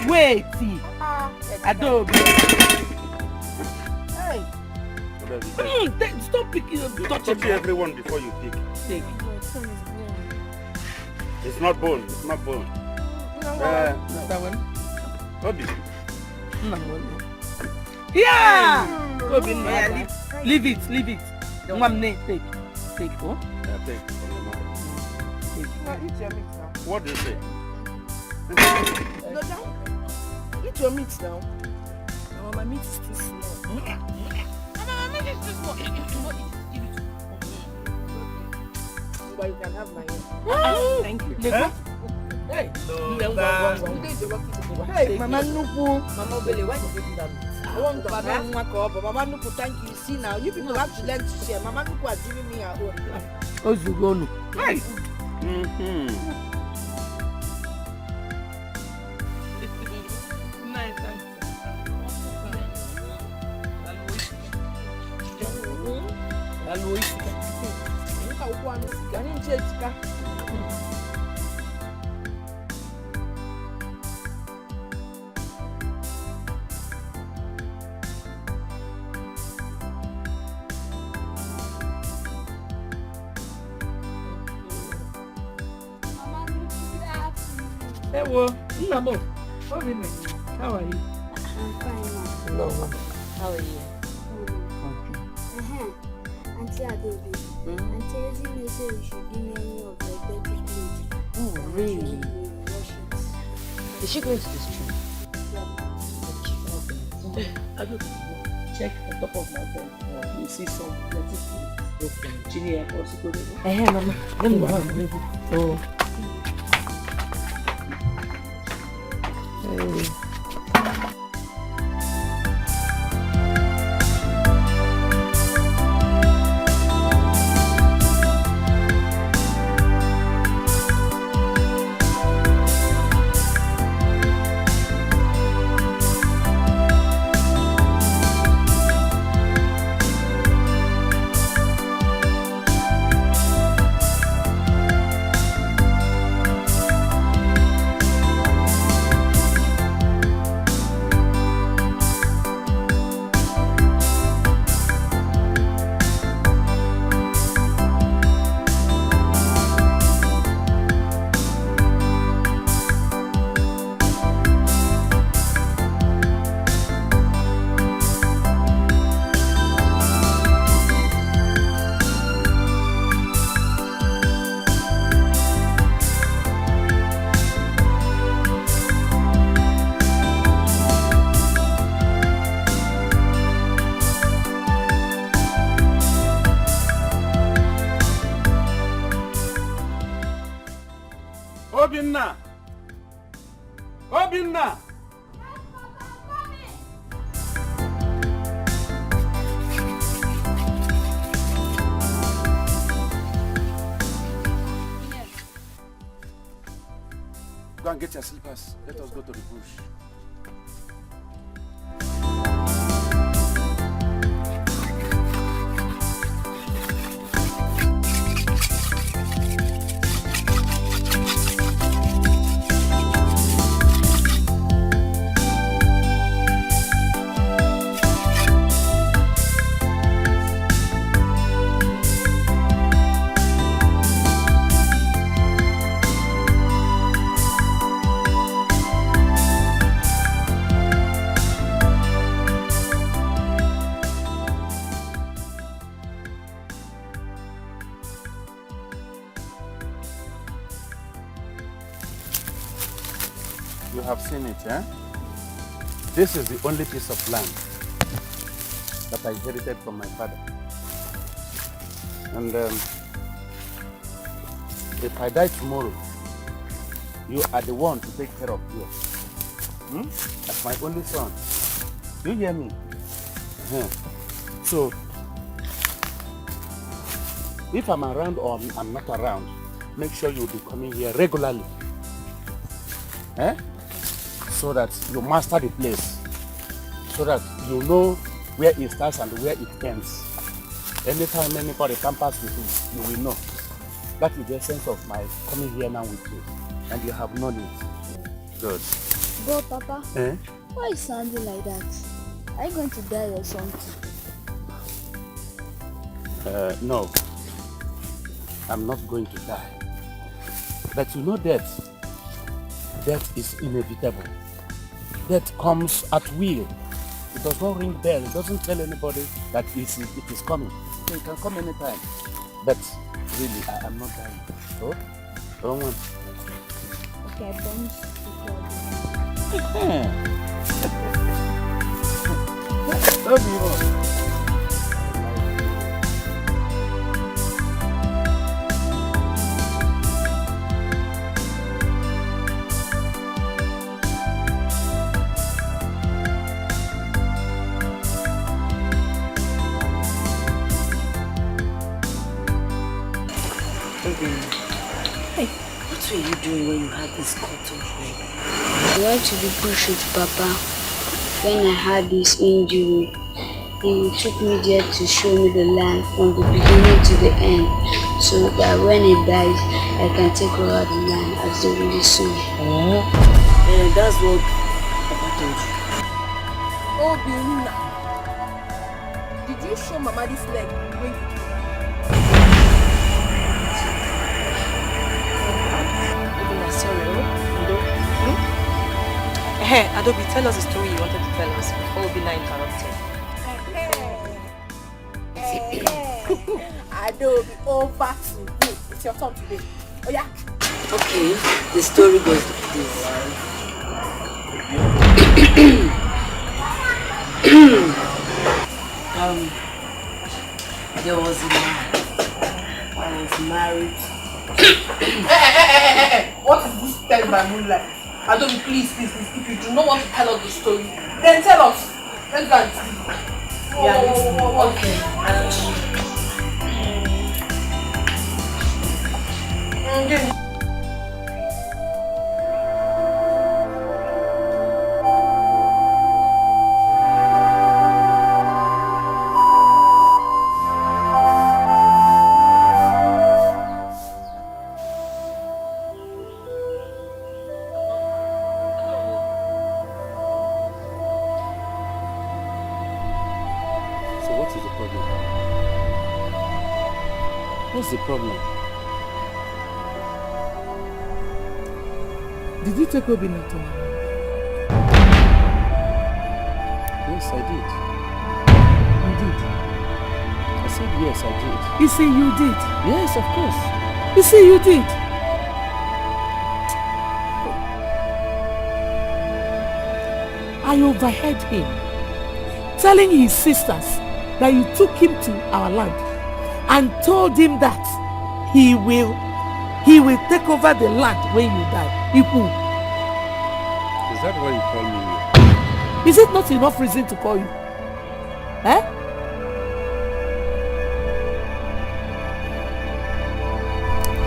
Wait, Adobe. Hey. Stop picking up. Touch everyone before you pick. Take. It's not bone. It's not bone. That one. Obi. Yeah. Obi, leave it. One name, take. Oh. Yeah, take. Eat your meat now. What do you say? No, down. Eat your meat now. Oh, my meat is too small. My meat is too small. But you can have my own. Thank you. Hey, hey, Mama Nupu. Mama Bele, why did you do that? I want to but Mama Nupu, thank you. See now, you people have to learn to share. Mama Nupu has given me her own. Ozugonu. Hey. Hello, Namo. How are you? I'm fine, ma. Hello. How are you? Okay. Auntie Adobe. Auntie Ezine said you should give me any of the dirty clothes. Oh, really? Wash it. Is she going to the street? Adobe, check the top of my bed. You see some dirty clothes. Chile, Mama. Let me go. Oh. Obinna! Go and get your slippers. Let us go to the bush. You have seen it, eh? This is the only piece of land that I inherited from my father. And if I die tomorrow, you are the one to take care of you. As my only son. Do you hear me? So, if I'm around or I'm not around, make sure you'll be coming here regularly. So that you master the place. So that you know where it starts and where it ends. Anytime anybody can pass with you, you will know. That is the essence of my coming here now with you. And you have known it. Good. Bro, Papa, Eh? why you sounding like that? Are you going to die or something? No. I'm not going to die. But you know death. Death is inevitable. Death comes at will. It does not ring bell. It doesn't tell anybody that it is coming. So it can come anytime. But really, I am not dying. So, don't want. Okay, I promise to Love you. Hey, what were you doing when you had this cut off leg? I went to the bush with Papa. When I had this injury, he took me there to show me the land from the beginning to the end, so that when he dies, I can take over the land as the really son. That's what Papa told you. Oh, Biuna. Did you show Mama this leg when you came? Sorry, Hey, Adobe, tell us the story you wanted to tell us before we be now interrupted. Adobe, over to you. It's your turn today. Oh yeah. Okay, the story goes like this. There was a man. I was married. What is this telling by moonlight? Adobe, please, if you do not want to tell us the story, then tell us. Let's go and see. Yeah, okay. What's the problem? Did you take Obina to my Yes, I did. You did? I said yes, I did. You say you did? Yes, of course. You say you did? I overheard him telling his sisters that you took him to our land and told him that he will take over the land when you die. Ipu. Is that why you call me? Is it not enough reason to call you? Eh?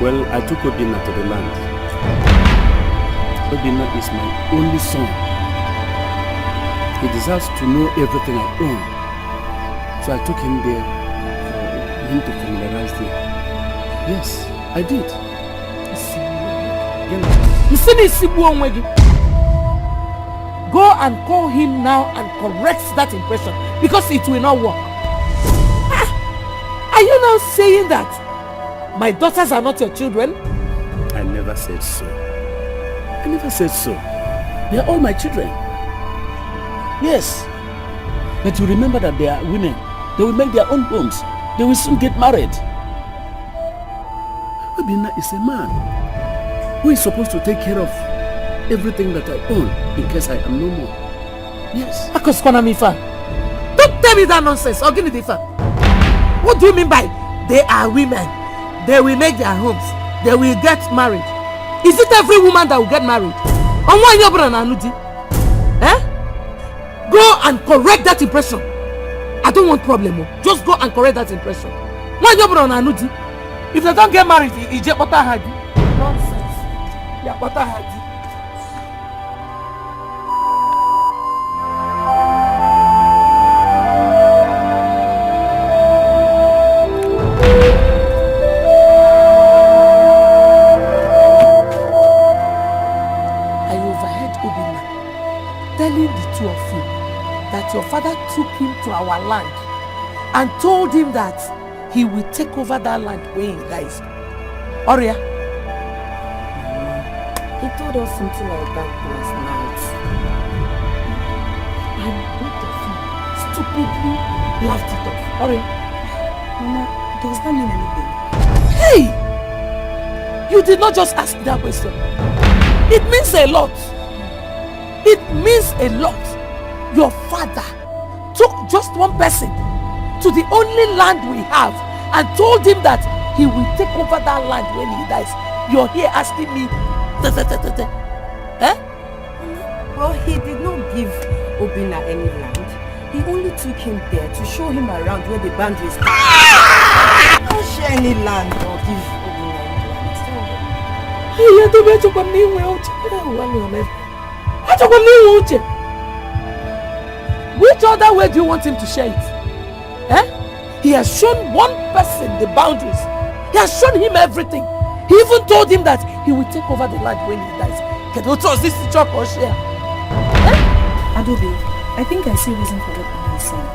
Well, I took Obina to the land. Obina is my only son. He deserves to know everything I own. So I took him there for him to familiarize there. Yes, I did. You see this Sibu. Go and call him now and correct that impression, because it will not work. Are you now saying that my daughters are not your children? I never said so. I never said so. They are all my children. Yes. But you remember that they are women. They will make their own homes. They will soon get married. Obina is a man who is supposed to take care of everything that I own in case I am no more. Yes. Don't tell me that nonsense. What do you mean by they are women? They will make their homes. They will get married. Is it every woman that will get married? Eh? Go and correct that impression. I don't want problem. Just go and correct that impression. If they don't get married, it's just nonsense. Yeah, father took him to our land and told him that he will take over that land when he dies. Oria? He told us something like that last night. And both of you stupidly laughed it off. Oria? Mama, does that mean anything? Hey! You did not just ask that question. It means a lot. It means a lot. Your father took just one person to the only land we have and told him that he will take over that land when he dies. You're here asking me, eh? Well, he did not give Obina any land. He only took him there to show him around where the boundaries are. Don't share any land or give Obina any land. Which other way do you want him to share it? Eh? He has shown one person the boundaries. He has shown him everything. He even told him that he will take over the land when he dies. What was this to or share? Eh? Adobe, I think I see reason for what Mama is saying.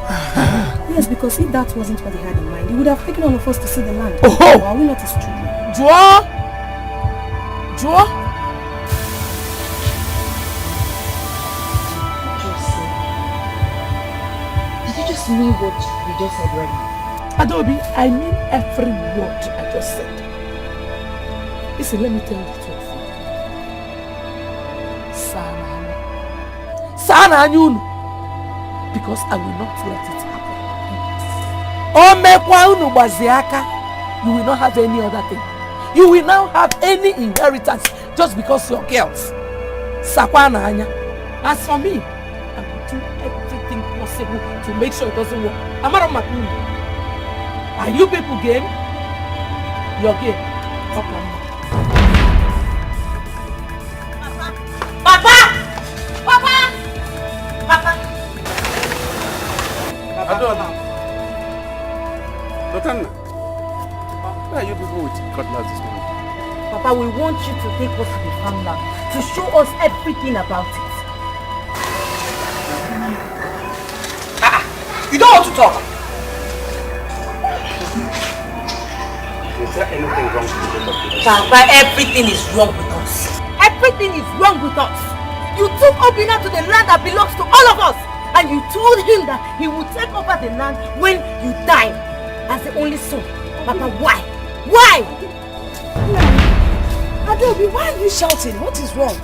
Yes, because if that wasn't what he had in mind, he would have taken all of us to see the land. Oh! Or are we not his children? Joa! Did you just mean what you just said right now? Adobe, I mean every word I just said. Listen, let me tell you the truth. Sana anyunu. Because I will not let it happen. You will not have any other thing. You will now have any inheritance just because you're girls. Sakwana anya. As for me, I will do everything possible to make sure it doesn't work. Amara Makuni. Are you people game? You're game. Okay. Papa! Lotanna, why are you people with cutlass this morning? Papa, we want you to take us to the farmland to show us everything about it. You don't want to talk. Is there anything wrong with the doctor? Papa, everything is wrong with us. Everything is wrong with us. You took Obina to the land that belongs to all of us. And you told him that he would take over the land when you die. As the only son. Papa, why? Why? Adobe, why are you shouting? What is wrong?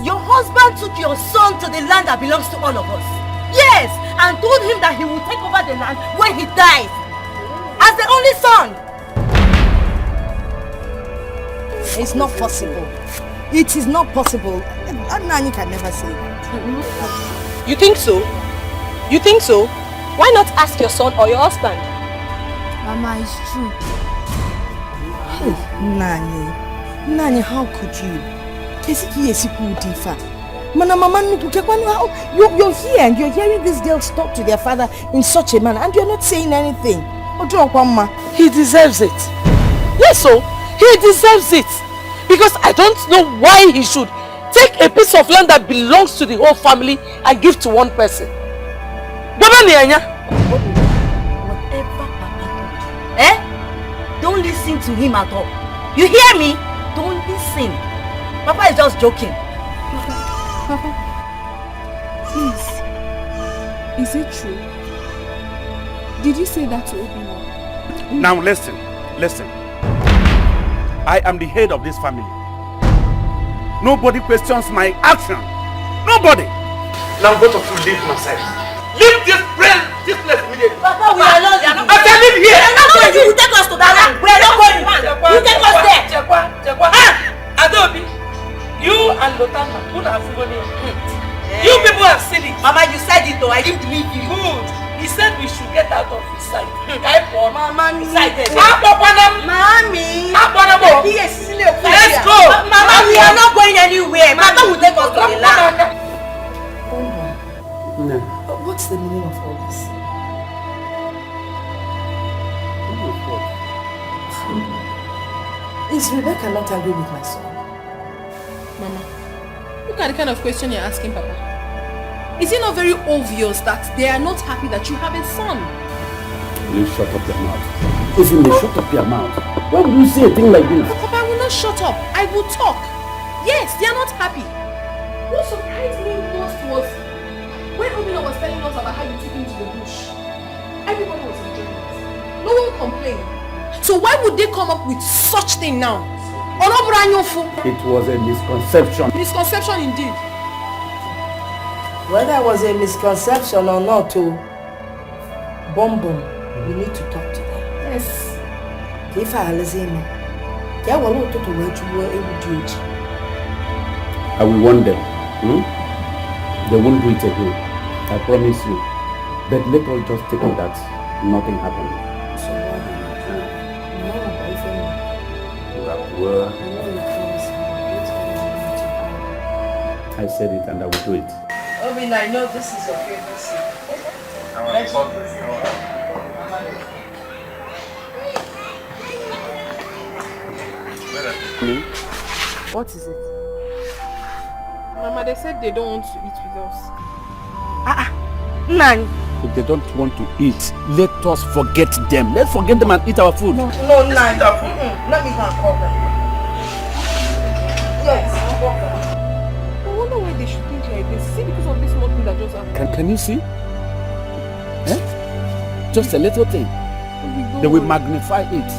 Your husband took your son to the land that belongs to all of us. Yes, and told him that he will take over the land when he dies. As the only son. It's not possible. It is not possible. Nani can never say that. You think so? You think so? Why not ask your son or your husband? Mama, it's true. Hey, Nani, how could you? Mama, you're here and you're hearing these girls talk to their father in such a manner and you're not saying anything. He deserves it. Yes, so he deserves it. Because I don't know why he should take a piece of land that belongs to the whole family and give to one person. Whatever Papa told, don't listen to him at all. You hear me? Don't listen. Papa is just joking. Papa, please, is it true? Did you say that to Obina? Now listen. I am the head of this family. Nobody questions my action. Nobody. Now both of you leave my side. Leave this place immediately. Papa, we are not leaving. I can live here. We are not going. You take us to that land. We are not going. You take us there. Adobe, you and Lotanna, who have gone in. You people have seen it. Mama, you said it though. I didn't believe you. Good. He said we should get out of his sight. Mama, Mommy. Let's go. Mama, we are not going anywhere. Mama will take us to the land. No. What's the meaning of all this? Is Rebecca not angry with my son? Mama, look at the kind of question you're asking, Papa. Is it not very obvious that they are not happy that you have a son? Will you shut up your mouth? If you may shut up your mouth, why would you say a thing like this? But Papa, I will not shut up. I will talk. Yes, they are not happy. What surprised me most was when Obina was telling us about how you took him to the bush. Everybody was enjoying it. No one complained. So why would they come up with such thing now? It was a misconception. Misconception indeed. Whether it was a misconception or not, Bom, we need to talk to them. Yes. If I listen, I will not talk to you. I will warn them. They won't do it again. I promise you. But let us just take it that nothing happened. So what do you do? No, I said it and I will do it. Obin, I know this is your favorite scene. What is it? Mama, they said they don't want to eat with us. Nan. If they don't want to eat, let us forget them. Let's forget them and eat our food. No, Nan. Let me go and call them. Yes, I'll call them. I wonder why they should think like this. See, because of this small thing that just happened. Can you see? Just a little thing. They will magnify it.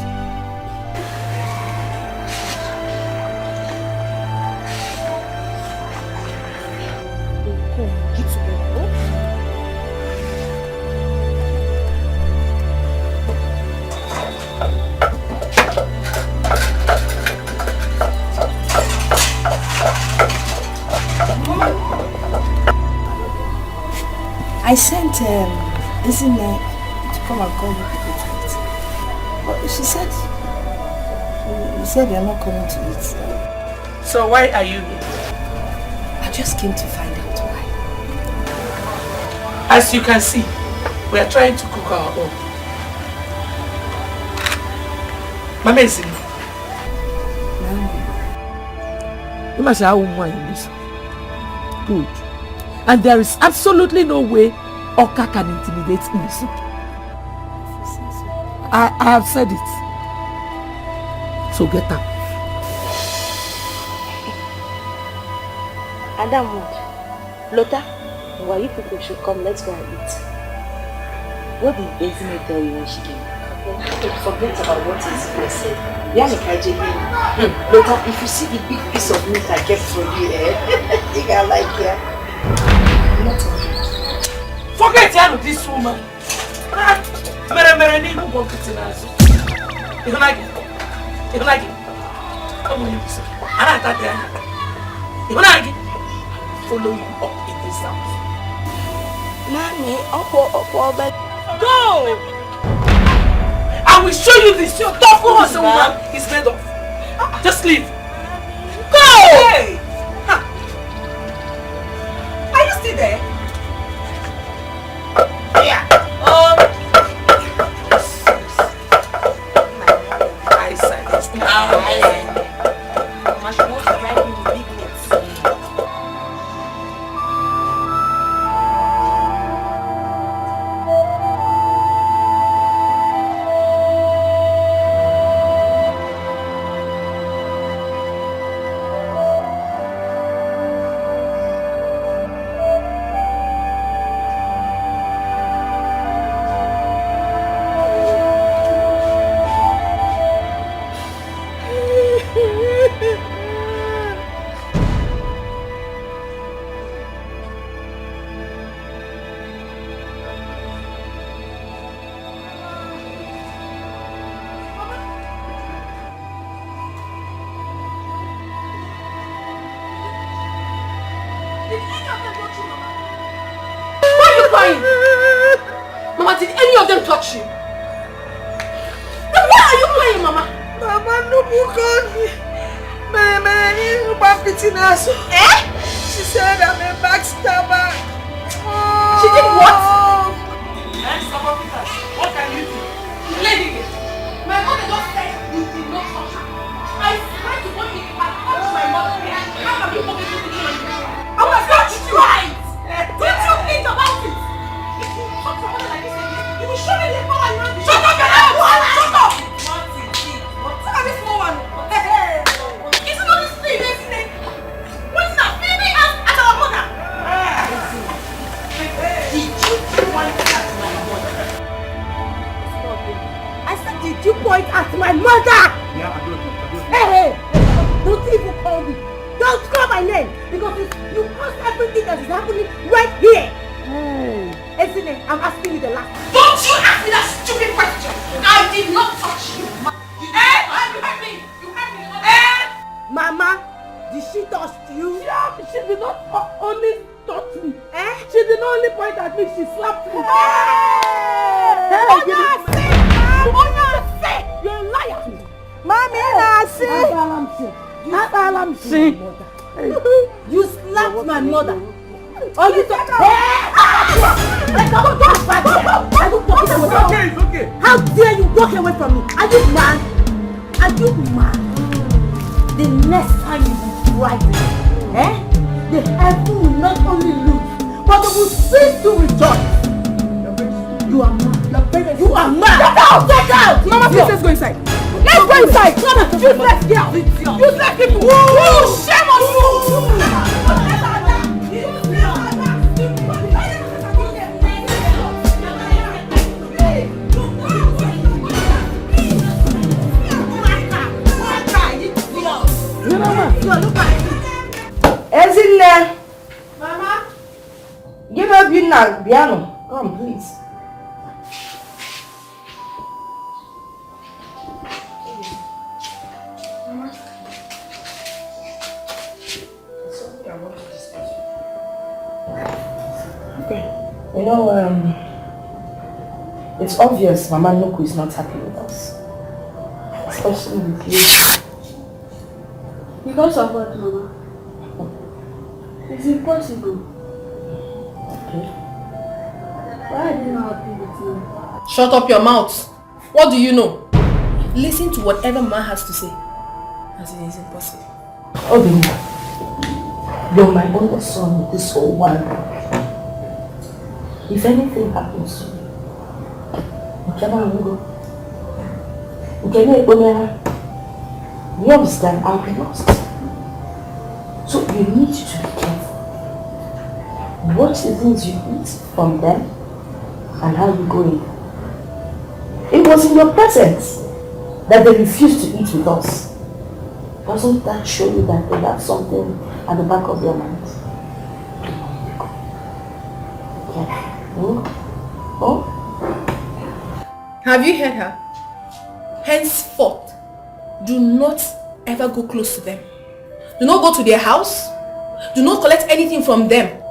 I sent Ini to come and call you people to eat. But she said, you said you're not coming to eat. So why are you here? I just came to find out why. As you can see, we are trying to cook our own. Mama is in. You must have one in this. Good. And there is absolutely no way Oka can intimidate Inisu. I have said it. So get up. Adam, Lota, why you people should come, let's go and eat. What did Ezine tell you when she came? Forget about what Ezine said. Lota, if you see the big piece of meat I kept for you, you can like it. Forget this woman. You don't like it? You don't like it? Come on, you listen. You don't like it? Follow you up in this house. Mommy, Go! I will show you this. Your tough woman is made of. Just leave. Go! Hey! Are you still there? Yeah. I said this now. Mama, did any of them touch you? Then why are you playing, Mama? Mama, no, she said I'm a backstabber. She did what? What can you do? Lady, my mother just said you did not touch her. I swear to God, if I touch my mother, how can you forget to do it? I was not right! Did you point at my mother! Hey! Don't even call me! Don't call my name! Because you caused everything that is happening right here! Hey! Esine, I'm asking you the last time. Don't you ask me that stupid question! I did not touch you! You hurt me! You hurt me! Mama, did she touch you? Yeah, she did not only touch me. She did not only point at me, she slapped me. You're a liar. Mommy, you slapped my mother. Oh, you thought... It's okay. How dare you walk away from me? Are you mad? Are you mad? The next time you will try this, the heaven will not only look, but it will cease to rejoice. You are mad. You are mad. Get out! Mama, please, let's go inside. Let's go inside. Come on, useless girl. Useless people. Shame on you. Ezinne! Mama? Give up your piano. Come, please. Mama. Okay. You know, it's obvious Mama Nuku is not happy with us. Especially with you. Because of what, Mama? It's impossible. Okay. Why are you not happy with me? Shut up your mouth. What do you know? Listen to whatever man has to say. As it is impossible. Obinna, you're my only son in this whole world. If anything happens to you, you understand, I'll be lost. So you need to be careful. Watch the things you eat from them and how you go in. It was in your presence that they refused to eat with us. Doesn't that show you that they have something at the back of their minds? Okay. Oh? Have you heard her? Henceforth, do not ever go close to them. Do not go to their house. Do not collect anything from them.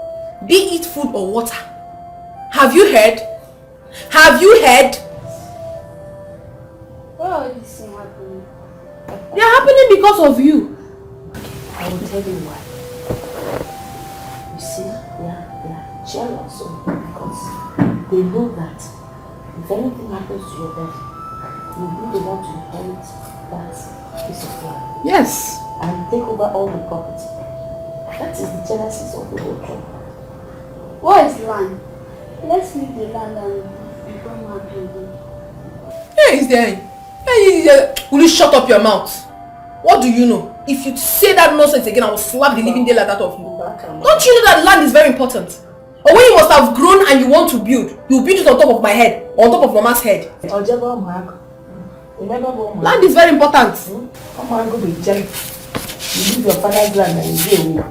Be it food or water. Have you heard? Have you heard? Why are these things happening? They are happening because of you. I will tell you why. You see, they are jealous of you because they know that if anything happens to your daddy, you'll be the one to inherit that piece of land. Yes. And take over all the property. That is the genesis of the whole thing. What is land? Let's leave the land and become happy again. Hey, is there? Will you shut up your mouth? What do you know? If you say that nonsense again, I will slap the living daylight out of you. Don't you know that land is very important? Or when you must have grown and you want to build, you build it on top of my head, or on top of Mama's head. Land is very important. You leave your father's land and you go away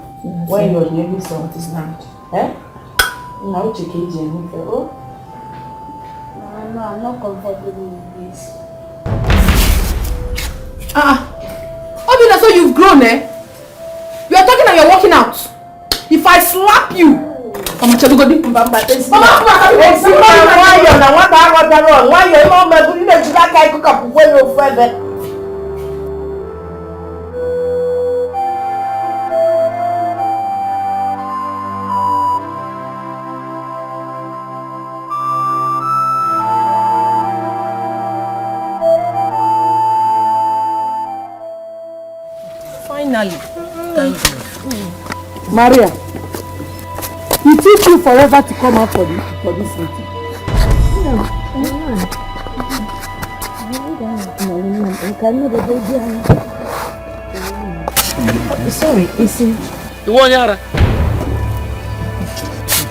when you're the youngest son of this land. Now check it, Jennifer. No, I'm not comfortable with this. Obina, so you've grown, eh? You are talking and you're walking out. If I slap you, Mama Chabugodi. Finally, thank you. Maria, it took you forever to come out for this meeting. Sorry, Isi. You want Yara?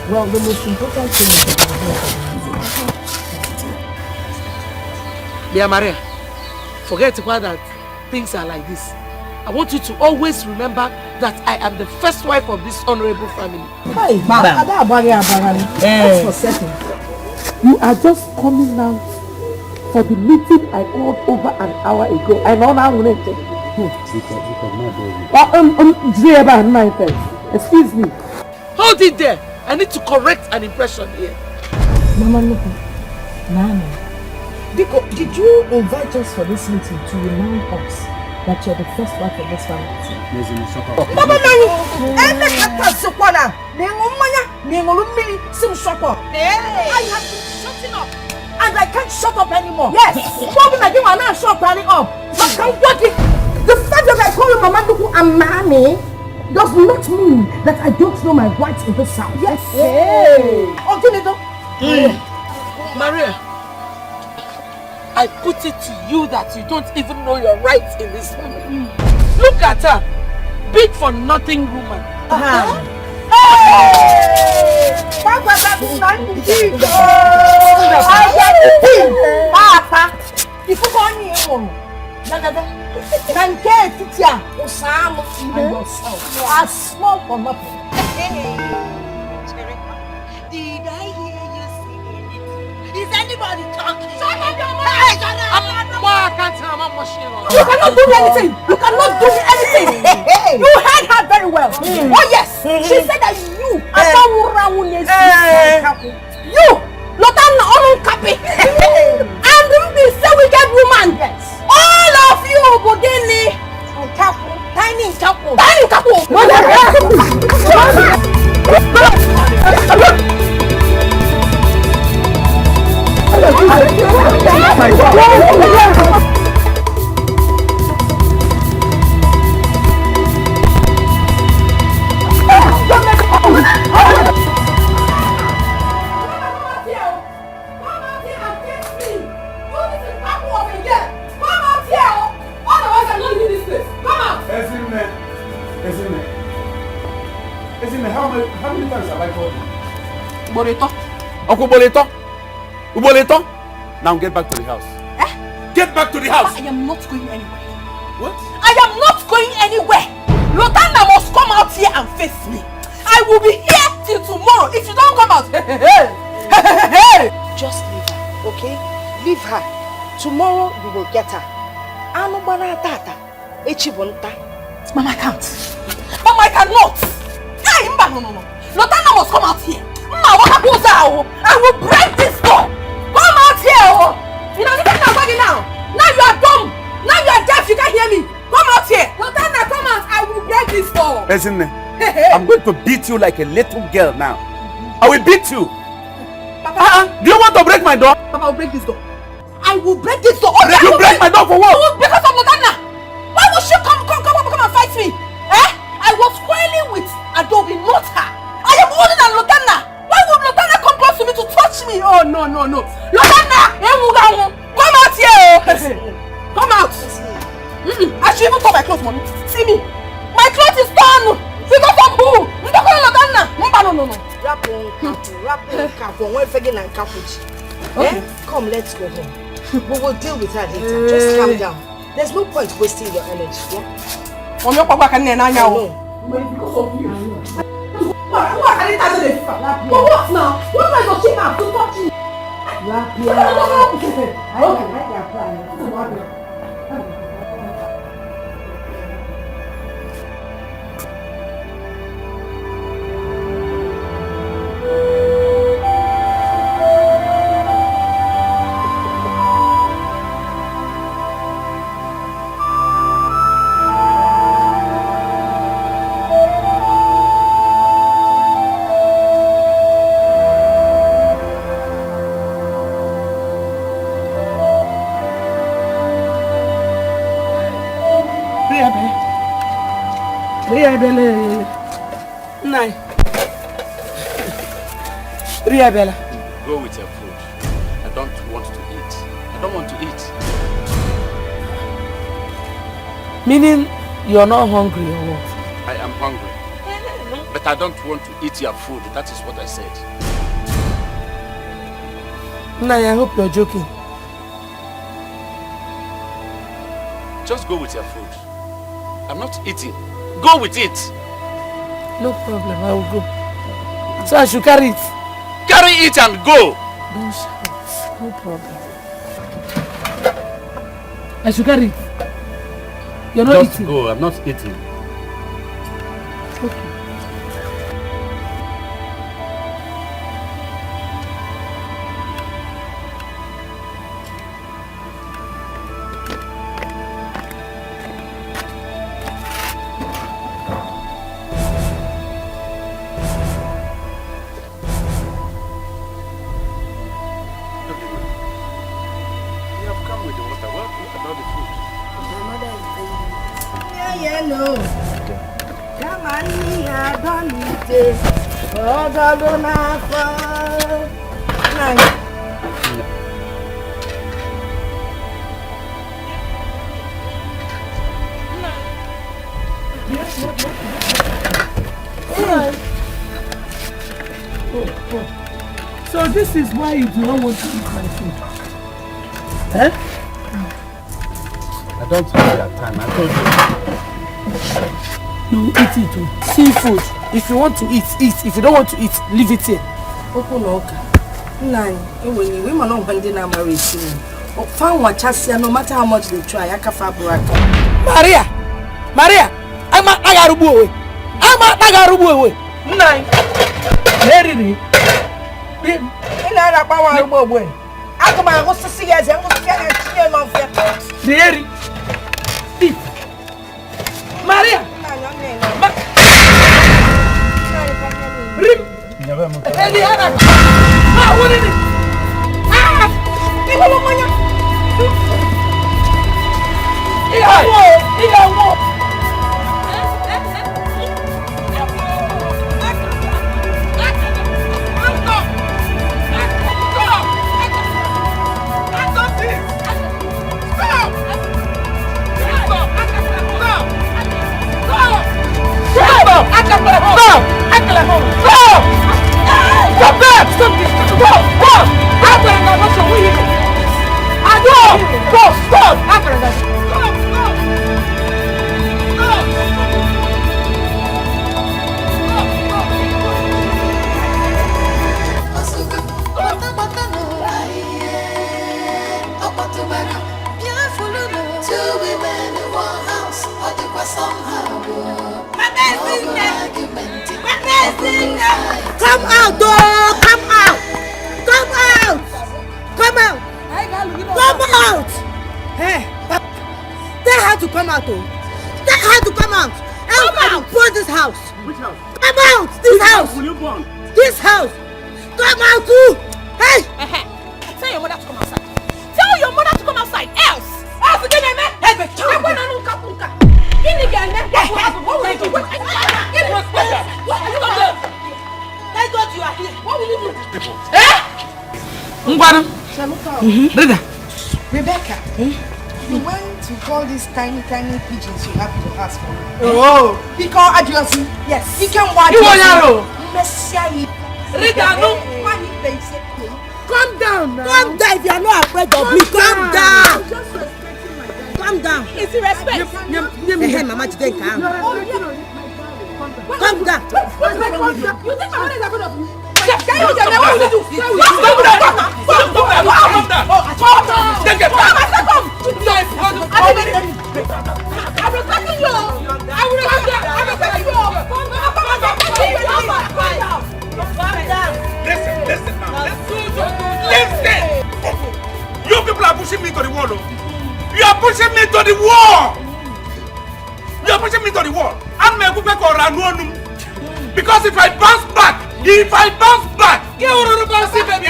Well, the most important thing is Dear Maria, forget that things are like this. I want you to always remember that I am the first wife of this honorable family. Hey, that's for certain. You are just coming now for the meeting I called over an hour ago. I know now I'm going to take it. Excuse me. Hold it there. I need to correct an impression here. Mama, look. Nana. Dikeh, did you invite us for this meeting to remind us that you're the first wife of this family? Mama, I have been shutting up. And I can't shut up anymore. Yes. I'm not shutting up. The fact that I call you Mama Nuku and Mami does not mean that I don't know my rights in this house. Yes. Hey. Maria, I put it to you that you don't even know your rights in this family. Look at her. Big for nothing woman. Small for nothing. Did I hear you singing it? Is anybody talking? Shut up, your mouth! You cannot do anything. You cannot do anything. You heard her very well. Oh yes. She said that you you Lotana Kapi and the wicked woman. Yes. All of you Bodini Tiny Kapu. How many times have I called you? Uboleto? Now get back to the house. Get back to the house! I am not going anywhere. What? I am not going anywhere! Lotanda must come out here and face me. I will be here till tomorrow if you don't come out. Just leave her, okay? Leave her. Tomorrow we will get her. Mama, I can't. Mama, I cannot. No. Lotanda must come out here. I will break this door. Come out here. You know, now. Now you are dumb. Now you are deaf. You can't hear me. Come out here. Lotanda, come out. I will break this door. Listen, I'm going to beat you like a little girl now. I will beat you. Papa, do you want to break my door? Papa, I will break this door. I will break this door. You break my door for what? Because of Lotanda. Why would she come and fight me? I was quarreling with Adobe, not her. I am older than Lotanda. Why would Lotanda come close to me to touch me? Oh, no. Lotanda, come out here. Come out. I should even turn my clothes, mommy. See me. My clothes is torn. Because of who? Lotanda. No. Okay. Come, let's go home. We will deal with her later. Just calm down. There's no point wasting your energy, yeah? Because of you. What now? What am I going to have to touch you? Go with your food. I don't want to eat. I don't want to eat. Meaning you're not hungry or what? I am hungry. But I don't want to eat your food. That is what I said. Nai, I hope you're joking. Just go with your food. I'm not eating. Go with it. No problem, I will go. So I should carry it? Carry it and go. Don't shout. No problem. I should carry it. You're not Just eating? go, I'm not eating. Okay. So this is why you do not want to eat my food? Eh? I don't have that time, I told you. You eat it too. Seafood. If you want to eat, eat. If you don't want to eat, leave it here. Open okay. Nine. When you women don't bend in our marriage. Found what chassis, no matter how much they try, I can fabric. Maria! Maria! I'm a Nagarubu. I'm a Nagarubu. Nine. Very. In our power, boy. I come out to see us and we'll get a Maria! Come out, dog! Come out! Come out! Come out! Come out! Hey, tell her to come out, oh! Tell her to come out! Come out! Burn this house! Which house? Come out! This house! Will you burn? This house! Come out too! Hey! Tell your mother to come outside. Tell your mother to come outside. Else! Forget me, man! Hey, but you want to know Kapunka? In the game, man! What will you do? What are you going to do? Thank God you are here. What will you do? Eh? Rebecca, you went to call these tiny pigeons you have in your house for me. Oh! He called Adiosi. Yes. He can watch You want to Rita, no! Calm down now. Calm down if you are not afraid of me. Calm down. Calm down. Is he respect? Hey, Mama, you don't calm. Calm down. You think my mother is afraid of you? Can you tell me what will you do? I'm respecting you. Listen, man. Listen! You people are pushing me to the wall. You are pushing me to the wall. You are pushing me to the wall. Because if I bounce back, it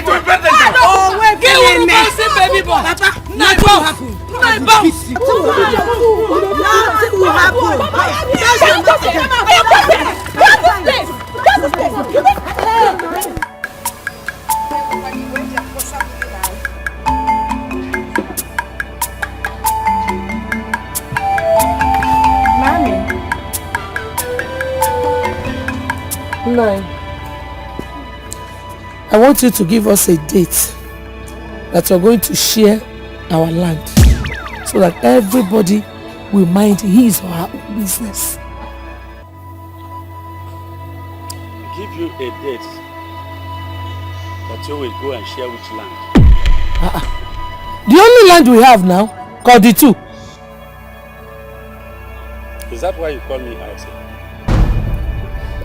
will be better. Oh, wait, baby boy. Papa, nothing will happen. Nothing will happen. Nine. I want you to give us a date that we're going to share our land so that everybody will mind his or her own business. Give you a date that you will go and share which land. The only land we have now, called the two. Is that why you call me Alichi?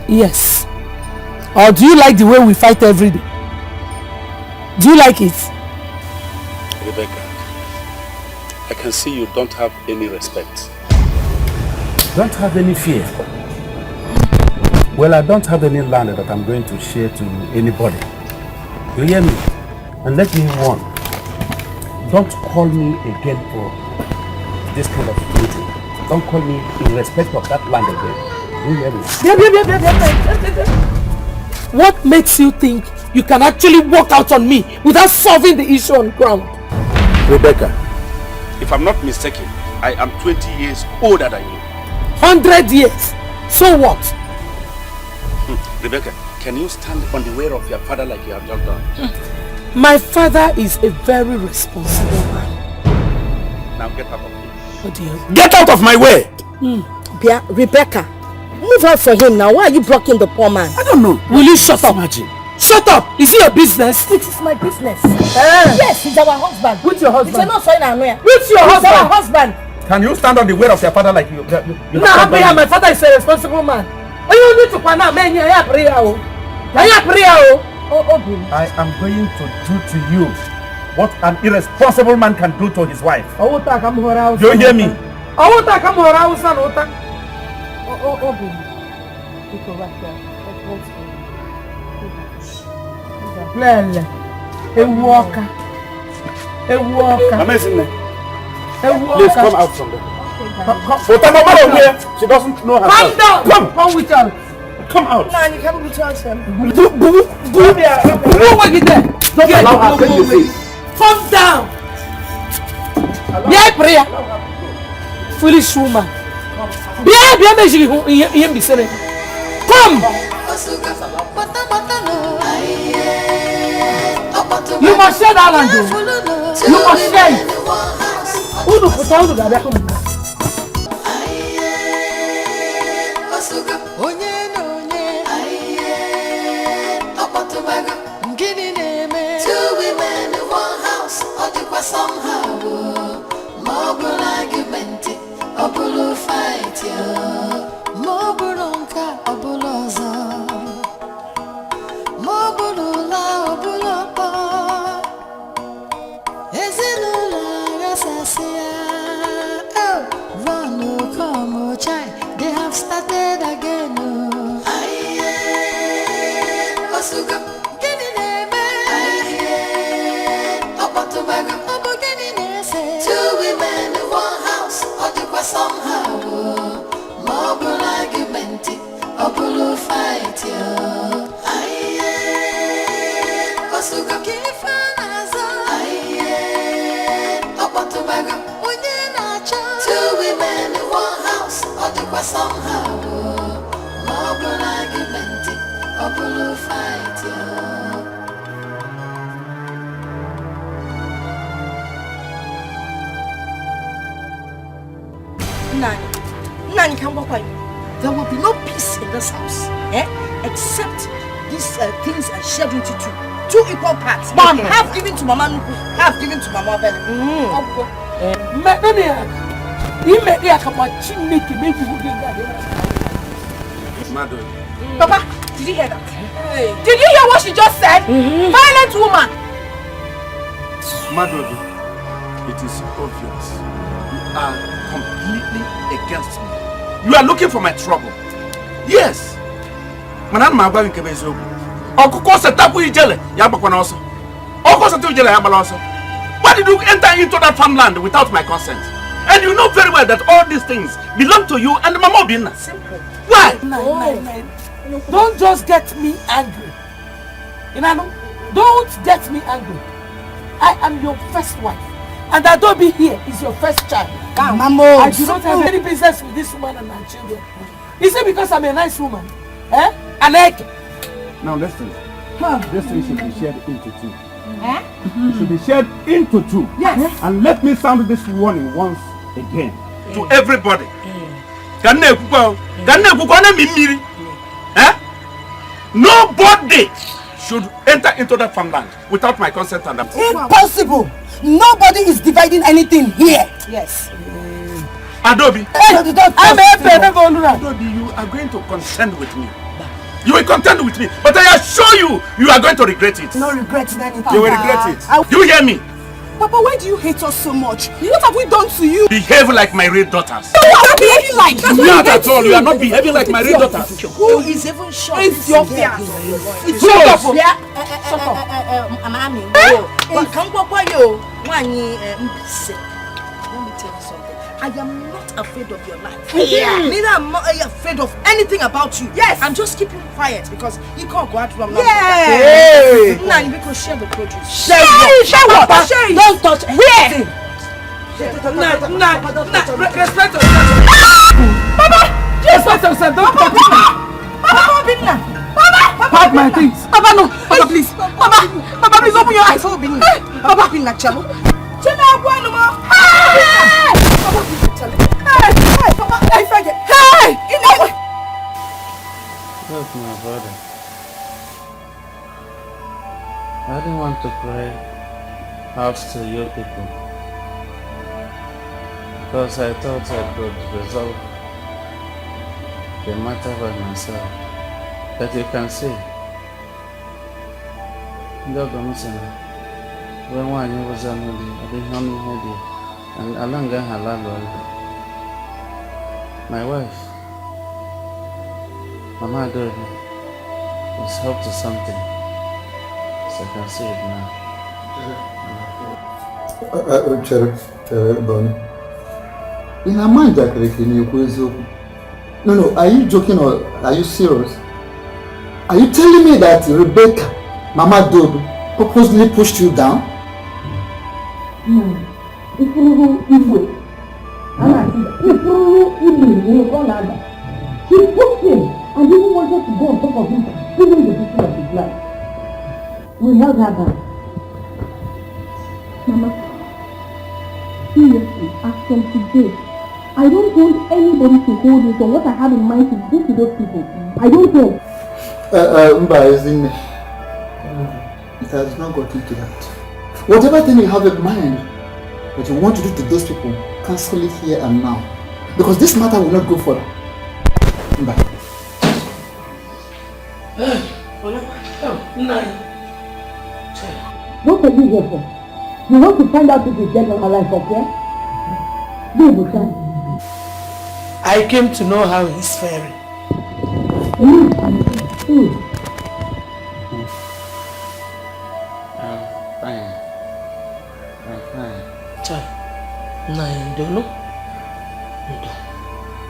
Yes. Or do you like the way we fight every day? Do you like it? Rebecca, I can see you don't have any respect. Don't have any fear. Well, I don't have any land that I'm going to share to anybody. You hear me? And let me warn. Don't call me again for this kind of meeting. Don't call me in respect of that land again. You hear me? What makes you think you can actually walk out on me without solving the issue on ground? Rebecca, if I'm not mistaken, I am 20 years older than you. 100 years. So what? Rebecca, can you stand on the way of your father like you have just done? My father is a very responsible man. Now get out of here. Oh dear. Get out of my way! Bia, Rebecca, move out for him now. Why are you blocking the poor man? I don't know. Will you shut up? Imagine. Shut up! Is it your business? It is my business. Yes, he's our husband. Who's your husband? He's not saying I'm here. Who's your He's our husband? husband. Can you stand on the way of your father like you No, my father is a responsible man. Oh, you need to find out, man. I am going to do to you what an irresponsible man can do to his wife. You hear me? Please come out from there. She doesn't know herself. Come down! Come with her. Come out. Man, you can't be trusting. Don't allow her to say. Come down! Yeah, prayer. Foolish woman. Come! You must share that land. You must share it. Who do put on the Two women in one house, or somehow more argument, or blue fight, more bulonka, or buloza, more bulula, or bulopa. Is it Lula, oh, Vano, come, chai, they have started again. Two women in one house, or somehow more argument, or blue fight, two women in one house, or somehow more argument, or blue fight, Nani can walk by you. There will be no peace in this house, except these things are shared into two equal parts. Mom, half given to Mama Nuku, half given to Mama Bella. Papa, did you hear that? Hey. Did you hear what she just said? Violent woman. Madrid, it is obvious. You are completely against me. You are looking for my trouble. Yes. Manan magwa nkebe ezogu. Okuko setapu ijele ya bakwana also. Okuko setapu ijele ya bala also. Why did you enter into that farmland without my consent? And you know very well that all these things belong to you and Mama Obinna. Simple. Why? Don't just get me angry. Don't get me angry. I am your first wife. And Adobe here is your first child. Mama, I do not have any business with this woman and my children. Is it because I'm a nice woman? Alec. Now listen. This thing should be shared into two. It should be shared into two. Yes. And let me sound this warning once again. to everybody. Nobody should enter into that farmland without my consent and approval. Impossible! Nobody is dividing anything here. Yes. Adobe. Adobe, you are going to contend with me. You will contend with me, but I assure you, you are going to regret it. No regretting anything. You will regret it. Do you hear me? Papa, why do you hate us so much? What have we done to you? Behave like my real daughters. No, you are behaving like that. Not at all. You are not behaving like my real daughters. Who is even sure? It's your fear. It's your Mommy. Let me tell you something. I am not afraid of your life. Neither am I afraid of anything about you. Yes. I'm just keeping quiet because you can't go out from now. Hey. Now you can share the produce. Share what? Share it. Don't touch Where? Respect yourself. Papa! Respect yourself. Don't touch me. Papa! Pack my things. Papa, no. Papa, please. Papa, please open your eyes. Papa, Look, my brother. I didn't want to cry out to you people because I thought I could resolve the matter by myself. But you can see, when one was on I didn't know me, and Alanga Halal. My wife, Mama Dory, was helped to something. So I can see it now. Bonnie. In her mind, no, are you joking or are you serious? Are you telling me that Rebecca, Mama Dory, purposely pushed you down? No. If you she pushed him and even wanted to go on top of him, stealing the picture of his life. We held her back. Mama, seriously, as from today, I don't want anybody to hold me from what I have in mind to do to those people. I don't want. It has not gotten to that. Whatever thing you have in mind that you want to do to those people, cancel it here and now. Because this matter will not go further. Bye. What are you here for? You want to find out if he's dead or alive, okay? I came to know how he's faring. I'm fine. I'm fine. I don't know.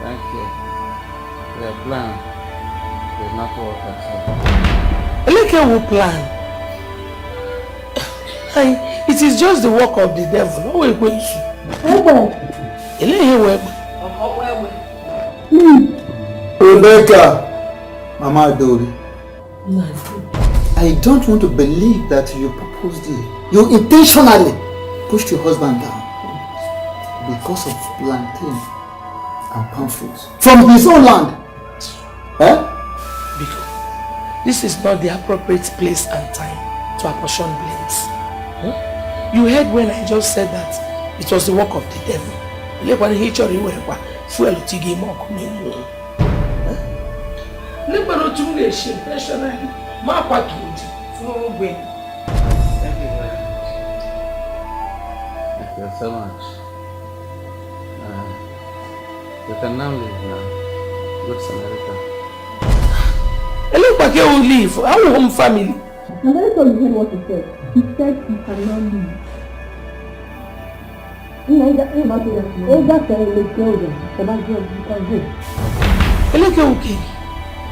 Thank you. The plan did not work at all. Look at who plan. It is just the work of the devil. No way going Rebecca, Mama Adobe. I don't want to believe that you purposed it. You intentionally pushed your husband down because of plantain and palm fruits from his own land. Because this is not the appropriate place and time to apportion blames. You heard when I just said that it was the work of the devil. Thank you so much. You can now leave now. Good Samaritan. Elebake will leave. Our home family. I'm very sure you heard what he said. He said he cannot leave. Eleke okay.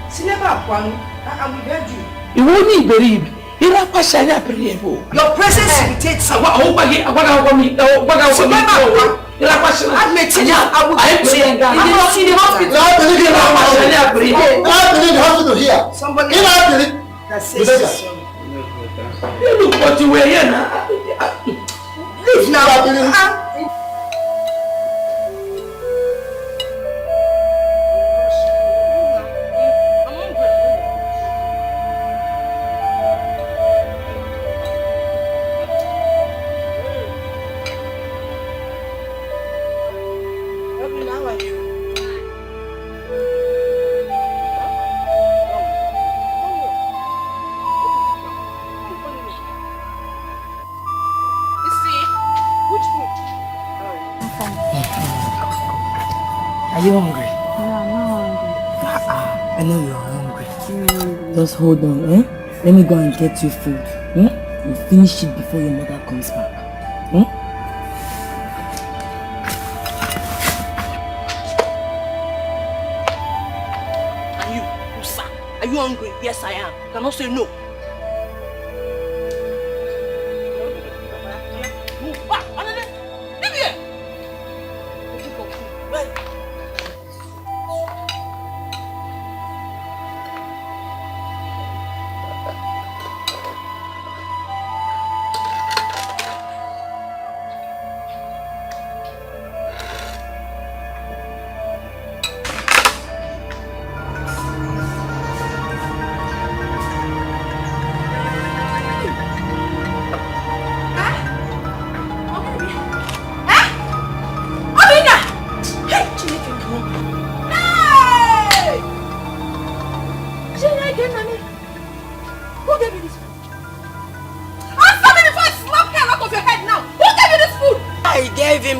Sineba Kwanu, I will beg you. You won't need believe. Your presence irritates me. Somebody that says look what you were here now. Leave now. Are you hungry? Yeah, I'm not hungry. I know you're hungry. Just hold on, eh? Let me go and get you food. You finish it before your mother comes back. Are you, Musa? Are you hungry? Yes, I am. You cannot say no. Move back. Leave here.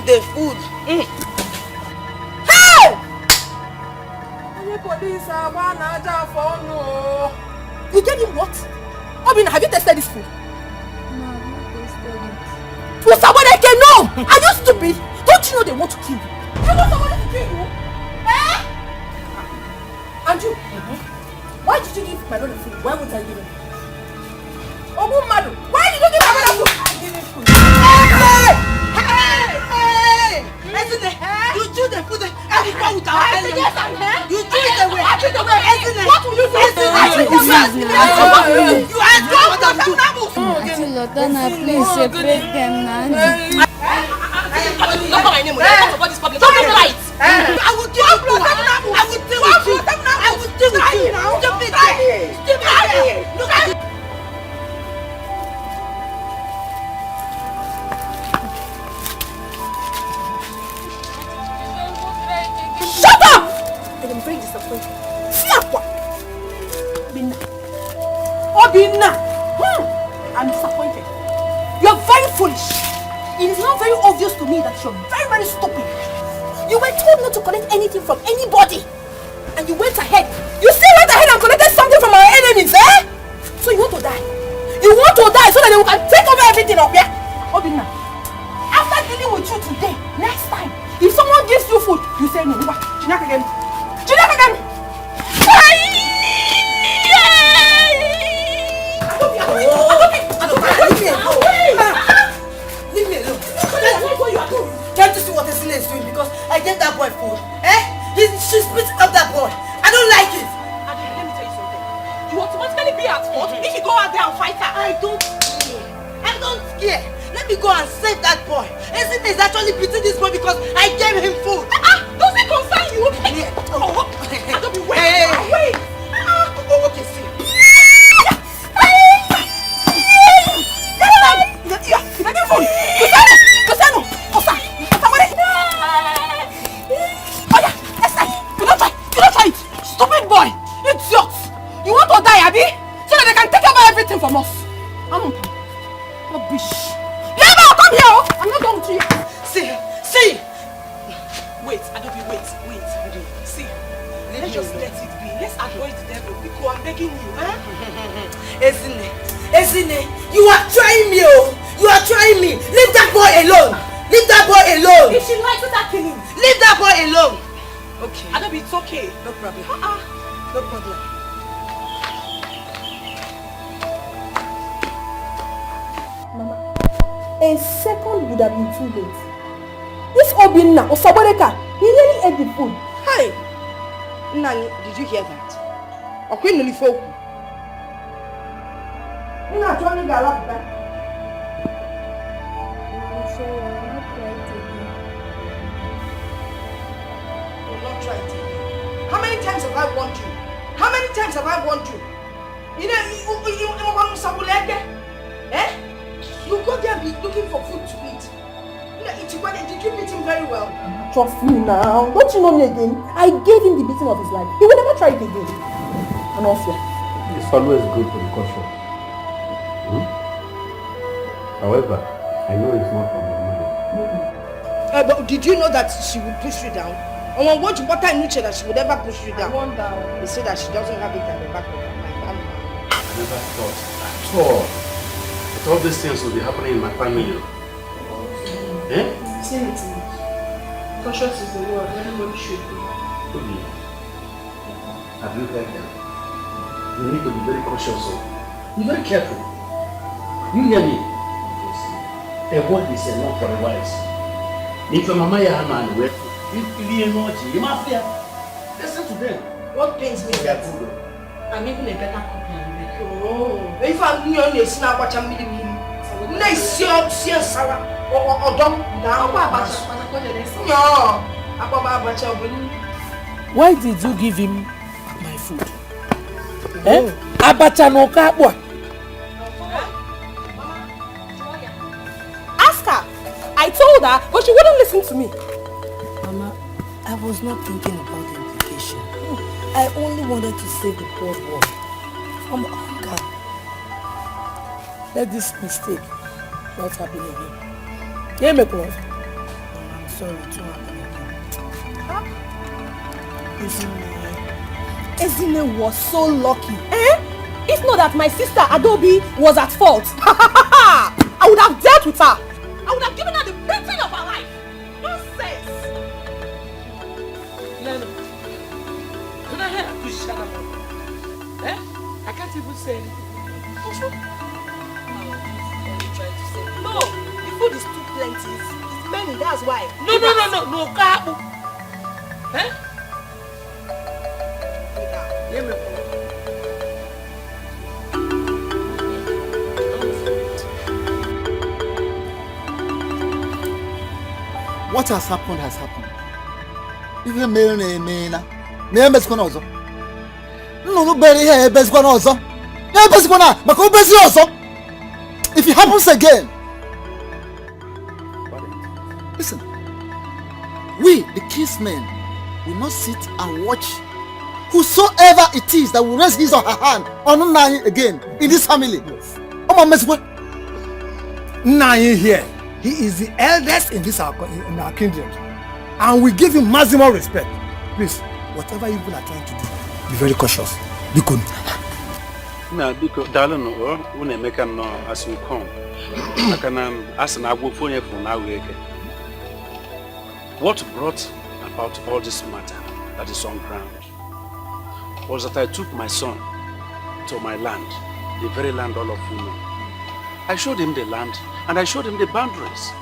The food. Hey! You gave him what? Obina, have you tasted this food? No, I've not tasted it. For someone I can know! Are you stupid? Don't you know they want to kill you? You want somebody to kill you? Eh? Andrew, why did you give my brother food? Why won't I give him? Madu, why did you give my brother food? I give him food. You chew the food and you go with our enemy. You chew it away. What will you do? You are going with the Lotana, please separate them, Nani. Don't call my name. Don't talk this public. Don't be right. I will deal with you. I will deal with you. I will deal with you. Stupid. Look at it. Shut up! I am very disappointed. Siapa? Obina. I'm disappointed. You're very foolish. It is now very obvious to me that you're very, very stupid. You were told not to collect anything from anybody. And you went ahead. You still went ahead and collected something from our enemies, eh? So you want to die? You want to die so that they can take over everything up here? Obina, after dealing with you today, next time, if someone gives you food, you say no. Chinak again. Chinak again. Leave me alone. What you are doing? Can't you see what this is doing? Because I gave that boy food. She spit up that boy. I don't like it. Let me tell you something. You automatically be at fault if you go out there and fight her. I don't care. Let me go and save that boy. Ezine is actually beating this boy because I gave him food. Does it concern you? I don't be waiting. Wait. Okay, see. Stupid boy! Idiot! You want to die, Abby? So that they can take over everything from us. Rubbish. Never come here! I'm not done with you. See! Wait, Adobe, wait. Adobe, see. Let's just let it be. Let's avoid the devil. Because I'm begging you, huh? Ezine, you are trying me, oh! You are trying me! Leave that boy alone! Leave that boy alone! If she likes it, I kill him. Leave that boy alone! Okay. Adobe, it's okay. No problem. No problem. Mama, a second would have been too late. This Obinna or Saboreka, he really ate the food. Hi! Nani, did you hear that? Okay, Nani folk. You're not trying to get up there. I'm sorry, I will not try it again. Will not try it again. How many times have I warned you? How many times have I warned you? You go there and be looking for food to eat. Etiko, did you beat him very well? Trust me now. Don't you know me again? I gave him the beating of his life. He will never try it again. And also, it's always good to be cautious. However, I know it's not from the money. But did you know that she would push you down? And what you time you that she would ever push you down? I wonder. They say that she doesn't have it at the back of her mind. I never thought at all that all these things will be happening in my family. Eh? Say it to me. Cautious is the word. Everybody should be. Have you heard them? You need to be very cautious. Be very careful. You hear me? A word is enough for the wise. If your mama ya man wait, you must fear. Listen to them. What pains me that I'm even a better copy than you. Oh, if I'm near a snap, watch a million. Nice, your Sarah or dog now. No, why did you give him my food? Eh? Abacha no kapwa. Ask her. I told her, but she wouldn't listen to me. Mama, I was not thinking about the implication. I only wanted to save the poor boy from hunger. Let this mistake not happen again. Hear me, Prof. I'm sorry, it won't happen again. Ezine was so lucky. Eh? If not that my sister Adobe was at fault, I would have dealt with her. I would have given her the beating of her life. Nonsense. No. Can I have to shut up? Eh? I can't even say anything. No, the food is too plenty. It's many, that's why. No, Kabu. Eh? Hear me, Prof. What has happened has happened. If you mail name name is gonna also. No, bury here, best gonna also. Yeah, best gonna, but go best also. If it happens again, listen. We, the kinsmen, will not sit and watch whosoever it is that will raise his or her hand on Nai again in this family. Oh my mess, what? Nai here. He is the eldest in in our kingdom, and we give him maximum respect. Please, whatever you are trying to do, be very cautious. Be good. Now, because darling, when I make no as we come, I can ask an agbo phone for now. What brought about all this matter that is on ground was that I took my son to my land, the very land all of you know. I showed him the land and I showed him the boundaries.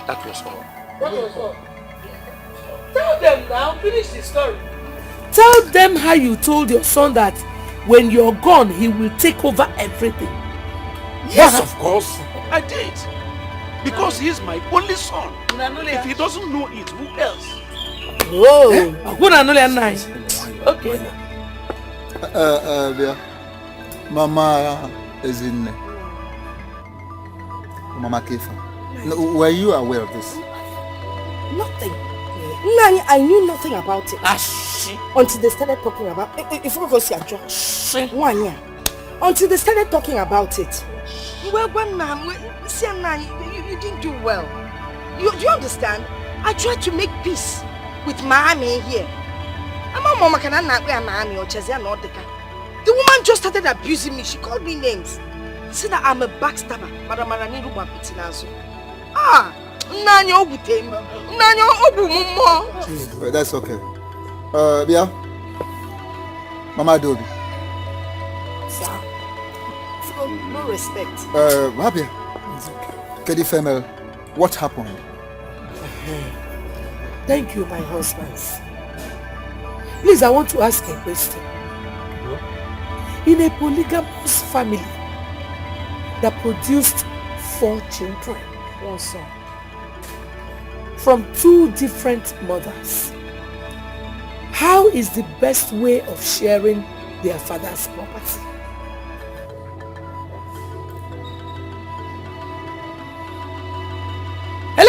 That was all. What was all? Tell them now, finish the story. Tell them how you told your son that when you're gone, he will take over everything. Yes, of course. I did. Because he is my only son. If he doesn't know it, who else? Oh, okay. Mama is in Mama Kefa. Were you aware of this? Nothing. Nani, I knew nothing about it. Until they started talking about it. If we go see a job. 1 year. Until they started talking about it. Well, ma'am, you didn't do well. Do you understand? I tried to make peace with Miami here. The woman just started abusing me. She called me names. She said that I'm a backstabber. That's okay. Bia, Mama Adobe. Sir, no respect. Rabia, Kedi Femel, what happened? Thank you, my husbands. Please, I want to ask a question. In a polygamous family that produced 4 children, 1 son, from 2 different mothers, how is the best way of sharing their father's property? I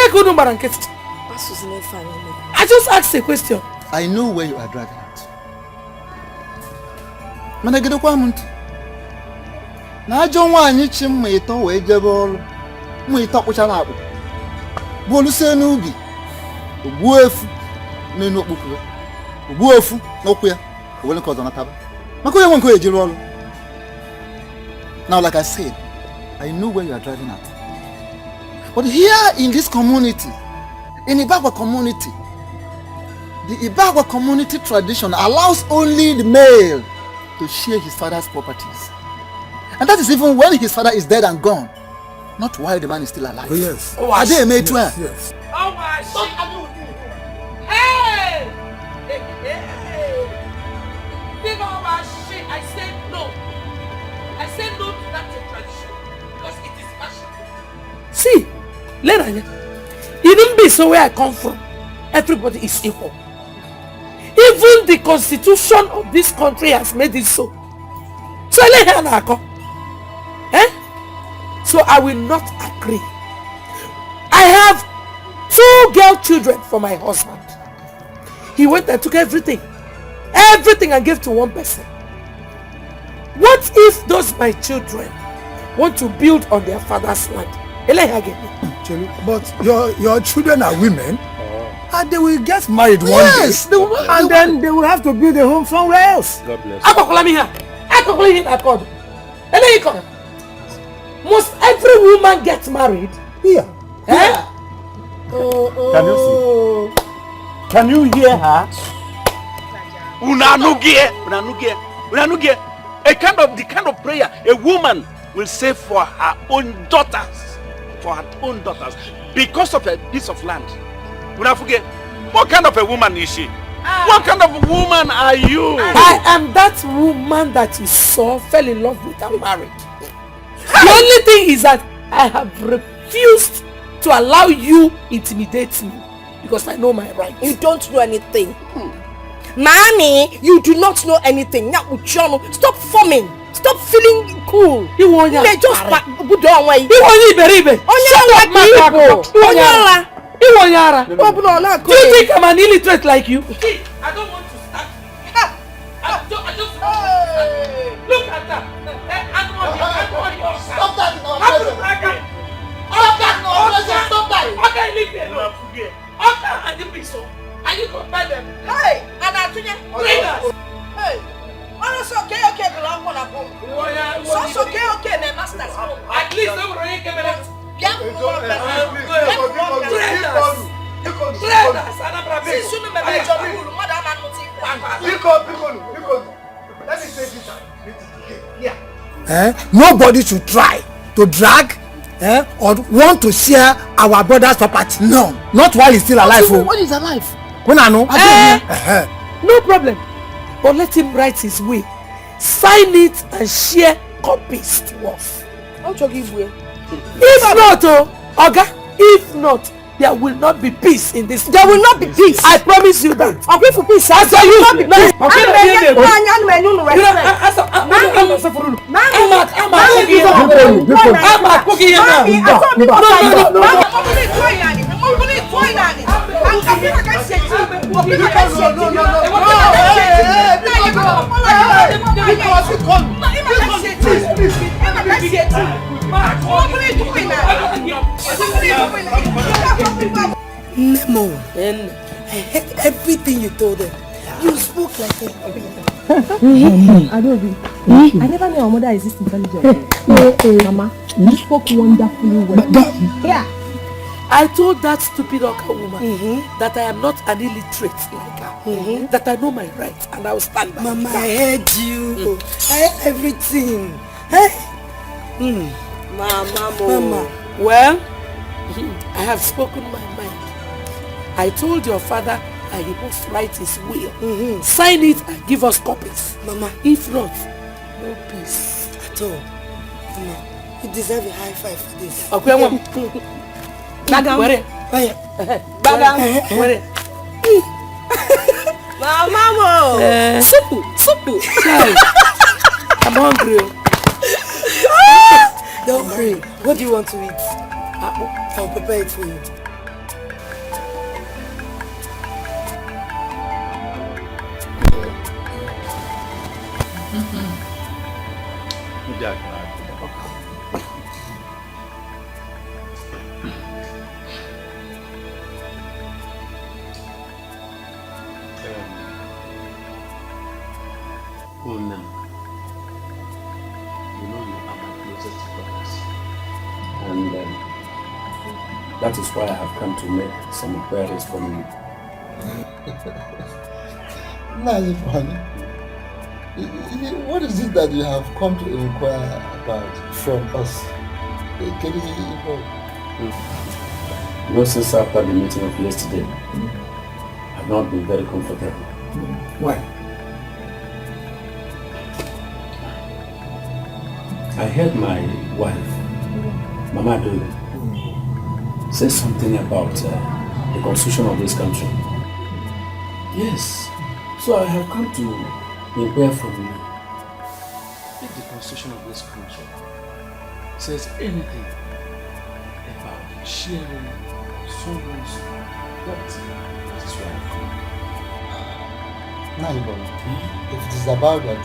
just asked a question. I know where you are driving at. Mana gido kwa muntu. Na ajo nwanyi chi mma ito we jebe olu. Mma ito kpuchara akpu. Bolu se n'ubi. Ogbu efu. n'enu okpukuru. Ugbu ofu n'okwu ya, o wele nke ọzọ nataba. Maka onye nwe nke ejiri ọrụ. Now, like I said, I know where you are driving at. But here in this community, in Ibagwa community, the Ibagwa community tradition allows only the male to share his father's properties. And that is even when his father is dead and gone, not while the man is still alive. Oh, yes. Oh, are they made yes, yes. Oh my shit! Hey! Think of my shit. I said no. I said no to that tradition because it is fashion. See, Lenanya, even be so where I come from, everybody is equal. Even the constitution of this country has made it so. So so I will not agree. I have 2 girl children for my husband. He went and took everything and gave to one person. What if those my children want to build on their father's land? But your children are women, and they will get married one day, and then they will have to build a home somewhere else. God bless you. Must every woman get married? Yeah. Eh? Can you see? Can you hear her? Unanugie. The kind of prayer a woman will say for her own daughters, because of a piece of land. Unafuge, what kind of a woman is she? What kind of woman are you? I am that woman that you saw, fell in love with and married. The only thing is that I have refused to allow you intimidate me because I know my rights. You don't know anything. Mommy, you do not know anything. Now, stop forming. Stop feeling cool. You want to just put down way. You want to be Do you think I'm an illiterate like you? I don't want to start. I just look at that. Stop that nonsense. Stop that. Okay, leave me alone. Okay, and the pistol. And you go buy them. Hey, and I tell you. Hey. It's okay, belong on a home. So okay, the master's home. At least they will really give it up. Let me say this. Nobody should try to drag or want to share our brother's property. No, not while he's still alive. When he's alive? When I know. No problem. But let him write his will. Sign it and share copies to us. If not, Oga, if not, there will not be peace in this. There will not be peace. I promise you that. I'll pray for peace. I say you. Nemo, I heard everything you told them. You spoke like a I don't agree. I never knew our mother is this intelligent. Mama, you spoke wonderfully well. Yeah. I told that stupid Oka woman that I am not an illiterate like her. That I know my rights and I will stand by. Mama, I heard you. I heard everything. Mama. Well, I have spoken my mind. I told your father that he must write his will. Sign it and give us copies. Mama. If not, no peace at all. Mama, you deserve a high five for this. Okay, Mama. Bagam. Bagam. Mama. Soup. I'm hungry. Don't worry. What do you want to eat? I'll prepare it for you. You know you are my closest brothers. And that is why I have come to make some inquiries from you. What is it that you have come to inquire about from us? Can you You know, since after the meeting of yesterday, I've not been very comfortable. Why? I heard my wife, Mama Do, say something about the constitution of this country. Yes, so I have come to inquire from you if the constitution of this country says anything about sharing someone's property. That is why I if it is about that,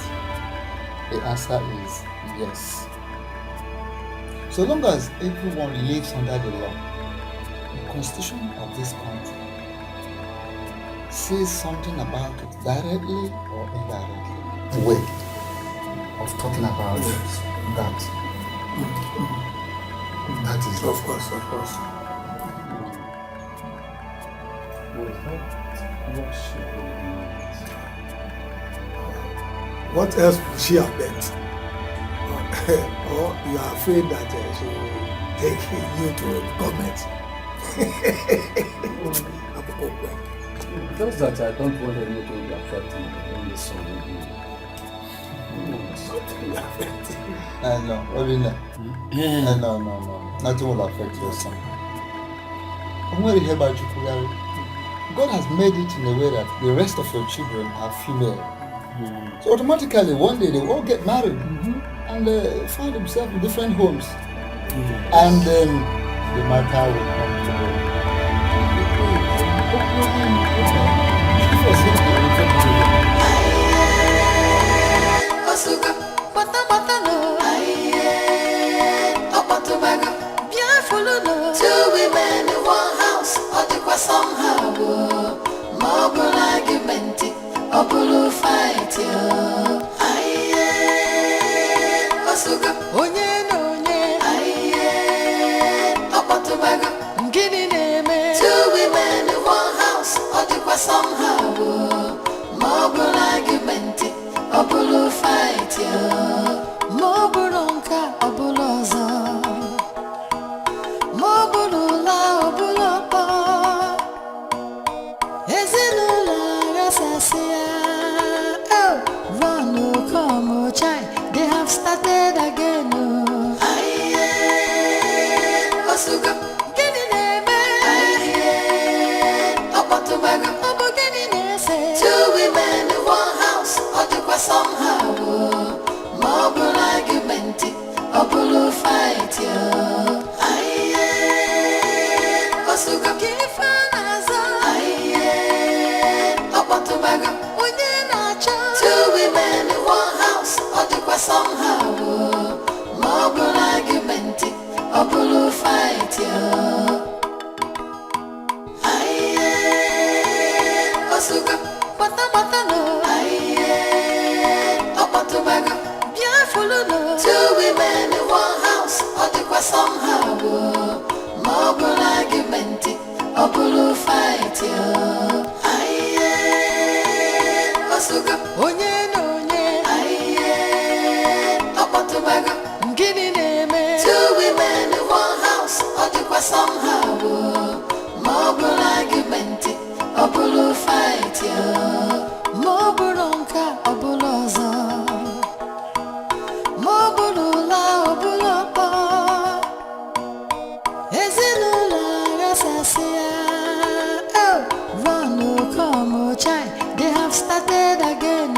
the answer is yes. So long as everyone lives under the law, the constitution of this country says something about it directly or indirectly. The way of talking about it, that is of course. What else would she have meant? Or you are afraid that she will take you to government? Just that I don't want anything to affect me when the son will be. Something will affect you. No, no. Nothing will affect your son. I'm going to hear about you, God has made it in a way that the rest of your children are female. So automatically, one day they will all get married and find themselves in different homes. And then the matter will come to Two women in one house, or somehow, mobile argument, or blue fight, two women in one house, or somehow, mobile argument, or blue fight, mobile onka, or buloza. They have started again. Two women in one house, or somehow, mobile argument, or blue fight. Two women in one house, or somehow, mobile argument, or blue fight. Two women in one house, or somehow, mobile argument, or blue fight. Two women in one house, or somehow, mobile argument, or blue fight. Mobile onka, or buloza. Mobile la, or bulopa. Ezinula, rasasia. Run, come, child. They have started again.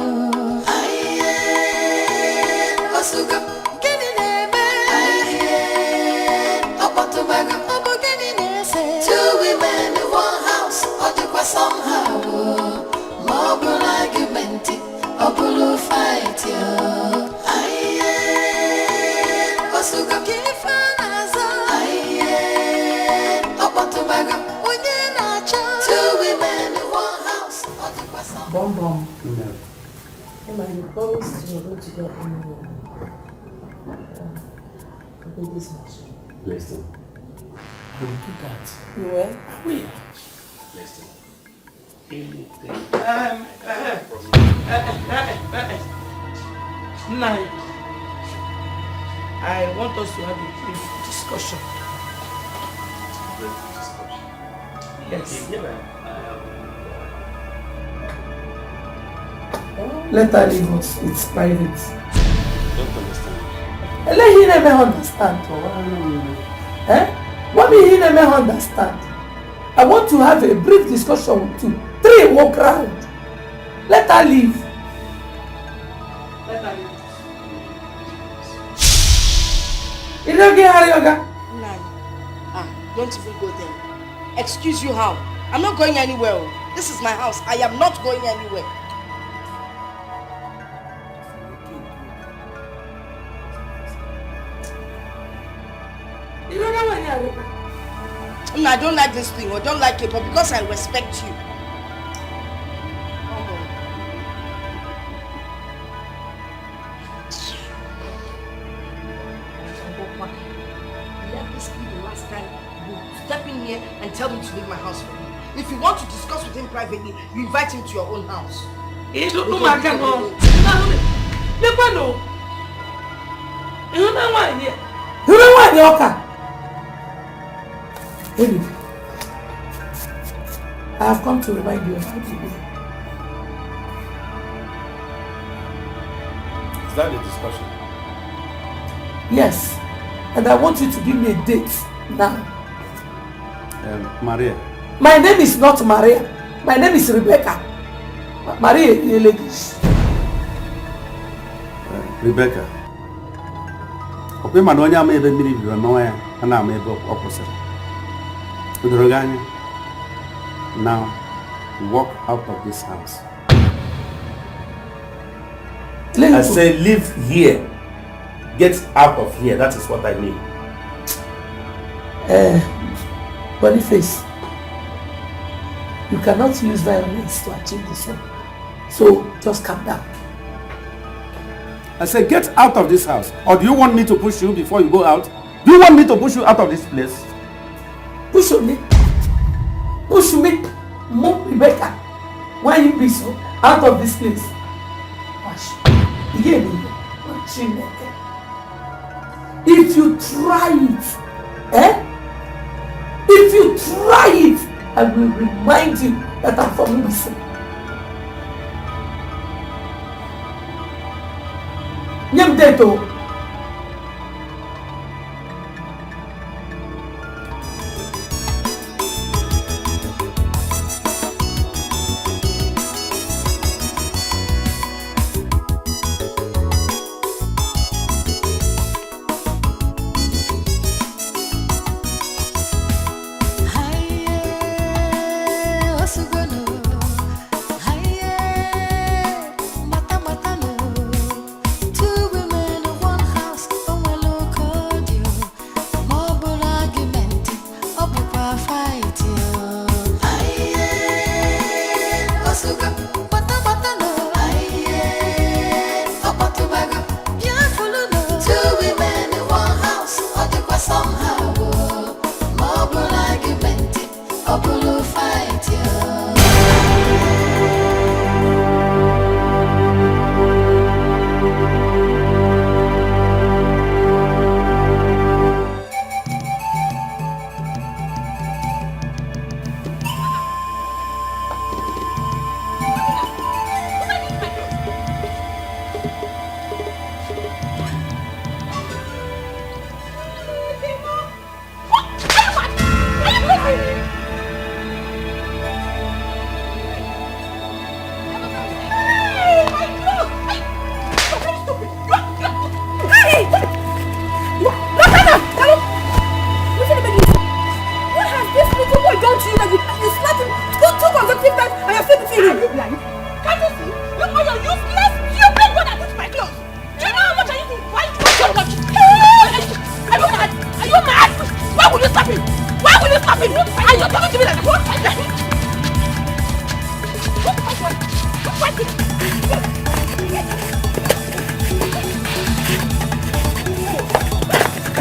Two women in one house, or somehow, mobile argument, or blue fight. Two women in one house, or Bom. Emma, you promised you were going to get anyone. This much. Listen. We'll do that. You will? We. Listen. Anything. Nine. I want us to have a brief discussion. Yes. Let her leave us. It's private. Don't understand. Let him never understand. What will he never understand? I want to have a brief discussion with you. 3 walk round. Let her leave. Let her leave. You don't get her yoga. Don't even go there. Excuse you how? I'm not going anywhere. This is my house. I am not going anywhere. You don't know when you're No, I don't like this thing or don't like it, but because I respect you. Let this be the last time you step in here and tell me to leave my house for you. If you want to discuss with him privately, you invite him to your own house. You don't know my God. No. You don't know why here. You don't know why you're okay. Baby, I have come to remind you of how to do. Is that the discussion? Yes, and I want you to give me a date now. Maria. My name is not Maria. My name is Rebecca. Maria is Rebecca. Okay, Madonia may be million Noya, and I may go opposite. Now, walk out of this house. I say live here. Get out of here. That is what I mean. Boniface, you cannot use violence to achieve this one. So just calm down. I say get out of this house. Or do you want me to push you before you go out? Do you want me to push you out of this place? Push me. Push me. Move Rebecca. Why you be so out of this place? Wash. Hear me. If you try it, if you try it, I will remind you that I'm from Listen. Nyem deto.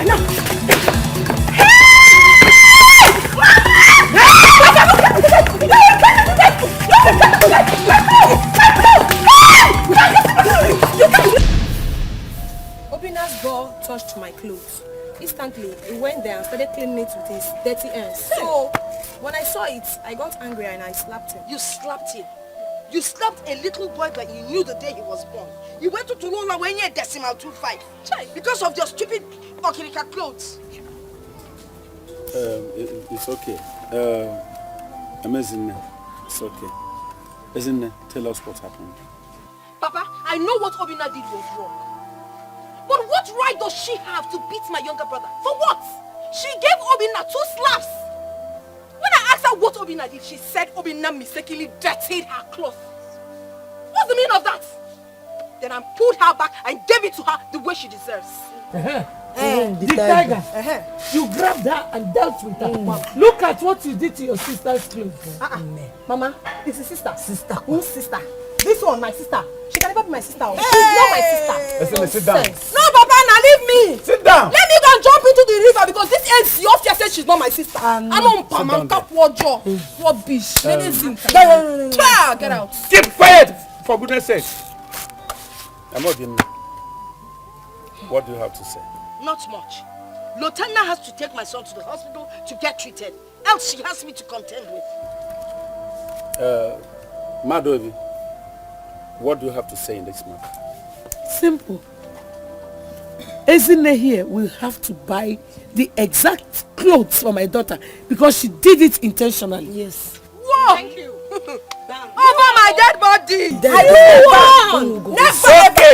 by now. Obina's ball touched my clothes. Instantly, he went there and started cleaning it with his dirty hands. So, when I saw it, I got angry and I slapped him. You slapped him? You slapped a little boy that you knew the day he was born. You went to Tulula when you decimal 25 because of your stupid Okirika clothes. It's okay. Amazing. It's okay. Isn't it? Tell us what happened. Papa, I know what Obina did was wrong. But what right does she have to beat my younger brother? For what? She gave Obina 2 slaps. When I asked her what Obina did, she said Obina mistakenly dirtied her clothes. What's the meaning of that? Then I pulled her back and gave it to her the way she deserves. The tiger. You grabbed her and dealt with her. Look at what you did to your sister's clothes. Mama, this is sister. Sister? Whose sister? This one, my sister. She can never be my sister. She's not my sister. Listen, sit down. No, Papa, now leave me. Sit down. Let me go and jump into the river because this age, your fear says she's not my sister. I'm on Pam, cap, what jaw, what bitch. Get out. Keep quiet, for goodness sake. I'm not in. What do you have to say? Not much. Lotana has to take my son to the hospital to get treated. Else she has me to contend with. Madovi, what do you have to say in this matter? Simple. Ezine here will have to buy the exact clothes for my daughter because she did it intentionally. Yes. Whoa! Thank you. Over my dead body!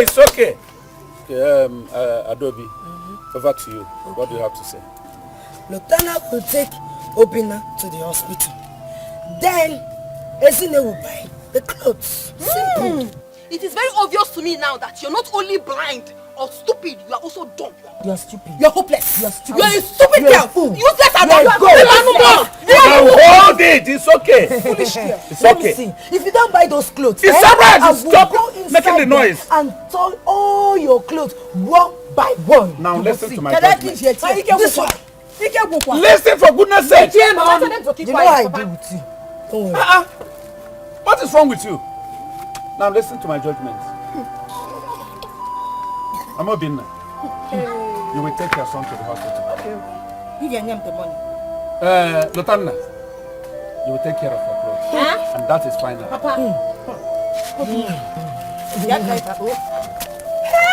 It's okay. Adobe, over to you. What do you have to say? Lotana will take Obina to the hospital. Then Ezine will buy the clothes. Simple. It is very obvious to me now that you're not only blind or stupid, you are also dumb. You're stupid. You're hopeless. You're stupid. You're a stupid You're girl. a fool. Useless and You're a dumb. Hold it. It's okay. Foolish girl. It's Let me okay. see. If you don't buy those clothes, It's alright. I will Stop go inside making the noise. and turn all your clothes one by one. Now listen to my Can I judgment. this one. Listen, for goodness sake. You know I do with you. Don't worry. What is wrong with you? Now listen to my judgment. I'm not being. You will take your son to the hospital. Okay. You can name the money. Lotana, you will take care of her clothes. And that is final. Papa.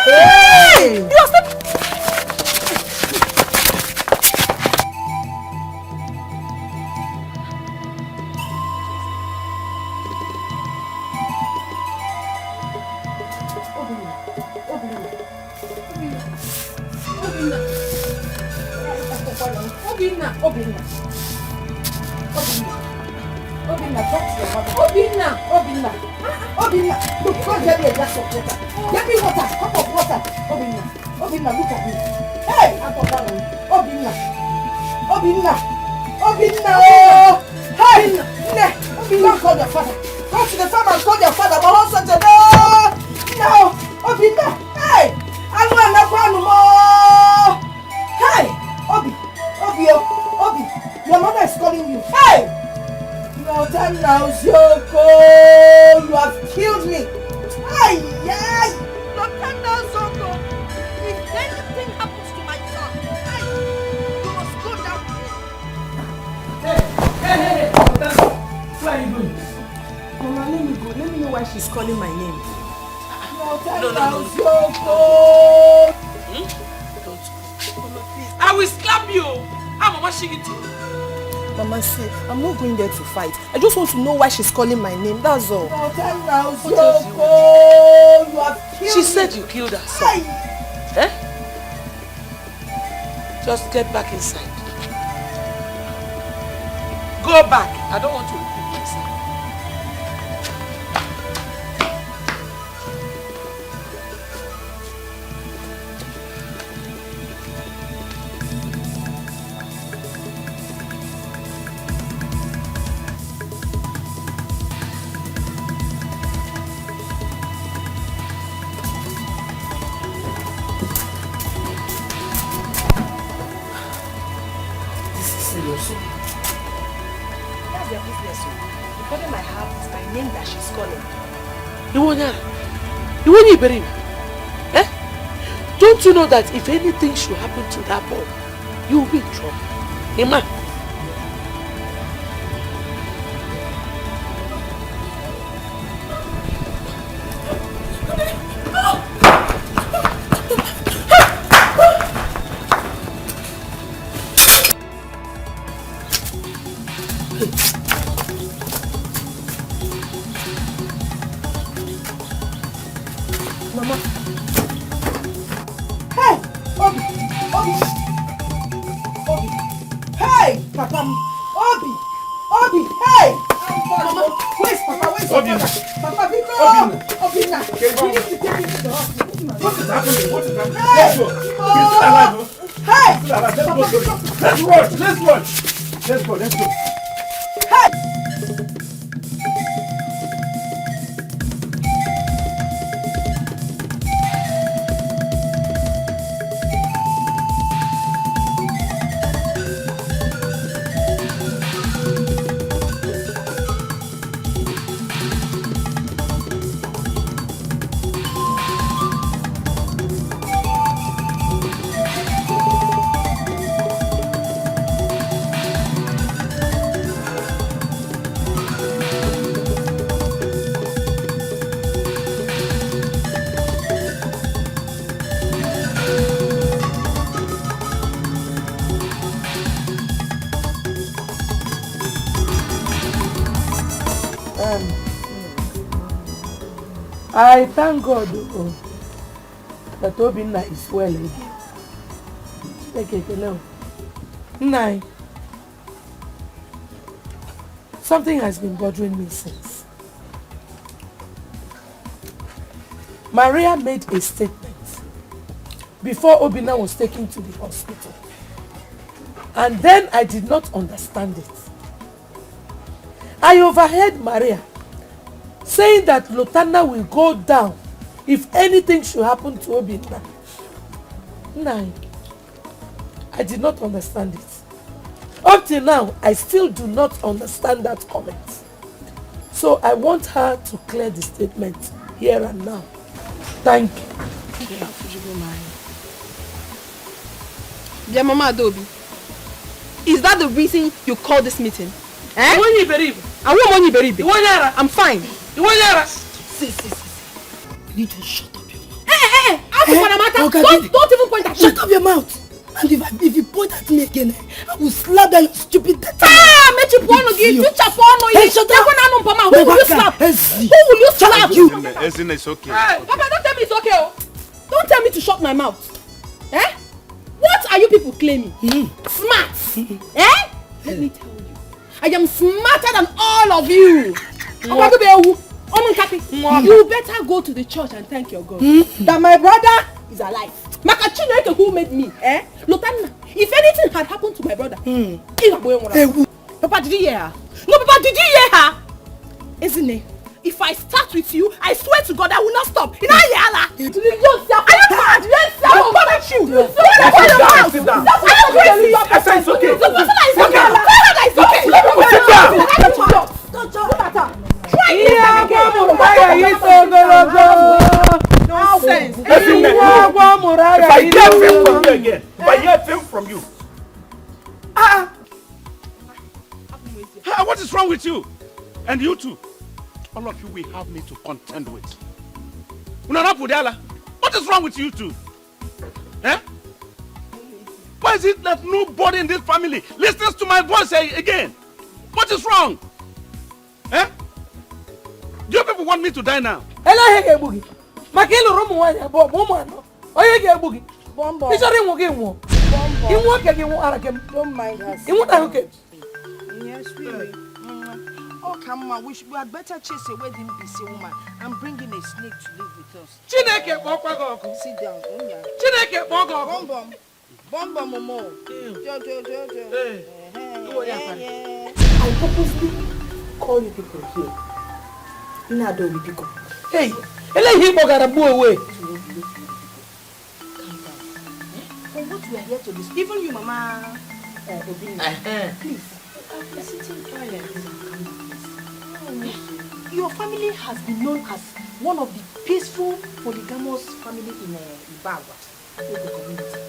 Hey! You are stupid. Obina, look, go get me a glass of water. Get me water, cup of water. Obina, look at me. Hey, I'm for that one. Obina, oh, hey, Obina, call your father. Go to the farm and call your father. But also no, Obina, hey, I want no more. Hey, Obi, your mother is calling you. Hey. No time now, Zoko! You have killed me! Ay! No time now, Zoko! If anything happens to my son, you must go down with me. Hey! Where are you going? Mama, let me go. Let me know why she's calling my name. No time No. Zoko! Don't. Mama, please. I will slap you! I'm washing it too. Mama, see, I'm not going there to fight. I just want to know why she's calling my name, that's all. No time now, Zoko! You have killed She me. said you killed her son. Eh? Just get back inside. Go back. I don't want to repeat myself. That's their business. According my heart, it's my name that she's calling. You won't bury him. Eh? Don't you know that if anything should happen to that boy, you will be in trouble? Emma. I thank God that Obinna is well again. Nine. Something has been bothering me since. Maria made a statement before Obinna was taken to the hospital. And then I did not understand it. I overheard Maria saying that Lotana will go down if anything should happen to Obinna. Nine. I did not understand it. Up till now, I still do not understand that comment. So I want her to clear the statement here and now. Thank you. Dear Mama Adobe, is that the reason you called this meeting? Eh? I'm fine. See. You need to shut up your mouth. Hey, Okay, don't even point at me. Shut up your mouth. And if you point at me again, I will slap that stupid dirty mouth. Shut up. Who will you slap? Who will you slap? It's okay. Papa, don't tell me it's okay. Don't tell me to shut my mouth. Eh? What are you people claiming? Smart. Eh? Let me tell you. I am smarter than all of you. You better go to the church and thank your God that my brother is alive. Makachineke who made me, Lotana, if anything had happened to my brother, Papa, did you hear her? No, Papa, did you hear her? Isn't it? If I start with you, I swear to God I will not stop. You know, Yala. Are you mad? Yes, I will punish you. Sit down. I said it's okay. The person is okay. Nonsense. If I hear film from you. What is wrong with you? And you too. All of you will have me to contend with. What is wrong with you two? Eh? Why is it that nobody in this family listens to my voice again? What is wrong? Eh? Do you people want me to die now? Don't mind us. Yes, really. Oh, come on. We had better chase away the busy woman and bring in a snake to live with us. Sit down. Bom, Momo. I purposely call you people here. Ini Edo with Etiko. Hey, away. For what we are here to discuss. Even you, Mama. Please. I've been sitting quiet. Your family has been known as one of the peaceful, polygamous family in Ibagwa, the community.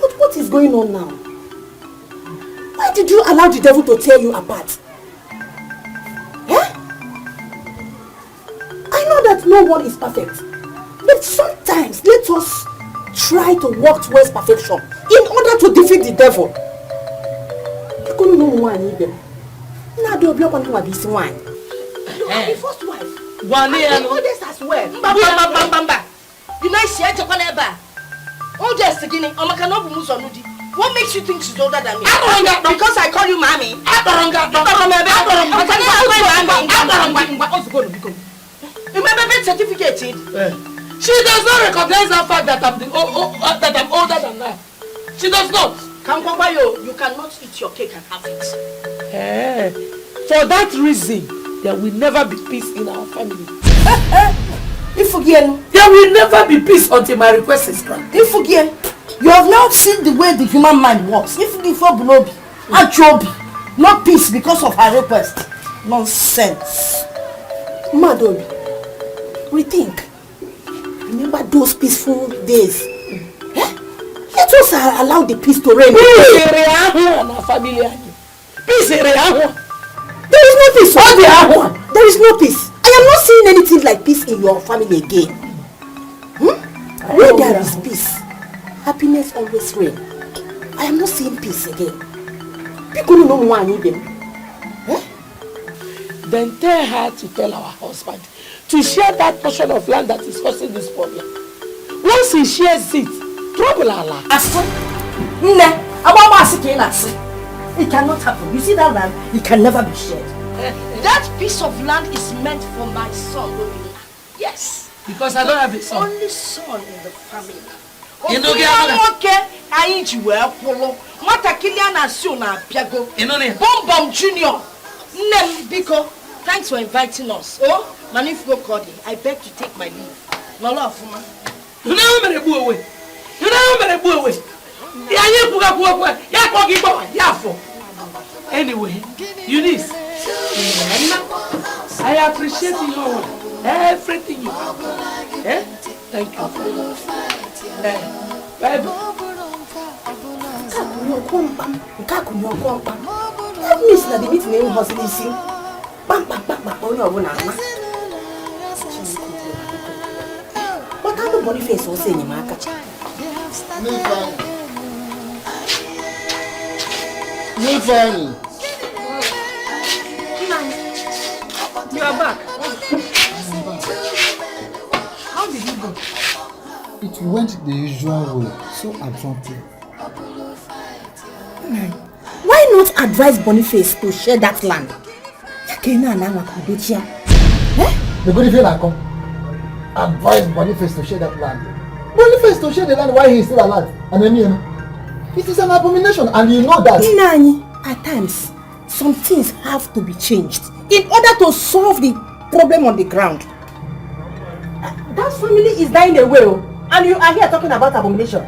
But what is going on now? Why did you allow the devil to tear you apart? Eh? I know that no one is perfect, but sometimes let us try to work towards perfection in order to defeat the devil. You couldn't know one even. Now do you want to have this wine? You are the first wife. And the others as well. You know she had to call her back. Oh, just beginning. What makes you think she's older than me? Because I call you mommy. Remember birth certificate? She does not recognize the fact that I'm older than her. She does not. You cannot eat your cake and have it. For that reason, there will never be peace in our family. There will never be peace until my request is granted. You have now seen the way the human mind works. If before Bunobi, Achobi, no peace because of her request. Nonsense. Madobi, rethink. Remember those peaceful days. Let us allow the peace to reign. Peace in There is no peace. There is no peace. I am not seeing anything like peace in your family again. Where there is peace, happiness always reigns. I am not seeing peace again. People don't know one even. Then tell her to tell our husband to share that portion of land that is causing this problem. Once he shares it, trouble Allah. It cannot happen. You see that land? It can never be shared. That piece of land is meant for my son. Yes. Because I don't have a son. Only son in the family. Bom Junior. Biko, thanks for inviting us. Oh, Manifro Cody, I beg to take my leave. Nolo Afuma. You never made a boo away. Anyway, Eunice, I appreciate you everything you have. Thank you. That means that the meeting ain't hustling. What kind of body face was saying, Maka? Nifani. You are back. How did it go? It went the usual way, so abruptly. Why not advise Boniface to share that land? The Boniface come. Advise Boniface to share that land. Boniface to share the land while he is still alive. And then it is an abomination, and you know that. Inani, at times, some things have to be changed in order to solve the problem on the ground. That family is dying away, and you are here talking about abomination.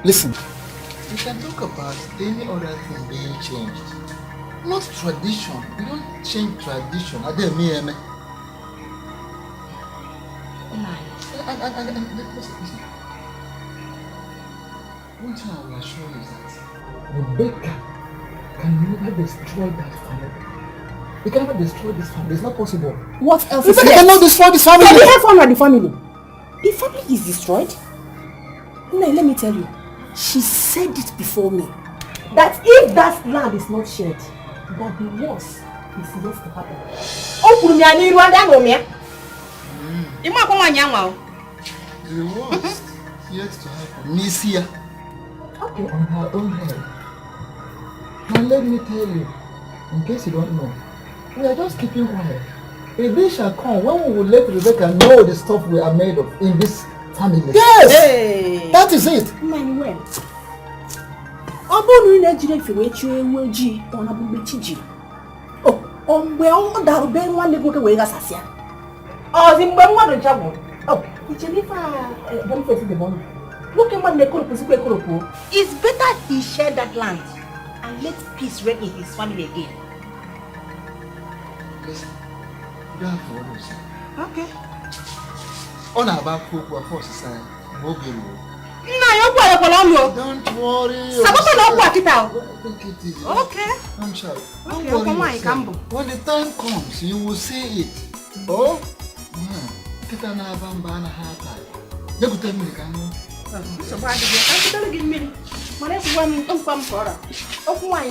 Listen, we can talk about any other thing being changed. Not tradition. We don't change tradition. Listen. One thing I will assure you is that Rebecca can never destroy that family. They can never destroy this family. It's not possible. What else Rebecca cannot destroy this family. They have fun with the family. The family is destroyed. No, let me tell you. She said it before me. That if that land is not shared, that the worst is yet to happen. The worst yet to happen. Nisia. Okay, on her own head. Now let me tell you, in case you don't know, we are just keeping quiet. A day shall come when we will let Rebecca know the stuff we are made of in this family. Yes! Hey. That is it! Manuel. It's better he share that land and let peace reign in his family again. Listen, you don't have to worry yourself. Okay. On about who are forces, don't worry yourself. Take it easy. Okay. I'm sorry. Don't Okay, worry yourself. When the time comes, you will see it. Oh? Get an abamba and a hard time. You could tell me the camera. So why did you give me? My next one don't come for her. Of why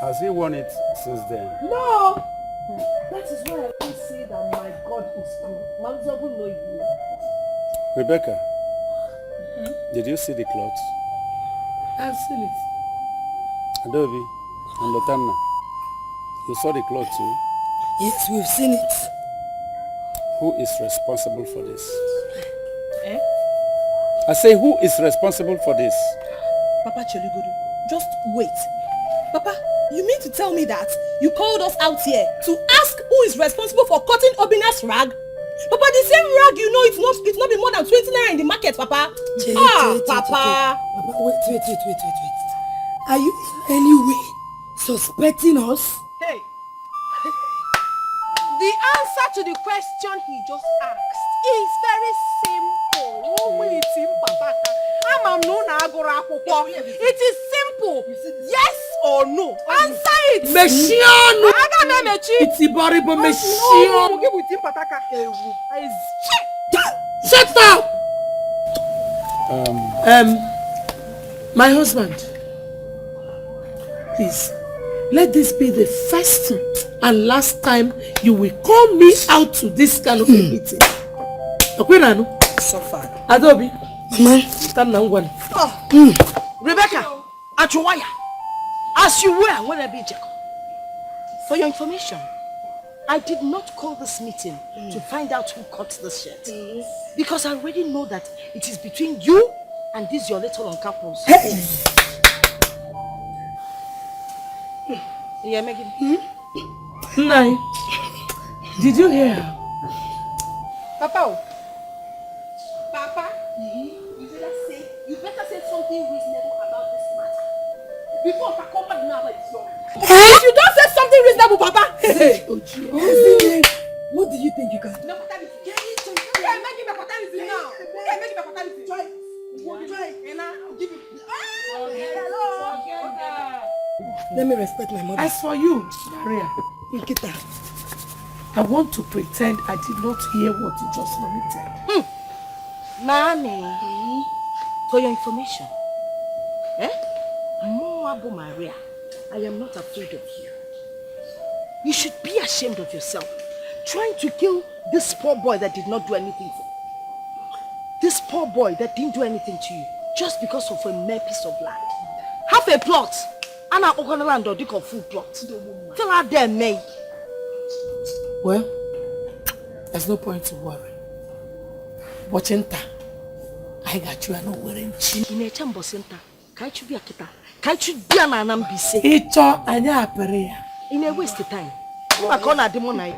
Has he won it since then? No! That is why I can say that my God is good. Manzobu know you. Rebecca, did you see the cloth? I've seen it. Adobe and Lotanna, you saw the cloth too? Yes, we've seen it. Who is responsible for this? Eh? I say, who is responsible for this? Papa Cheligudu, just wait. Papa, you mean to tell me that you called us out here to ask who is responsible for cutting Obina's rag? Papa, the same rag, you know, it's not been more than 20 naira in the market, Papa. Papa. Papa, wait. Are you in any way suspecting us? Hey. The answer to the question he just asked is very simple. It is simple. Yes or no. Answer it. Meshiano. Itibaribo Meshiano. Shut up. My husband, please, let this be the first and last time you will call me out to this kind of a meeting. Suffer. Adobe. Stand now, one. Rebecca, Achuwaya, as you were when I be Jacob. For your information, I did not call this meeting to find out who cut this shirt. Because I already know that it is between you and this your little uncapos. Hey! Yeah, Megan. Nai, did you hear her? Papa. You better say something reasonable about this matter. Before I come back now, it's your. If you don't say something reasonable, Papa. Hey, what do you think you can do? Let me respect my mother. As for you, Maria, Nikita, I want to pretend I did not hear what you just narrated. Mommy, for your information, Abu Maria, I am not afraid of you. You should be ashamed of yourself. Trying to kill this poor boy that did not do anything for you. This poor boy that didn't do anything to you. Just because of a mere piece of land. Half a plot. And I'm going to land on a full plot. Tell her there, May. Well, there's no point to worry. Watching ta, I got you. I know where in a chamber center. Can't you be a kita? Can't you be an ambissi? It's all a yaperia. In a waste of time. I can't have the money.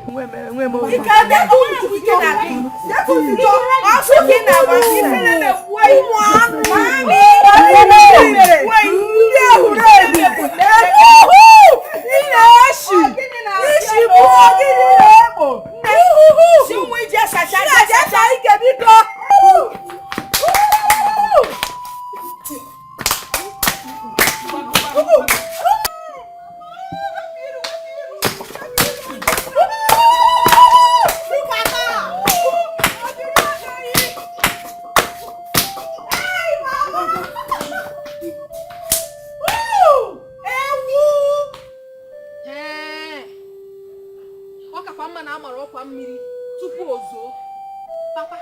Papa,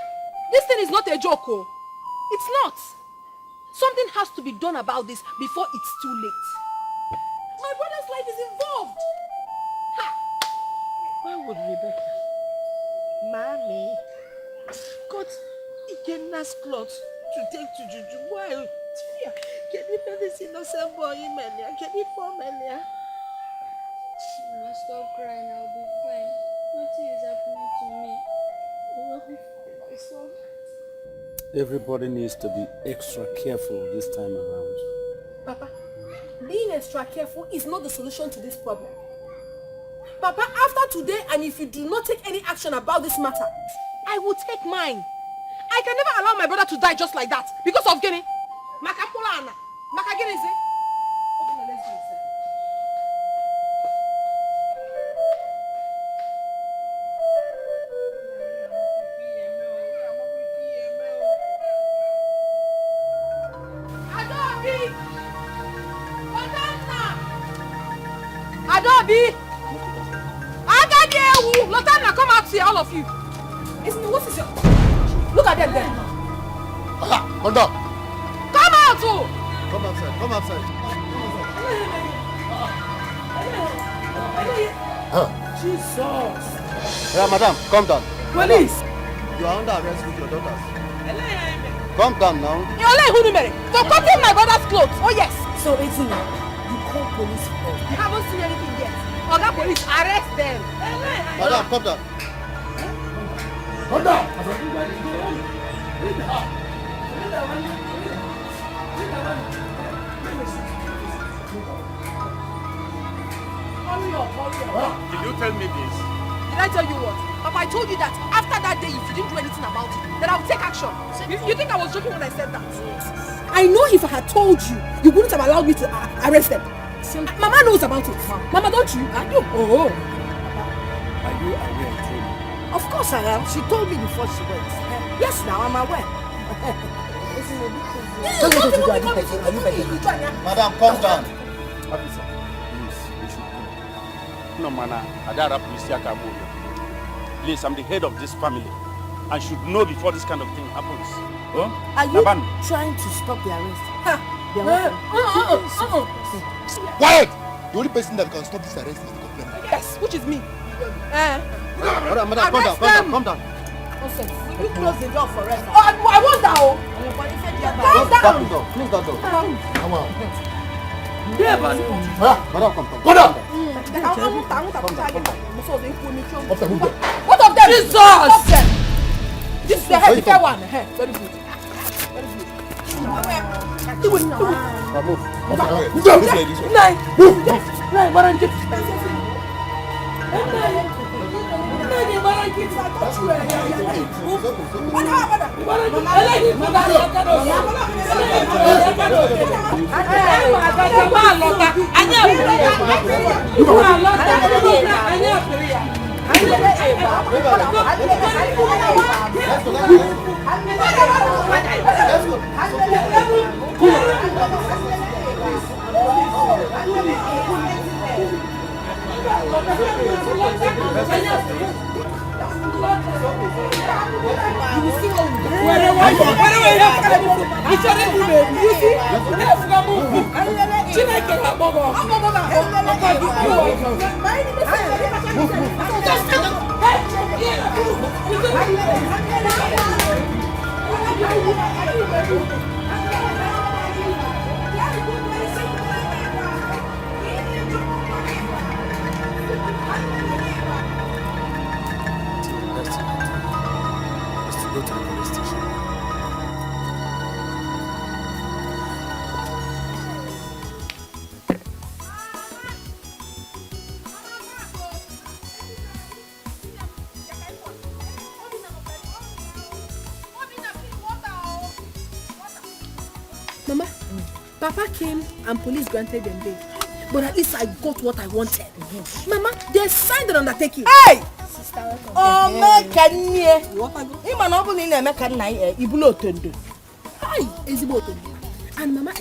this thing is not a joke. It's not. Something has to be done about this before it's too late. My brother's life is involved. Ha! Why would Rebecca? Mommy got Ikenna's clothes to take to Juju. Why? Can you feel this innocent boy, Melia? Can you for Melia? Mama, stop crying. I'll be fine. Nothing is happening to me. I will be fine myself. Everybody needs to be extra careful this time around. Papa, being extra careful is not the solution to this problem. Papa, after today, and if you do not take any action about this matter, I will take mine. I can never allow my brother to die just like that because of Gini. Makapola Anna. Makagini is it? Adobe! Agadewu! Lotana, come out here, all of you. What is your... Look at them there. Hold up. Come out! Oh. Come outside. Come outside. Jesus. Yeah, madam, calm down. Police. You are under arrest with your daughters. Calm down now. For cutting my brother's clothes. Oh yes. So it's you call police first. You haven't seen anything yet. Oga police, arrest them. Madam, calm down. Hold on. Hurry up. Did you tell me this? Did I tell you what? Papa, I told you that after that day, if you didn't do anything about it, then I would take action. You think I was joking when I said that? I know if I had told you, you wouldn't have allowed me to arrest them. Mama knows about it. Mama, don't you? Are you? Oh. Are you aware, truly? Of course I am. She told me before she went. Yes, now I'm aware. Madam, calm down. Officer, please, we should go. No, man, Adara Polisiaka Bono. Please, I'm the head of this family. I should know before this kind of thing happens. Huh? Are you trying to stop the arrest? Quiet! The only person that can stop this arrest is the complainant. Yes, which is me. Madam, calm down. You close the door forever. Oh, I want that. Oh. Close that door. Come on. Yeah, but... Madam, come. Go down. What of them? Jesus! Stop them. This is the heavy one. Very good. Go to the police station. Mama, Papa came and police granted them bail. But at least I got what I wanted. Mama, they signed an undertaking. Hey! Oh, make a near. Him and Uncle in a mechanic, Ibulo Tondo. Hi, Ezibo Tondo. And Mama,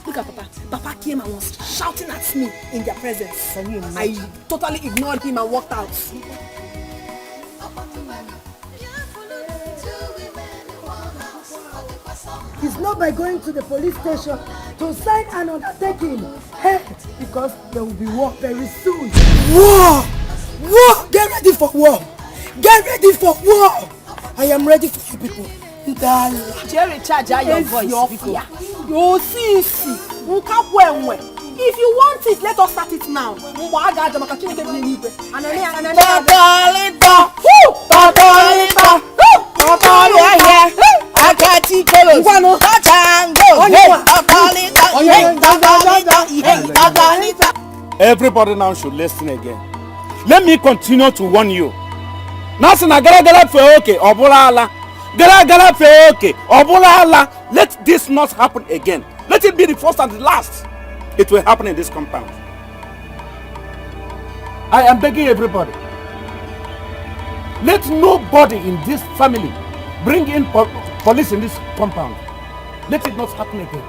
look at Papa. Papa came and was shouting at me in their presence. I totally ignored him and walked out. It's not by going to the police station to sign an undertaking. Hey, because there will be war very soon. War! War! Get ready for war! Get ready for war! I am ready for you people. Jerry, charge your voice. You see. If you want it, let us start it now. Everybody now should listen again. Let me continue to warn you. Nasina gara fe okay, obula gara fe okay, obula. Let this not happen again. Let it be the first and the last. It will happen in this compound. I am begging everybody. Let nobody in this family bring in police in this compound. Let it not happen again.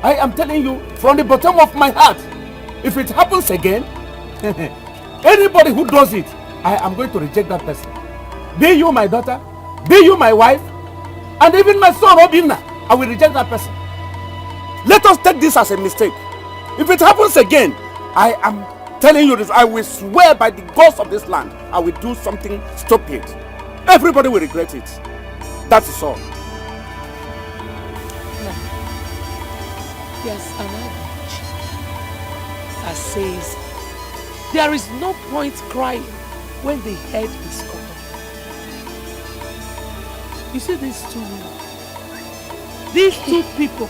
I am telling you from the bottom of my heart, if it happens again, anybody who does it, I am going to reject that person. Be you my daughter, be you my wife, and even my son Obinna, I will reject that person. Let us take this as a mistake. If it happens again, I am telling you this, I will swear by the gods of this land, I will do something stupid. Everybody will regret it. That is all. Yes, an adage that says there is no point crying when the head is cut off. You see these two women, these two people,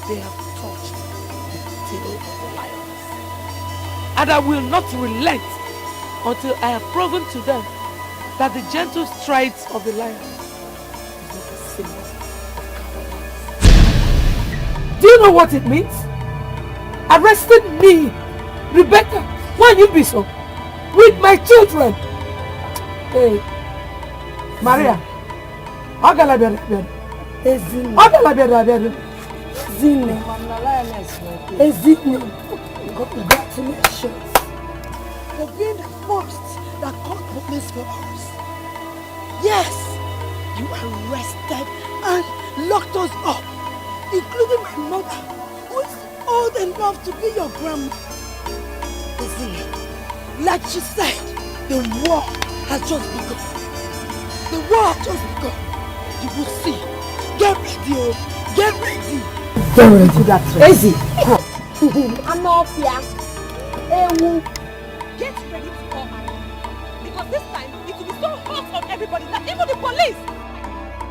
they have touched the tail of the lioness, and I will not relent until I have proven to them that the gentle strides of the lion is not a symbol. Do you know what it means? Arresting me, Rebecca, why you be so? With my children. Hey, Maria, Congratulations for being the first that called police for us. Yes, you arrested and locked us up, including my mother, who is old enough to be your grandma. Listen, like she said, the war has just begun. The war has just begun. You will see. Get ready, oh. Get ready. Get ready. Easy. I'm not here. Get ready to come out. Because this time, it will be so hot on everybody that even the police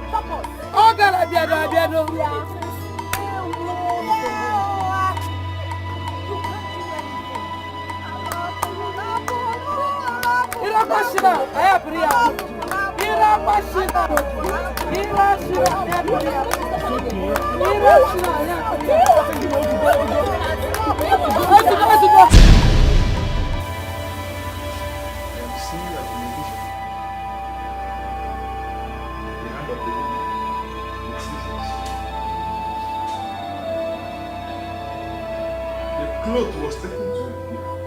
stop us. Oh, God, I cloth was taken to him.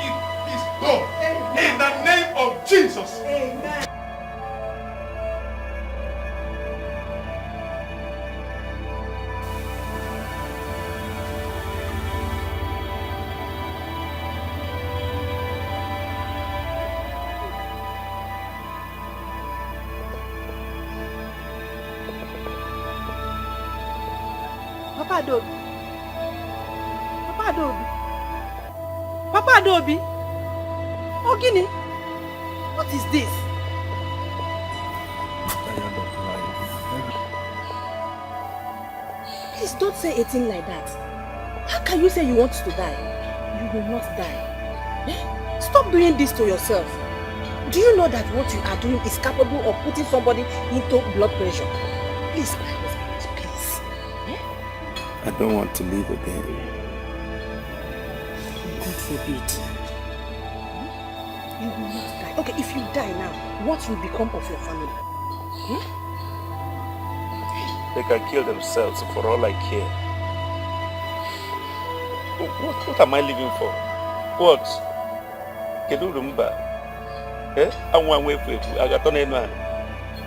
It is done. In the name of Jesus. Amen. Papa Adobe. Papa Adobe. Papa Adobe. Oh, Guinea. What is this? Please don't say a thing like that. How can you say you want to die? You will not die. Eh? Stop doing this to yourself. Do you know that what you are doing is capable of putting somebody into blood pressure? Please, my husband, please. I don't want to live again. God forbid. You will not die. Okay, if you die now, what will become of your family? They can kill themselves for all I care. What am I living for? What? Can you remember? I'm one way for it. I got on anyone.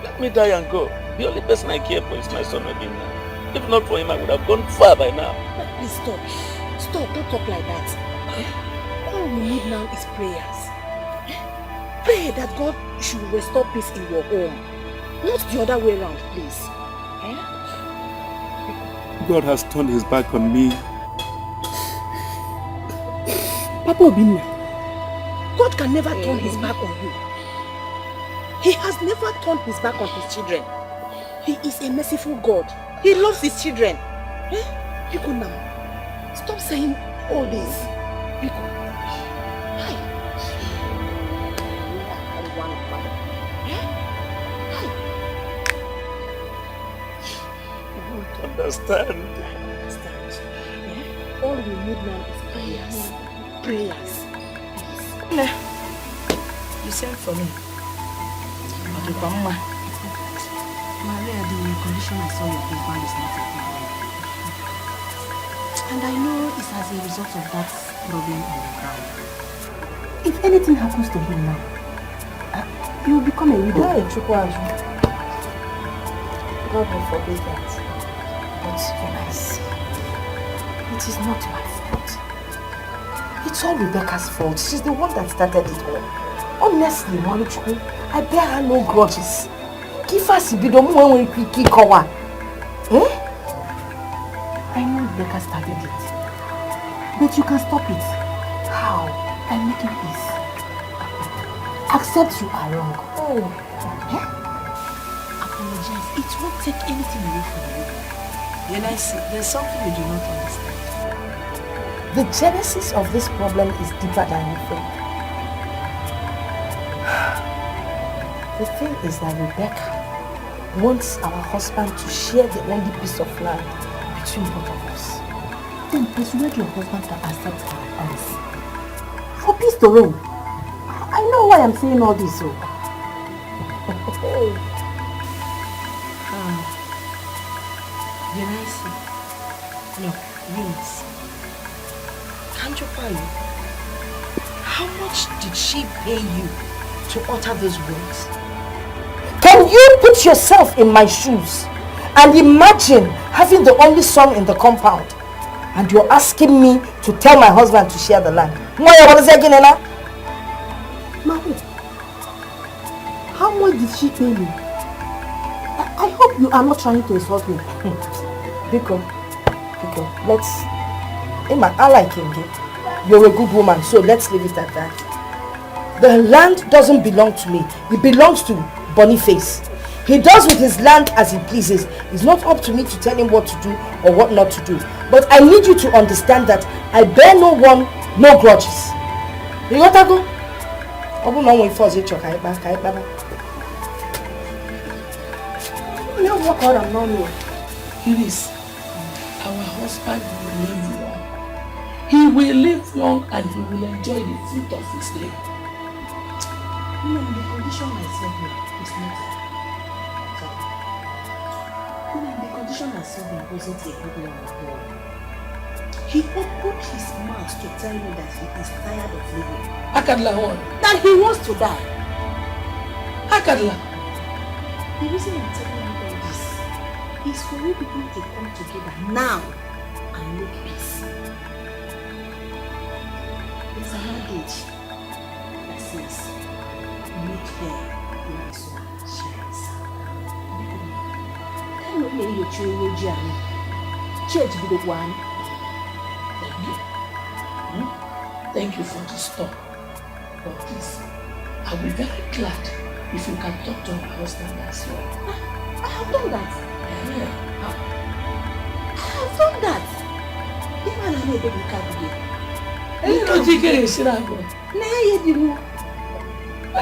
Let me die and go. The only person I care for is my son Obinna. If not for him, I would have gone far by now. Please stop. Stop, don't talk like that. All we need now is prayers. Pray that God should restore peace in your home. Not the other way around, please. God has turned his back on me. Papa Obinna, God can never turn his back on you. He has never turned his back on his children. He is a merciful God. He loves his children. People now, stop saying all this. People. Understand. All we need now is prayers. Prayers. Yes. You sent for me. Maria, the condition I saw your husband is not a problem. And I know it's as a result of that problem on the ground. If anything happens to him now, he will become a widow. God will forbid that. But Eunice, it is not my fault. It's all Rebecca's fault. She's the one that started it all. Honestly, Maluchukwu, I bear her no grudges. Give us a bit of more when we kick her. I know Rebecca started it. But you can stop it. How? By making peace. Accept you are wrong. Apologize. It won't take anything away from you. Eunice, there's something you do not understand. The genesis of this problem is deeper than you think. The thing is that Rebecca wants our husband to share the only piece of land between both of us. Then persuade your husband to accept her else. For peace to reign. I know why I'm saying all this. So. Eunice, no, Eunice. Can't you buy you? How much did she pay you to utter those words? Can you put yourself in my shoes and imagine having the only son in the compound and you're asking me to tell my husband to share the land? Mami, how much did she pay you? I hope you are not trying to insult me. Biko, let's... Emma, I like him. You're a good woman, so let's leave it at that. The land doesn't belong to me. It belongs to Boniface. He does with his land as he pleases. It's not up to me to tell him what to do or what not to do. But I need you to understand that I bear no grudges. You got to go? Eunice, our husband will live long. He will live long and he will enjoy the fruit of his labor. No, the condition myself here is not. The condition myself here wasn't a good one at all. He opened his mouth to tell me that he is tired of living. That he wants to die. The reason I'm telling you all this is for you people to come together now and make peace. There's an adage that says, make hair in this one shines. Tell me you're chewing your journey. Church be the one. Thank you for this talk. But please, I'll be very glad if you can talk to my husband as well. I have done that. Yeah. I have done that. If I don't know a baby can't be You know, Dikeh is not good. Nah, you didn't. I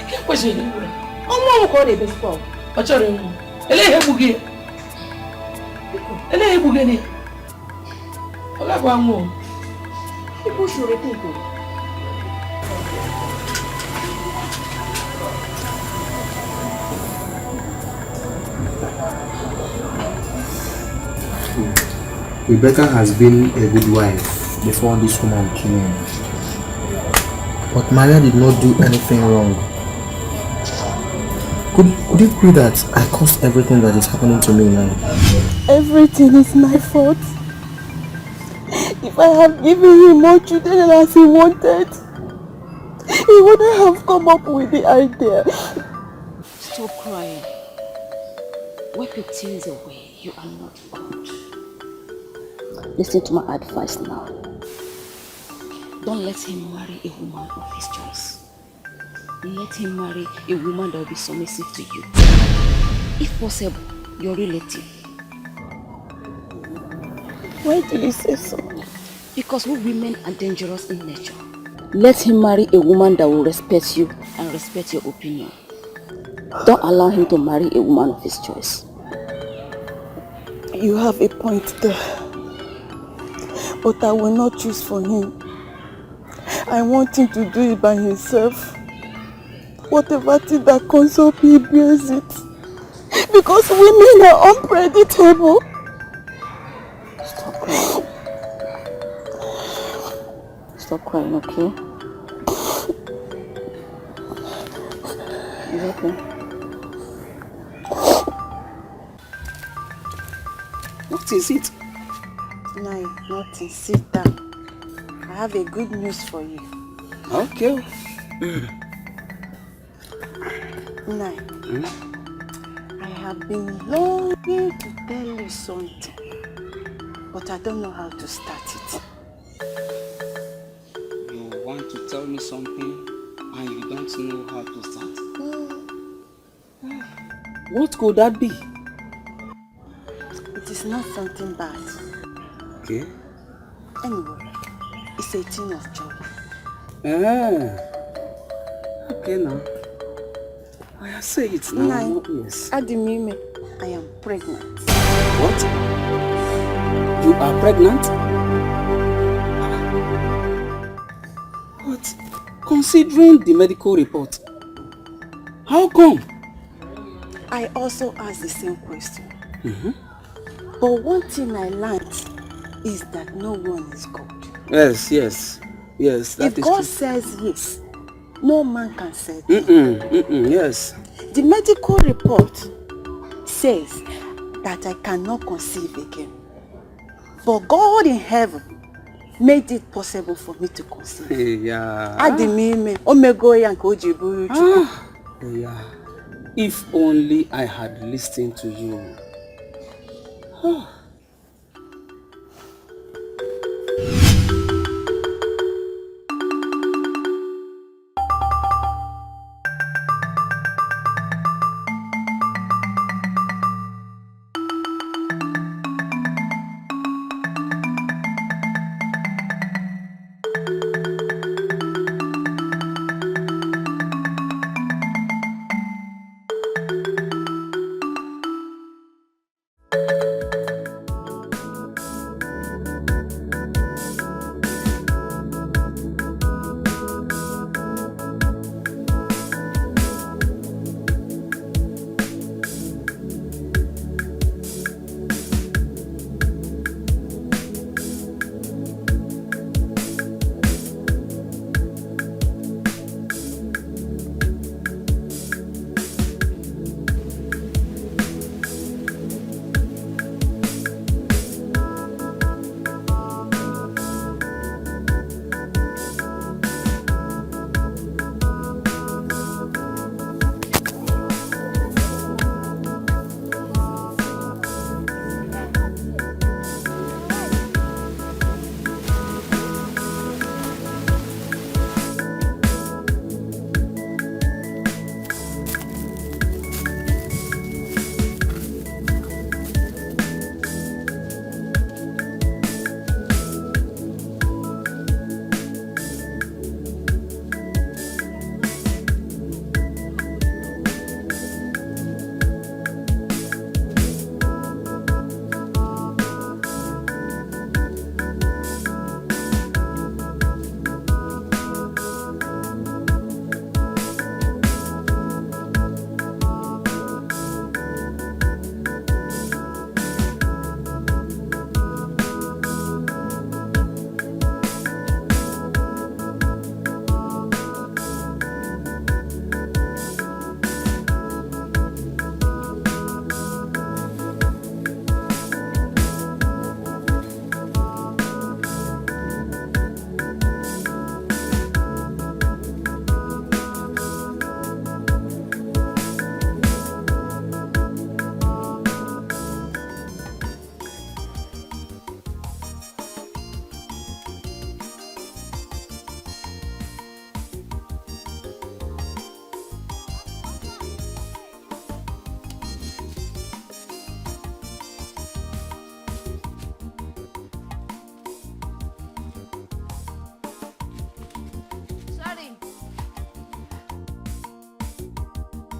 can't question you. I'm not going to be spoiled. What's your name? Elehe bugi. Elehe bugi ni. Ola kwa mo. People should rethink it. Rebecca has been a good wife before this woman came. But Maria did not do anything wrong. Could it be that I caused everything that is happening to me now? Everything is my fault. If I have given him more children as he wanted, he wouldn't have come up with the idea. Stop crying. Wipe your tears away. You are not bound. Listen to my advice now. Don't let him marry a woman of his choice. Let him marry a woman that will be submissive to you. If possible, your relative. Why do you say so? Because we women are dangerous in nature. Let him marry a woman that will respect you and respect your opinion. Don't allow him to marry a woman of his choice. You have a point there. But I will not choose for him. I want him to do it by himself. Whatever thing that comes up, he bears it. Because women are unpredictable. Stop crying. Stop crying, okay? It's okay. What is it? No, nothing. Sit down. I have a good news for you. Okay. Nai, I have been longing to tell you something, but I don't know how to start it. You want to tell me something and you don't know how to start? What could that be? It is not something bad. Okay. Anyway, it's a thing of joy. Okay now. I say it now. Nai, Yes. Adimime, I am pregnant. What? You are pregnant? What? Considering the medical report, how come? I also asked the same question. But one thing I learned is that no one is God. Yes, that if is God true. says yes, no man can say no. Yes. The medical report says that I cannot conceive again. But God in heaven made it possible for me to conceive. Yeah. Adimime, omegoya nke o ji buru Chukwu. Yeah. If only I had listened to you.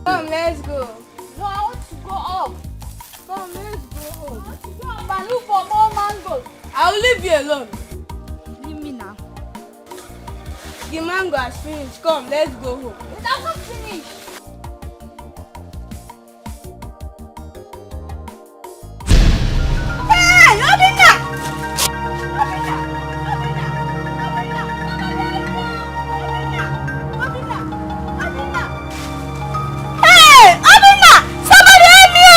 Come, let's go. No, I want to go up. Come, let's go home. I want to go up and look for more mangoes. I will leave you alone. Leave me now. The mango has finished. Come, let's go home. It hasn't finished. Hey, Obinna! Obinna! Hey! Obinna! Somebody help me!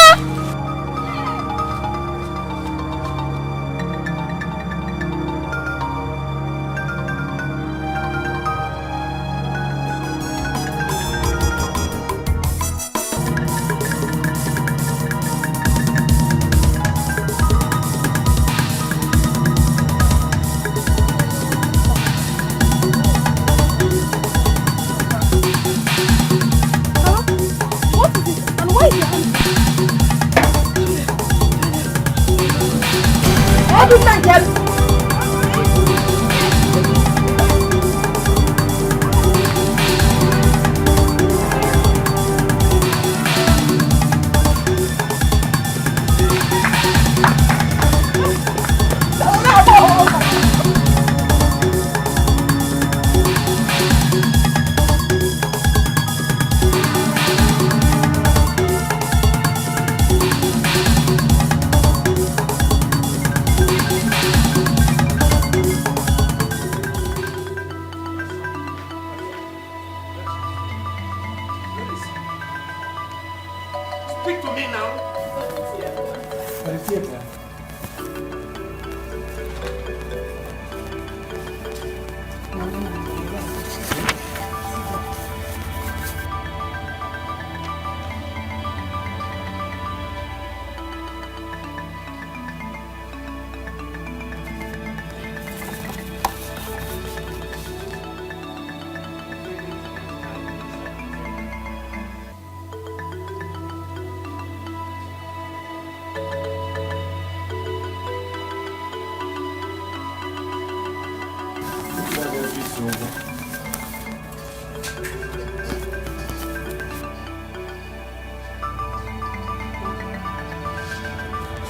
speak to me now.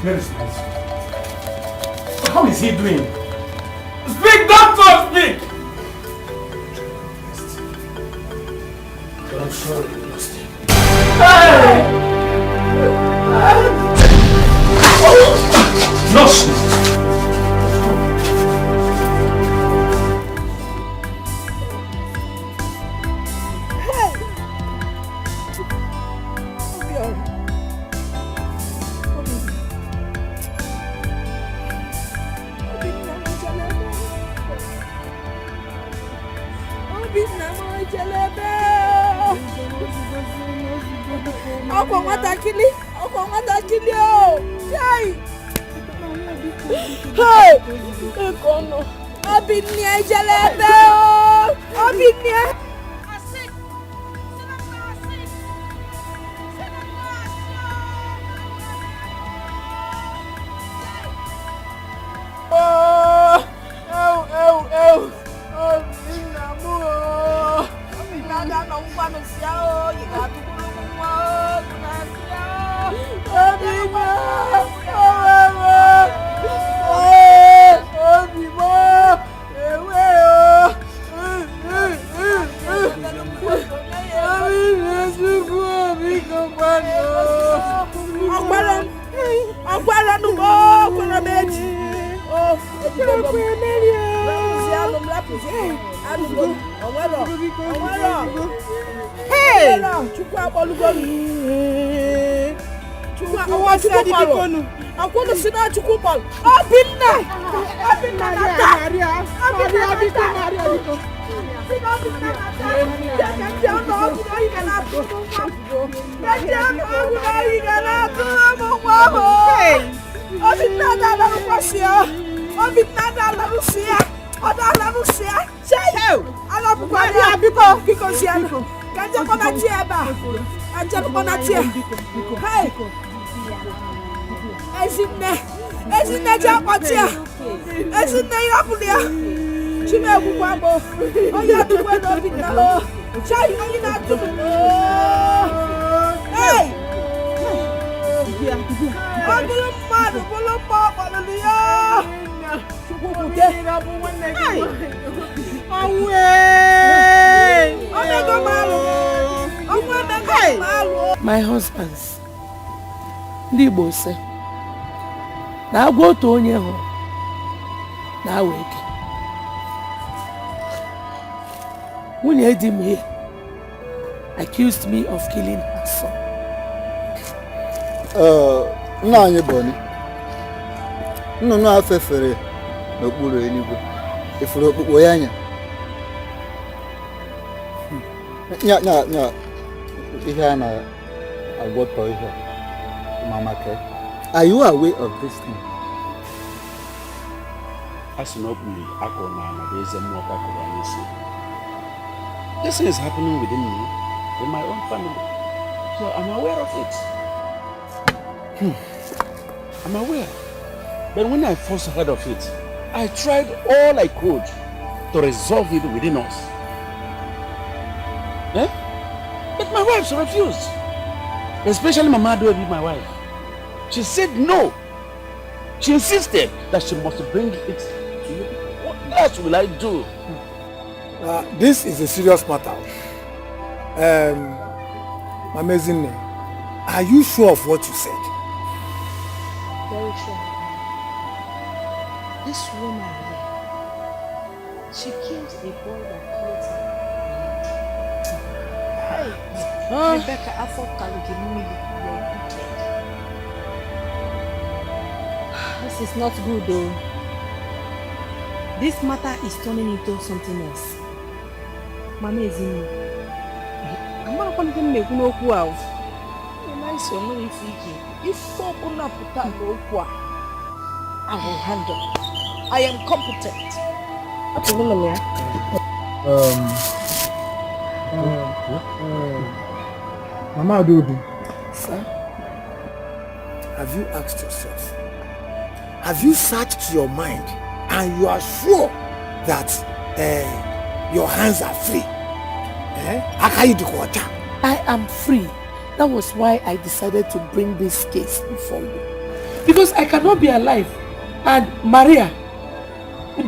Very nice. How is he doing? Speak, doctor, speak! But I'm sorry you lost him. Hey! Lost him! My husbands, ndị Igbo say, na agwa otu onye hụrụ na awa eke. Nwunye di m here accused me of killing her son. Nna anyị Boni, nnụnụ a fefere n'okpuru eluigwe, ifuru okpukpo ya anya. Nya ihe a na-agwọtọ ihe Mama K. Are you aware of this thing? This thing is happening within me, in my own family. So I'm aware of it. I'm aware. But when I first heard of it, I tried all I could to resolve it within us. Eh? But my wife refused. Especially Mama Dobi, my wife. She said no. She insisted that she must bring it to you. What else will I do? This is a serious matter. Amazing. Are you sure of what you said? Very sure. This woman here, she killed a boy that called her. Hey, Rebecca, I thought I would give me your good. This is not good though. This matter is turning into something else. Mama is in. I'm not going to make no wow. Nice, you're not thinking. If so, I'm not put that no wow. I will handle. I am competent. What's the name? Mama Adobe. Sir? Have you asked yourself? Have you searched your mind and you are sure that your hands are free? I am free. That was why I decided to bring this case before you. Because I cannot be alive and Maria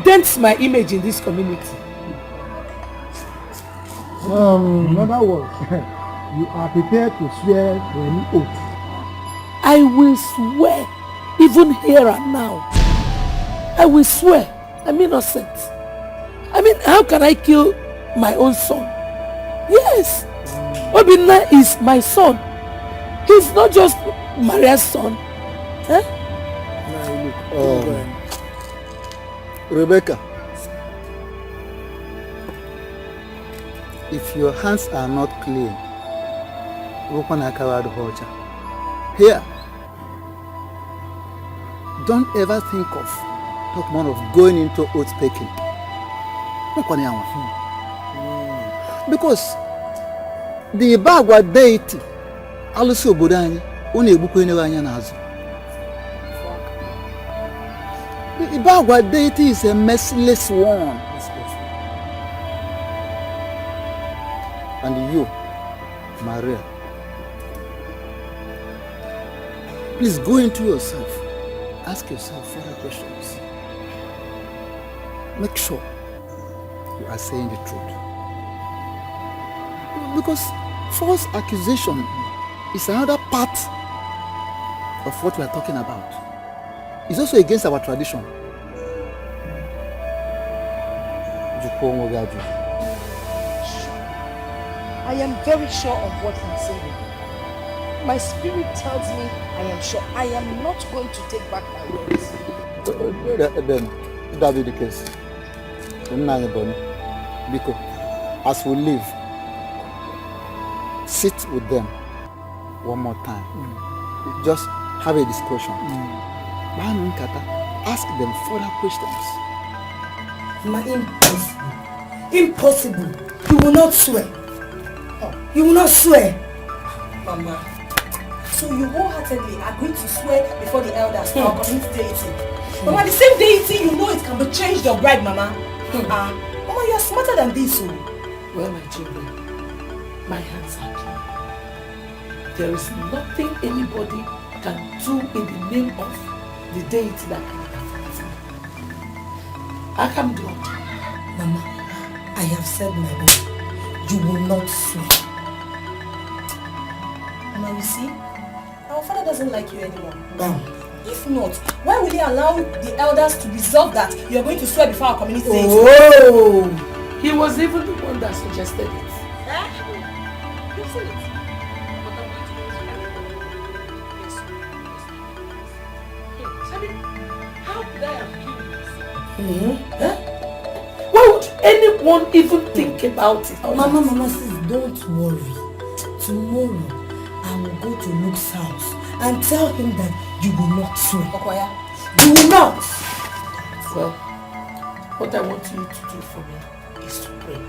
dents my image in this community. In other words, you are prepared to swear an oath. I will swear, even here and now. I will swear I'm innocent. I mean, how can I kill my own son? Yes, Obinna is my son. He's not just Maria's son. Eh? Rebecca, if your hands are not clean, here, don't ever think of talk more of going into oath taking. Because the Bagwa deity, also Budani, only Bukwini Nazo. The Bagwa deity is a merciless one. And you, Maria, please go into yourself. Ask yourself further questions. Make sure you are saying the truth. Because false accusation is another part of what we are talking about. It's also against our tradition. I am very sure of what I'm saying. My spirit tells me I am sure. I am not going to take back my words. Then, that be the case. Because as we leave, sit with them one more time. Just have a discussion. Ask them further questions. Impossible. You will not swear. You will not swear. Mama. So you wholeheartedly agreed to swear before the elders to our community deity. Mama, the same deity, you know it can be changed or bribed, Mama. Mama, you are smarter than this. Well, my children, my hands are clean. There is nothing anybody can do in the name of the deity that can affect me. I am God. Mama, I have said my word. You will not swear. Mama, you see, our father doesn't like you anymore. If not, why will he allow the elders to resolve that you are going to swear before our community deity? Oh! He was even the one that suggested it. You've seen it. But I'm going to how could I have killed myself? Why would anyone even think about it? Mama, sis, don't worry. Tomorrow, I will go to Luke's house and tell him that you will not swear. You will not! Well, what I want you to do for me is to pray.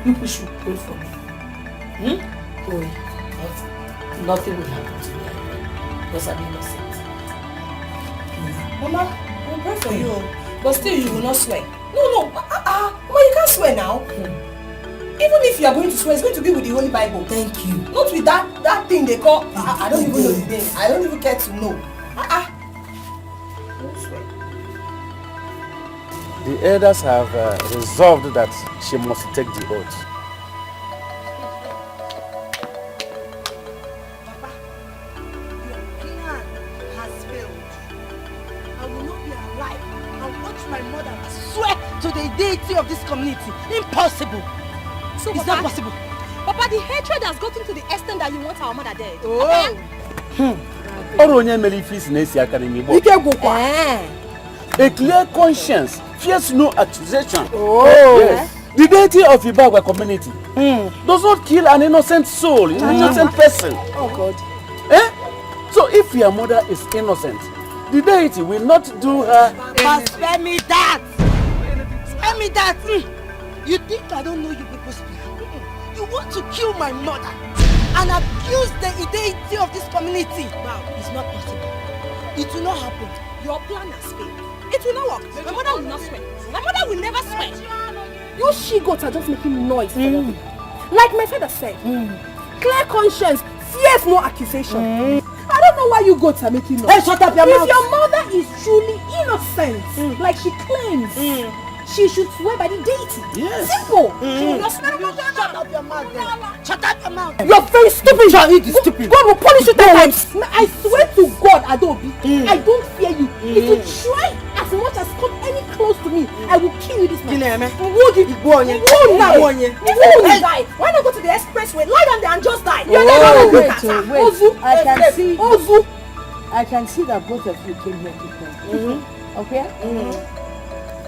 People should pray for me. Pray. Nothing will happen to me because I'm innocent. Mama, I will pray for you, but still you will not swear. No, Mama, you can't swear now. Even if you are going to swear, it's going to be with the Holy Bible. Thank you. Not with that thing they call, I don't even know the name. I don't even care to know. Don't swear. The elders have resolved that she must take the oath. Papa, your plan has failed. I will not be alive and watch my mother swear to the deity of this community. Impossible. So, it's Papa, not possible. Papa, the hatred has gotten to the extent that you want our mother dead. Oh. A clear conscience fears no accusation. Oh. Yes. The deity of Ibagwa community does not kill an innocent soul, an innocent person. Oh God. So if your mother is innocent, the deity will not do her. But spare me that! Spare me that! You think I don't know you people speak? You want to kill my mother and abuse the deity of this community? Wow, it's not possible. It will not happen. Your plan has failed. It will not work. My mother will not swear. My mother will never swear. You she-goats are just making noise for nothing. Like my father said, clear conscience fears no accusation. I don't know why you goats are making noise. Hey, shut up your mouth! If your mother is truly innocent, like she claims, she should swear by the deity. Yes. Simple. She will not swear. Shut up your mouth then. Shut up your mouth. You're very stupid. It is stupid. God will punish you 10 times. I swear to God, Adobe, I don't fear you. If you try as much as come any close to me, I will kill you this night. Would you? Why not go to the expressway, lie down there and just die? You're never Wait. Ozu, I can see that both of you came here to pray. Okay?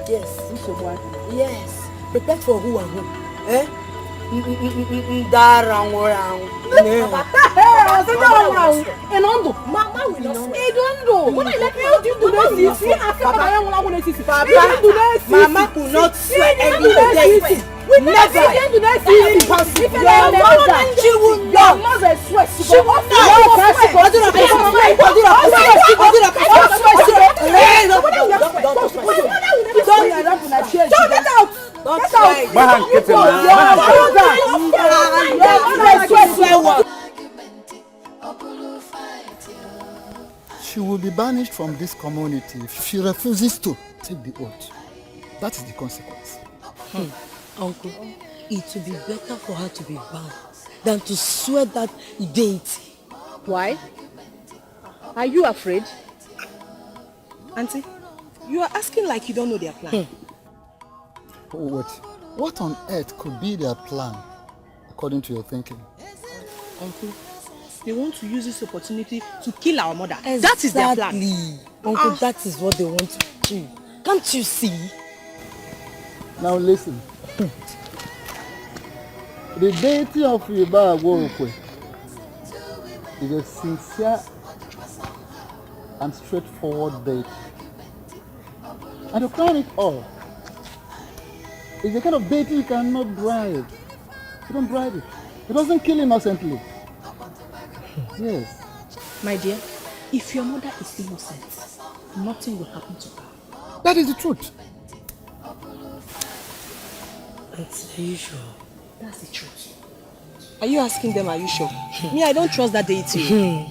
Yes. This is what. Yes. Prepare for who and who? Mama will not swear. Mama will not swear any day. Never. Impossible. She will not. She will She will be banished from this community if she refuses to take the oath. That is the consequence. Uncle, it would be better for her to be bound than to swear that deity. Why? Are you afraid? Auntie, you are asking like you don't know their plan. What on earth could be their plan, according to your thinking? Uncle, they want to use this opportunity to kill our mother. Exactly. That is their plan. Uncle, that is what they want to do. Can't you see? Now listen. The deity of Ibagwa is a sincere and straightforward deity. And to crown it all, it's the kind of deity you cannot bribe. You don't bribe it. It doesn't kill innocently. Yes. My dear, if your mother is innocent, nothing will happen to her. That is the truth. Are you sure? That's the truth. Are you asking them, are you sure? Me, I don't trust that deity. Hey!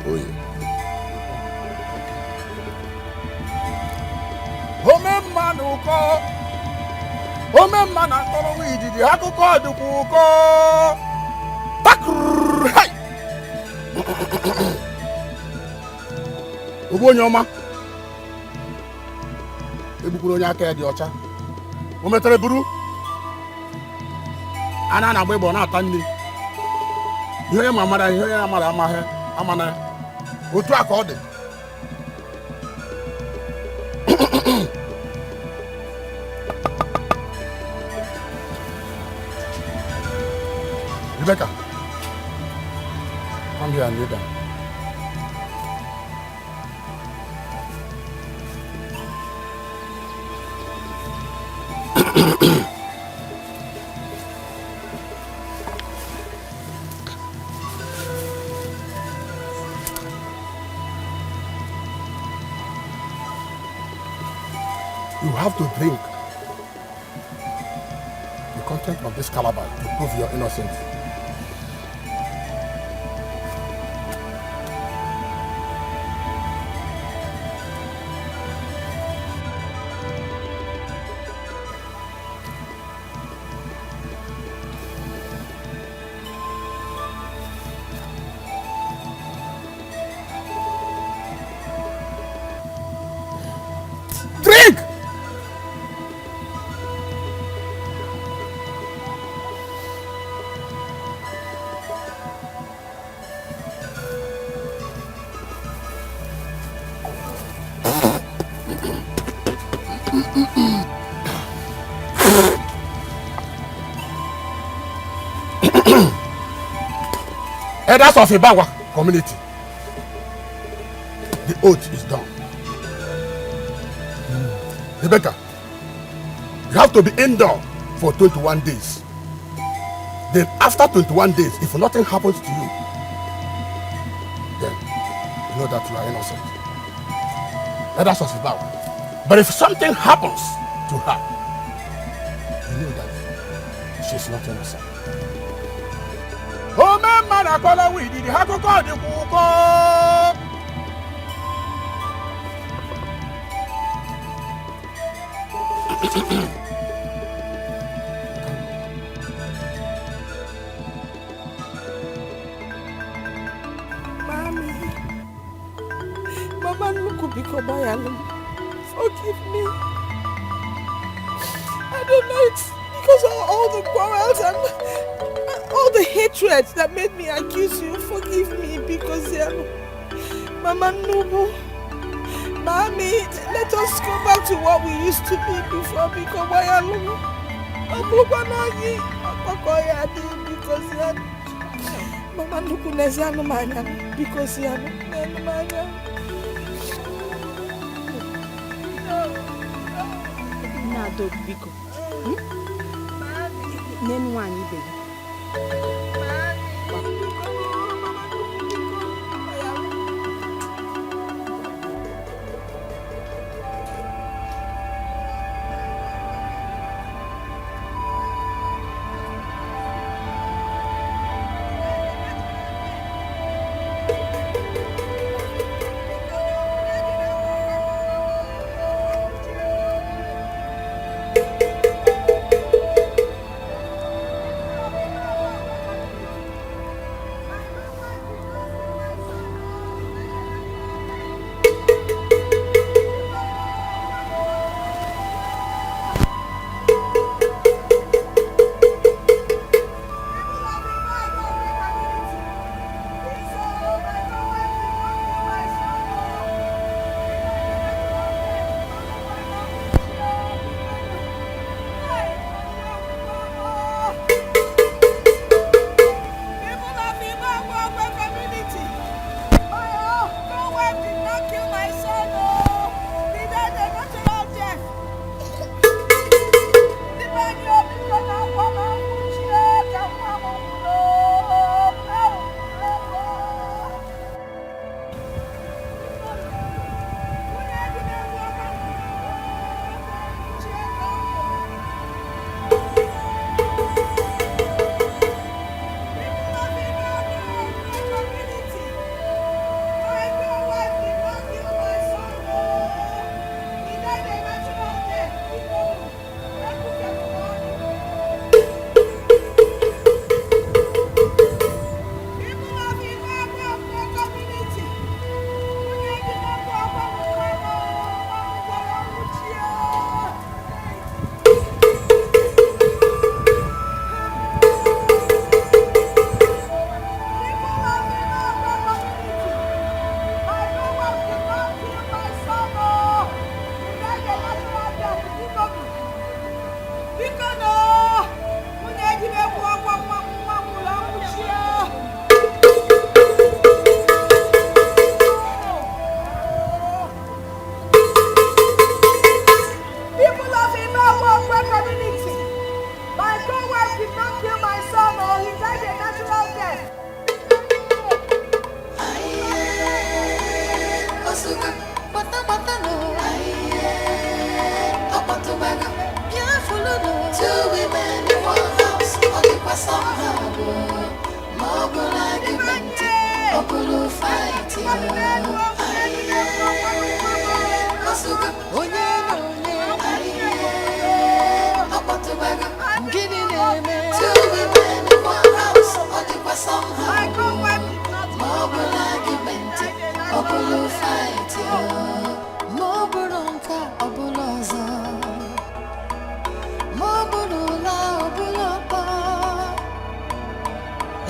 Oh yeah. Obonyoma. Ebukuru onye aka ya dị ọcha. O metere buru. Ana na-agba ịgbọ na-ata nri. Ihe onye mamara ihe onye amara amaghị amana. Otu aka ọ dị. Rebecca, come here and lay down. You have to drink the content of this calabash to prove your innocence. Elders of Ibawa community, the oath is done. Rebecca, you have to be indoor for 21 days. Then after 21 days, if nothing happens to you, then you know that you are innocent. Elders of Ibawa. But if something happens to her, you know that she's not innocent. Oh man, I call her we did have to call the Kuko. Mama Nukubiko Bayalu, forgive me. I don't know, it's because of all the quarrels and all the hatred that made me accuse you. Forgive me because Mama Nubu, Mommy, let us go back to what we used to be before Biko Bayalu. Because Mama Nuku Neziano Manya, because Manya. Nado Biko. Name one, baby.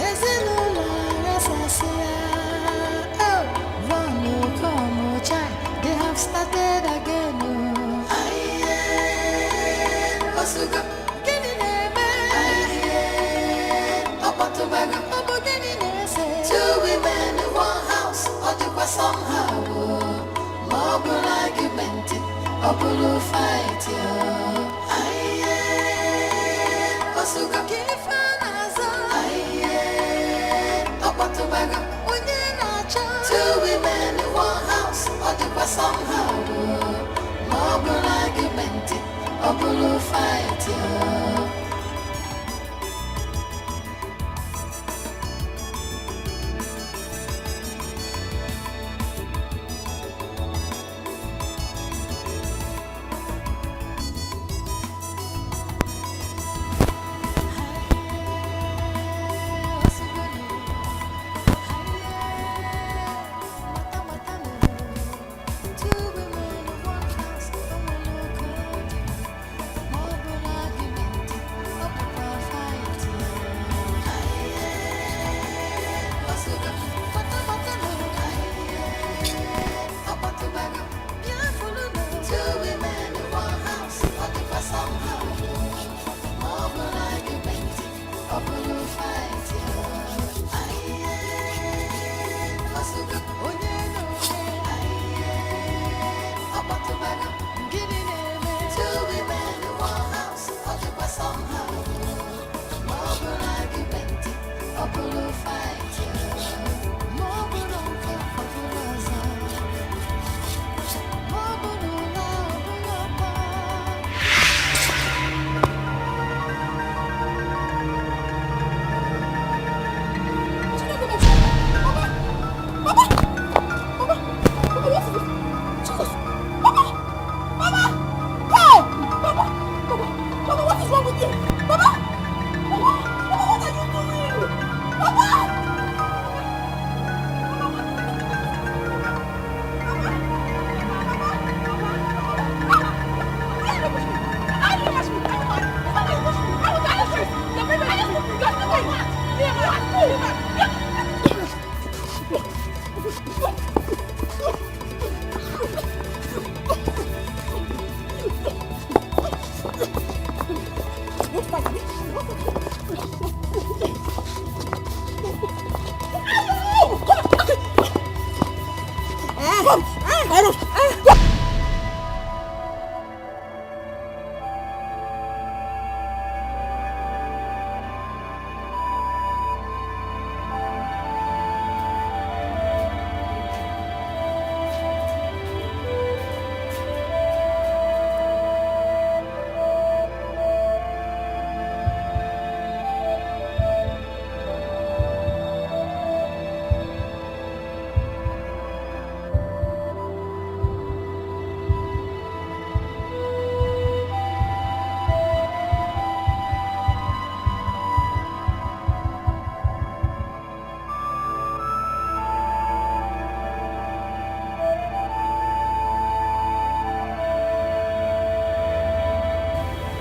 Ezinụlọ resasịa, oh, vanụ Two women in one house, or do what somehow. Mobile argument, or fight, Osuga Kifanaza, Opatobaga, two women in one house, or do what somehow. Mobile argument, or fight,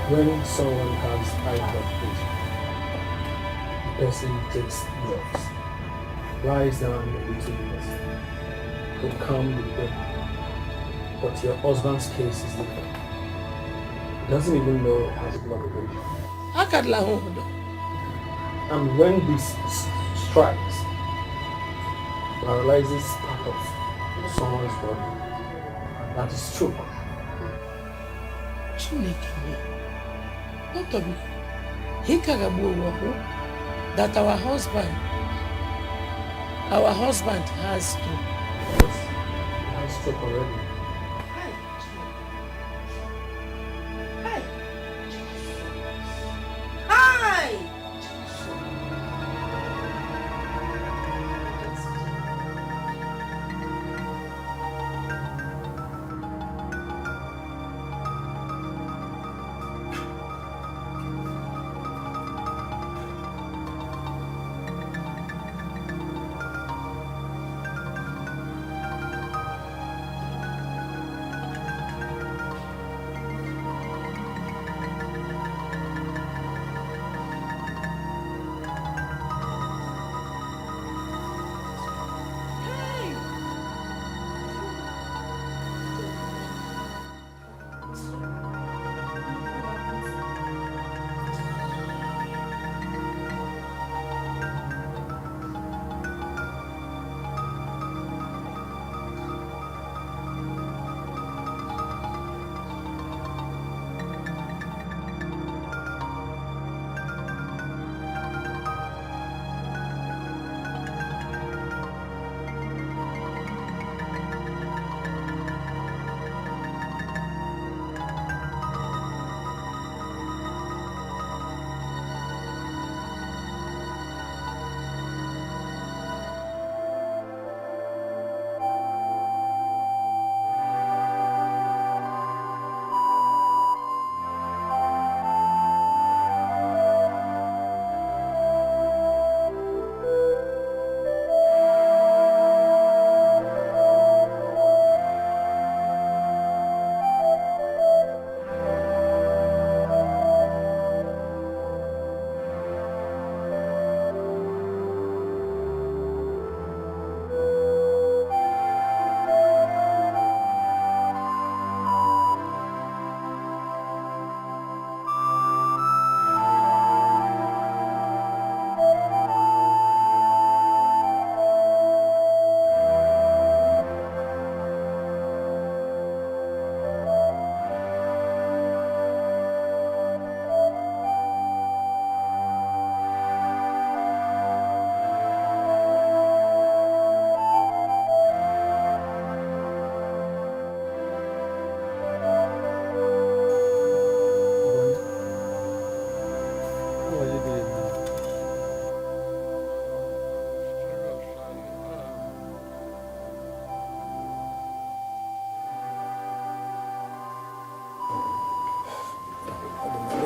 When someone has high blood pressure, the person takes drugs, lies down a little bit, could calm the pain. But your husband's case is different. He doesn't even know he has blood pressure. And when this strikes, paralyzes part of someone's body, and that is stroke. Doctor, he that our husband has stroke. Yes, he has stroke already.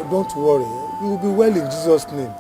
Don't worry. You will be well in Jesus' name.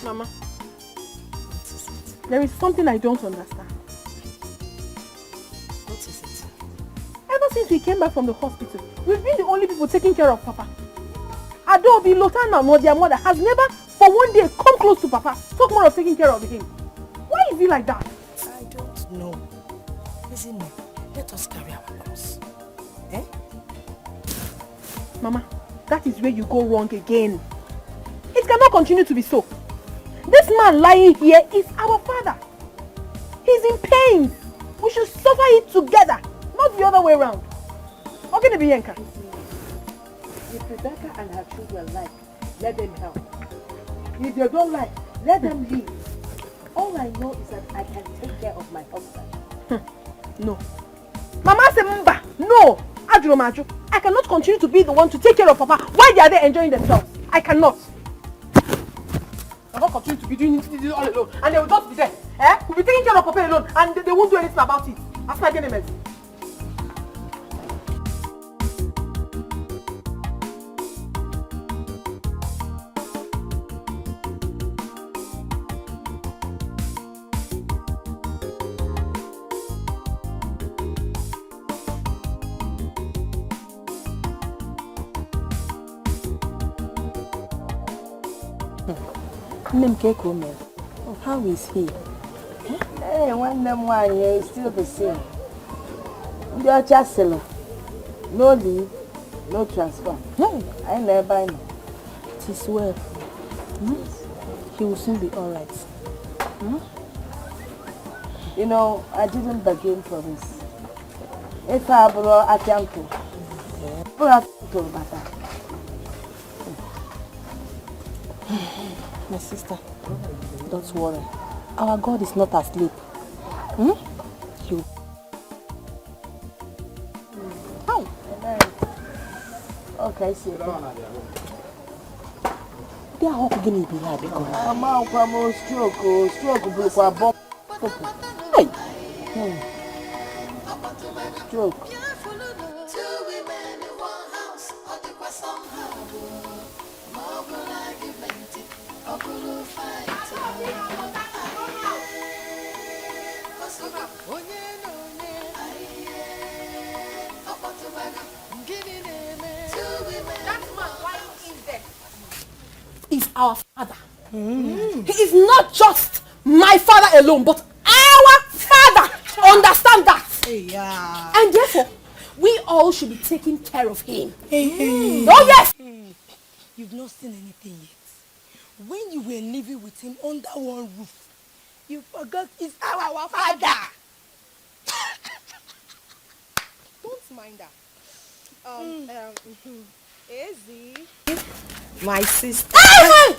Mama, there is something I don't understand. What is it? Ever since we came back from the hospital, we've been the only people taking care of Papa. Adobe, Lotana, or their mother has never for one day come close to Papa, talk more of taking care of him. Why is he like that? I don't know. Listen, let us carry our course. Eh? Mama, that is where you go wrong again. It cannot continue to be so. This man lying here is our father. He's in pain. We should suffer it together, not the other way around. Okay, Bianca. If Rebecca and her children like, let them help. If they don't like, let them leave. All I know is that I can take care of my husband. No. Mama Semba, no. Ajuromaju, I cannot continue to be the one to take care of Papa while they are there enjoying themselves. I cannot. I won't continue to be doing this all alone, and they will just be there. We'll be taking care of Papa alone, and they won't do anything about it. That's my game. How is he? Hey, one them one is still the same. They are just selling. No leave, no transfer. Hey, I never know. It is well. He will soon be alright. You know, I didn't begin promise. If I brought a temple, My sister, don't worry. Our God is not asleep. He will. Hi. Okay, see you. They are all going to be here because I'm out from stroke, blue for a bomb. Hey. Stroke. Is our father. He is not just my father alone, but our father. Understand that? Yeah. And therefore, we all should be taking care of him. Hey. Oh yes. You've not seen anything yet. when you were living with him under one roof, you forgot he's our father. Don't mind her. Easy. My sister.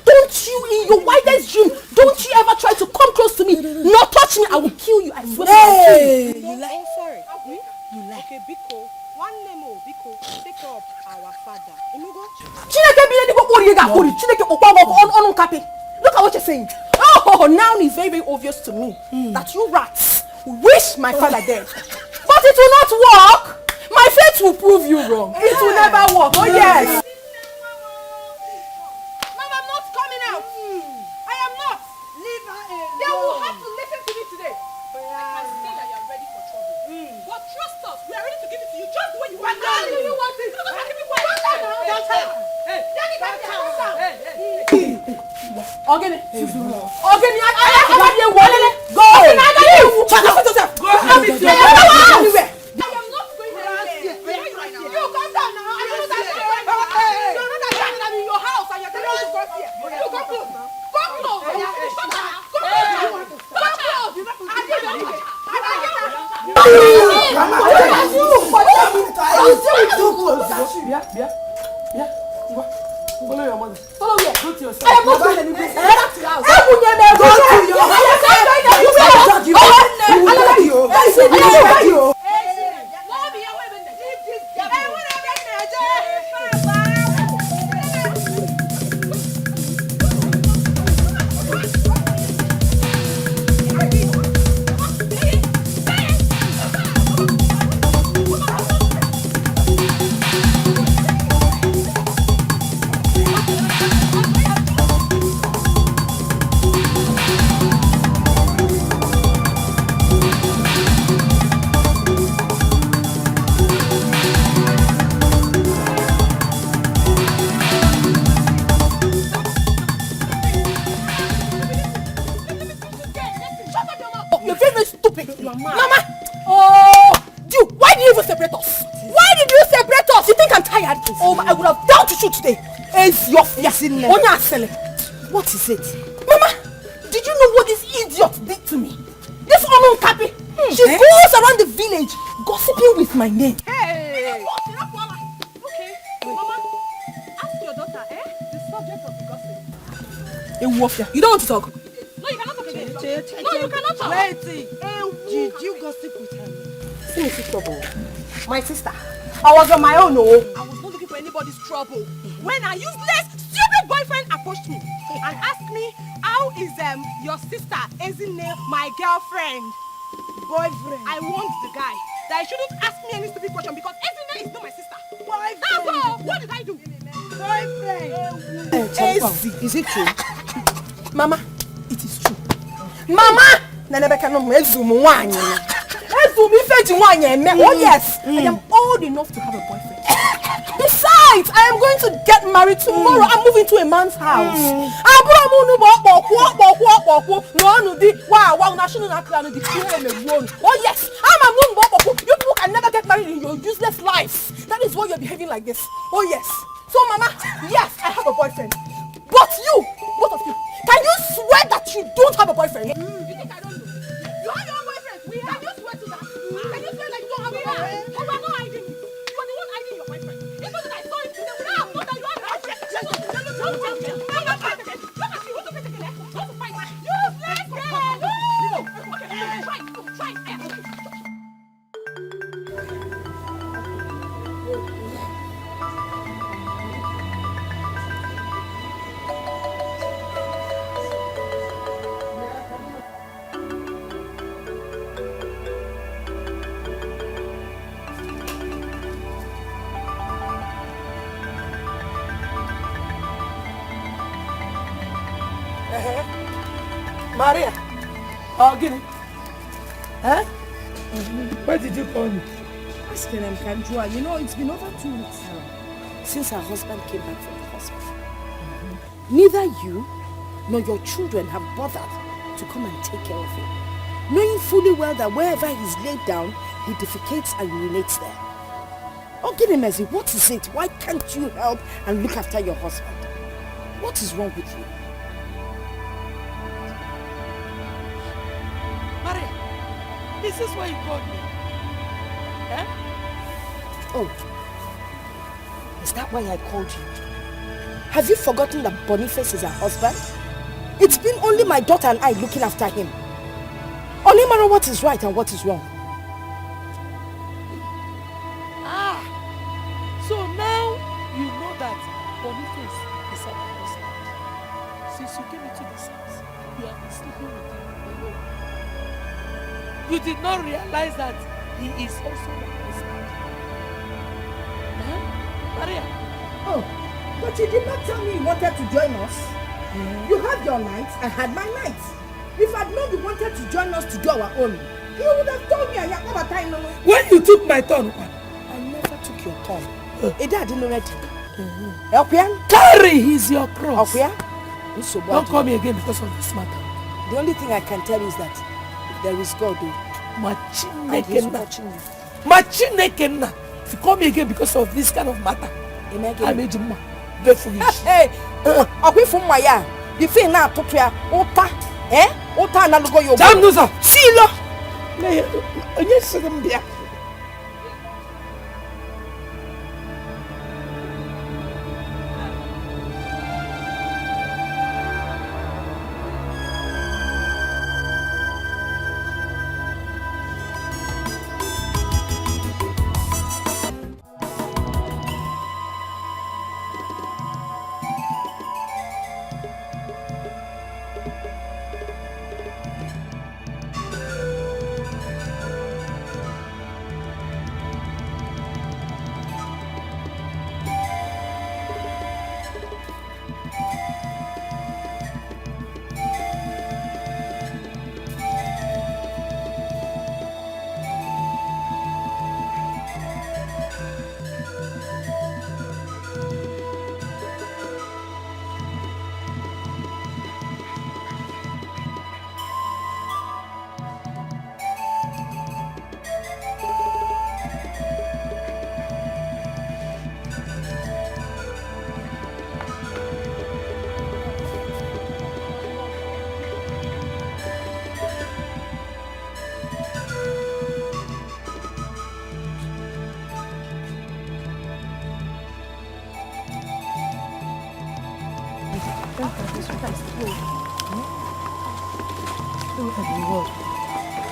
Don't you, in your wildest dream, don't you ever try to come close to me. No, touch me, I will kill you. I swear to Hey, you. you like? Oh, sorry. You like? Okay, Biko. One name, Biko. Take care of our father. Inugo? Look at what you're saying. Oh, now it's very, very obvious to me that you rats wish my father dead. But it will not work. My faith will prove you wrong. It will never work. Oh, yes. Mom, I'm not coming out. I am not. Leave her alone. They will have to listen to me today. I can see that you are ready for trouble. But trust us, we are ready to give it to you just the way you want. But now you want it. Ogene, go. Anywhere. I am not going anywhere. You come down now. I know that you're in your house and you're telling me to come here. You come close. Come close. Follow your mother. Follow where? Go to yourself. I am not going anywhere. Back to your house. Go to your house. Mama! Oh! Dude, why did you even separate us? Why did you separate us? You think I'm tired? Oh, I would have down to you today. It's your fear. What is it? Mama, did you know what this idiot did to me? This unknown Kapi. She goes around the village gossiping with my name. Hey! Okay, Mama, ask your daughter, the subject of the gossip. You don't want to talk? No, you cannot talk again. No, you cannot talk. Wait, did you gossip with her? See me, sister. My sister. I was on my own, I was not looking for anybody's trouble. When a useless, stupid boyfriend approached me and asked me, how is your sister, Ezine, my girlfriend? Boyfriend. I warned the guy that he shouldn't ask me any stupid question because Ezine is not my sister. Boyfriend. That's all. What did I do? Boyfriend. Is it true? Mama, it is true. Mama! Oh yes, I am old enough to have a boyfriend. Besides, I am going to get married tomorrow. I'm moving to a man's house. You people can never get married in your useless lives. That is why you're behaving like this. Oh yes. So Mama, yes, I have a boyfriend. But you, both of you, can you swear that you don't have a boyfriend? You think I don't know? You have your own boyfriend. Can you swear to that? Can you swear that you don't have a boyfriend? Oh, we're not hiding it. You are the one hiding your boyfriend. It's not that I saw him today. We don't know that you have a boyfriend. Look at you. What's the thing again? What's the fight? Useless girl. Try. Maria. Oh, get it. Huh? Where did you call me? Asking Kandua, you know, it's been over 2 weeks now since her husband came back from the hospital. Neither you nor your children have bothered to come and take care of him, knowing fully well that wherever he's laid down, he defecates and urinates there. Oh, give him mercy. What is it? Why can't you help and look after your husband? What is wrong with you? Is this why you called me? Eh? Oh. Is that why I called you? Have you forgotten that Boniface is her husband? It's been only my daughter and I looking after him. Only matter what is right and what is wrong. Ah! So now you know that Boniface is her husband. Since you came into this house, you have been sleeping with him alone. You did not realize that he is also your husband. Huh? Maria? Oh, but you did not tell me you wanted to join us. You had your nights, I had my nights. If I'd known you wanted to join us to do our own, you would have told me and you have time. When you took my turn, I never took your turn. Eda didn't already. Elpian? Carry his your cross. Elpian? Don't call me again because of this matter. The only thing I can tell you is that there is God. And he's watching you. Machinekena. If you call me again because of this kind of matter, I made you very foolish. Hey, away from my yard. You feel now to prayer. Ota, eh? Ota na lugo yo. Jam nusa. Silo. Yes, I'm there.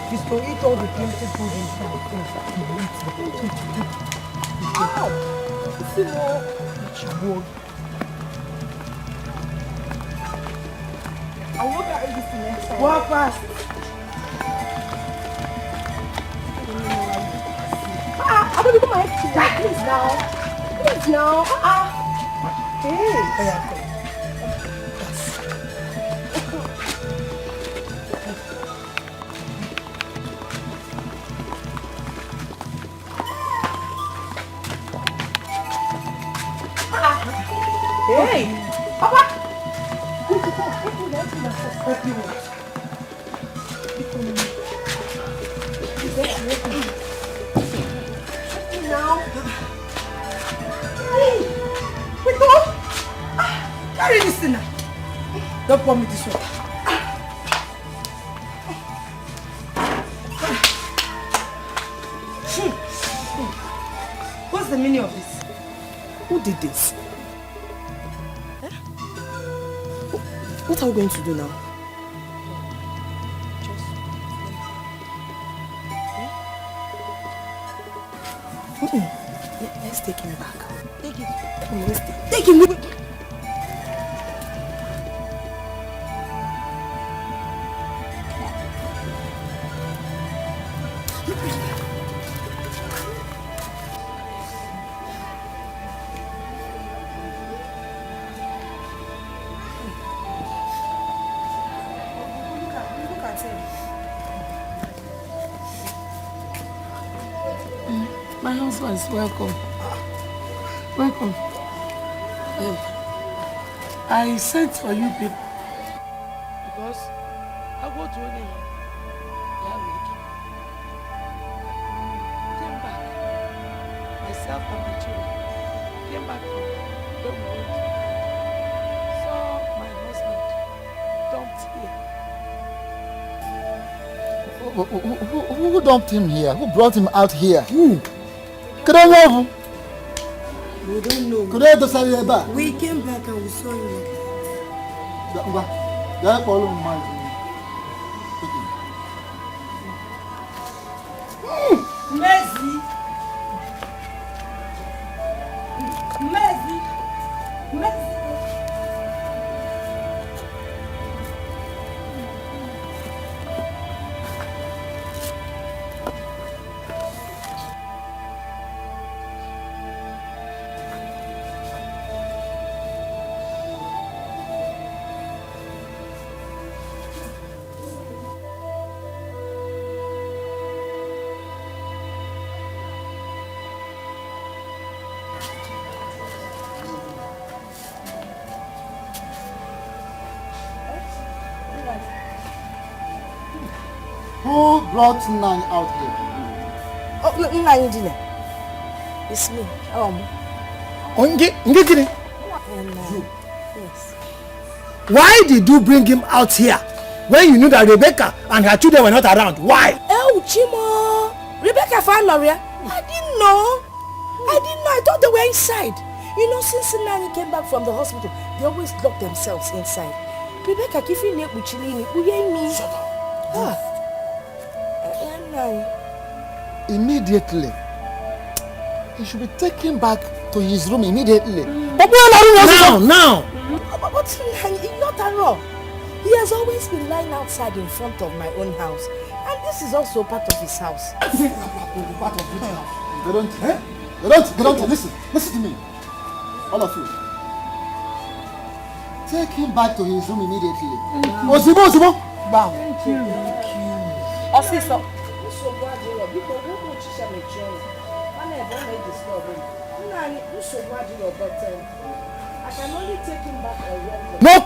He's to eat all the plenty food inside. Ow! See more. I'll look at everything next time. Walk fast. I don't know my head. Please now. Please now. Hey. Hey, Papa! Now. Hey, wait, go. Carry this thing now. Don't pour me this way. What's the meaning of this? Who did this? What are we going to do now? Let's take him back. Take it. Come on, let's take him. My husband is welcome. Welcome. I sent for you people because I go to only came back. Myself and my children came back from where we went. Saw my husband dumped here. Who dumped him here? Who brought him out here? Who? Could I know? We don't know. Could I do something back? We came back and we saw him. That's all of mine. Mercy. Mercy. Mercy. Who brought Nani out here? Oh, Nani dinner. It's me. Yes. Why did you bring him out here when you knew that Rebecca and her children were not around? Why? Oh, Chimo. Rebecca found Loria. I didn't know. I thought they were inside. You know, since Nani came back from the hospital, they always lock themselves inside. Rebecca, if you need me, shut up. Immediately. He should be taken back to his room immediately. But now! But not at all. He has always been lying outside in front of my own house. And this is also part of his house. They don't, listen to me. All of you. Take him back to his room immediately. Osibo! Thank you. Officer. I can only take him back no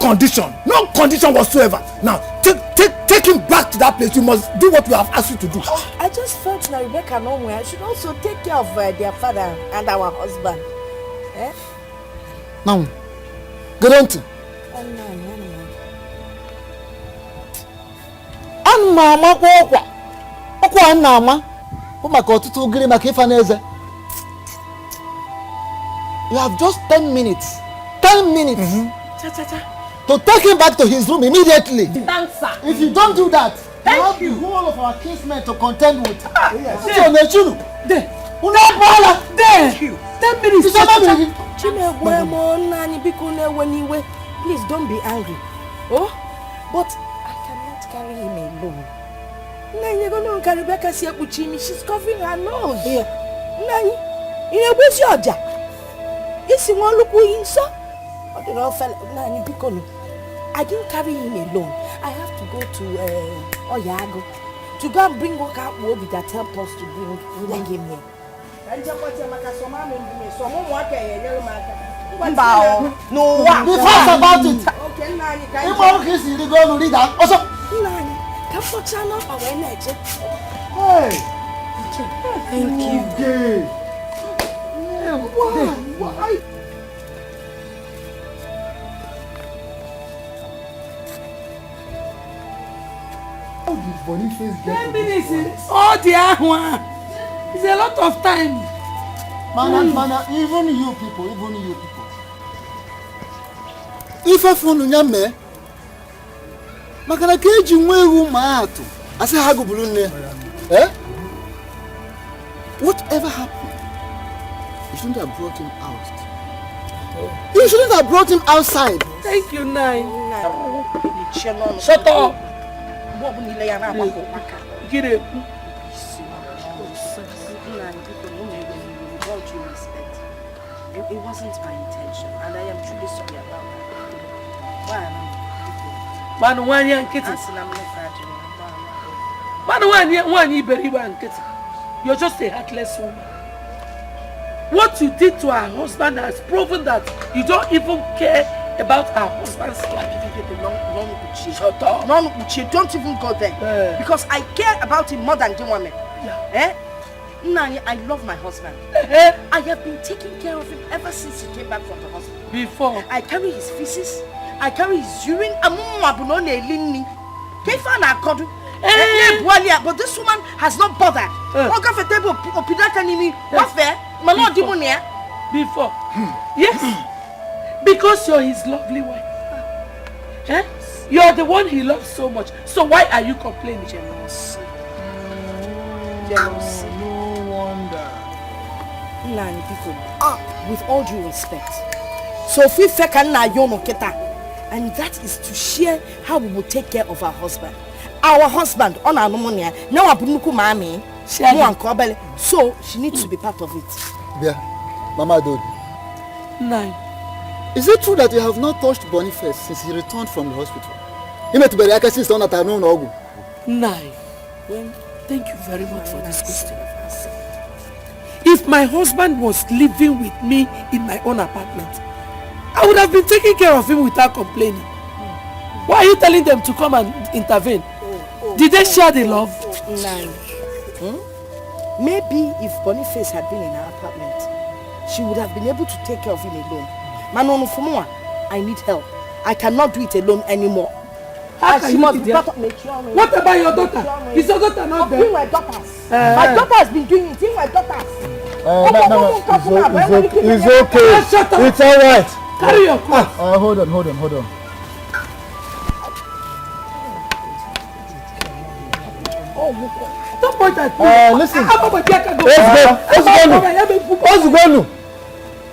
condition whatsoever. Now take him back to that place. You must do what we have asked you to do. I just felt that Rebecca and Omwe, I should also take care of their father and our husband. Eh? Now, get on to. Mama, you have just 10 minutes. 10 minutes. To take him back to his room immediately. Thanks, sir. If you don't do that, you have the whole of our kinsmen to contend with. Thank you. 10 minutes. Please don't be angry. Oh, but I cannot carry him alone. She's covering her nose. I didn't carry him alone. I have to go to Oyago to go and bring Waka Wobi that help us to bring him here. No, be fast about it. Hey! Thank you. Why? How did Boniface get 10 minutes? Oh dear one. It's a lot of time. Mana, even you people. Ife funu nyame. Makana keji mweru maatu. Ase hagu bulune. Eh? Whatever happened, you shouldn't have brought him out. You shouldn't have brought him outside. Thank you, Nine. Shut up. Get it. It wasn't my intention, and I am truly sorry about that. You're just a heartless woman. What you did to her husband has proven that you don't even care about her husband's life. Shut up. Don't even go there. Because I care about him more than the woman. Eh? Nani, I love my husband. I have been taking care of him ever since he came back from the hospital. Before? I carry his feces. I carry his urine. But this woman has not bothered. Before. Yes. Because you're his lovely wife. Eh? You're the one he loves so much. So why are you complaining? Jealousy. No wonder. Nani people, with all due respect. So if we can na yono keta, and that is to share how we will take care of our husband. Our husband on our pneumonia. Now abunuku mami. So she needs to be part of it. Yeah, Mama Dodi. Nine. Is it true that you have not touched Boniface since he returned from the hospital? Nine. Well, thank you very much for this question. If my husband was living with me in my own apartment, I would have been taking care of him without complaining. Why are you telling them to come and intervene? Did they share the love? Nine. Maybe if Boniface had been in her apartment, she would have been able to take care of him alone. Manono Fumua, I need help. I cannot do it alone anymore. How can you do that? What about your daughter? Is your daughter not there? My daughters. My daughter has been doing it. My daughters. It's okay. Shut up. It's alright. Carry your clothes. Hold on. Don't point at me. Listen. Let's go.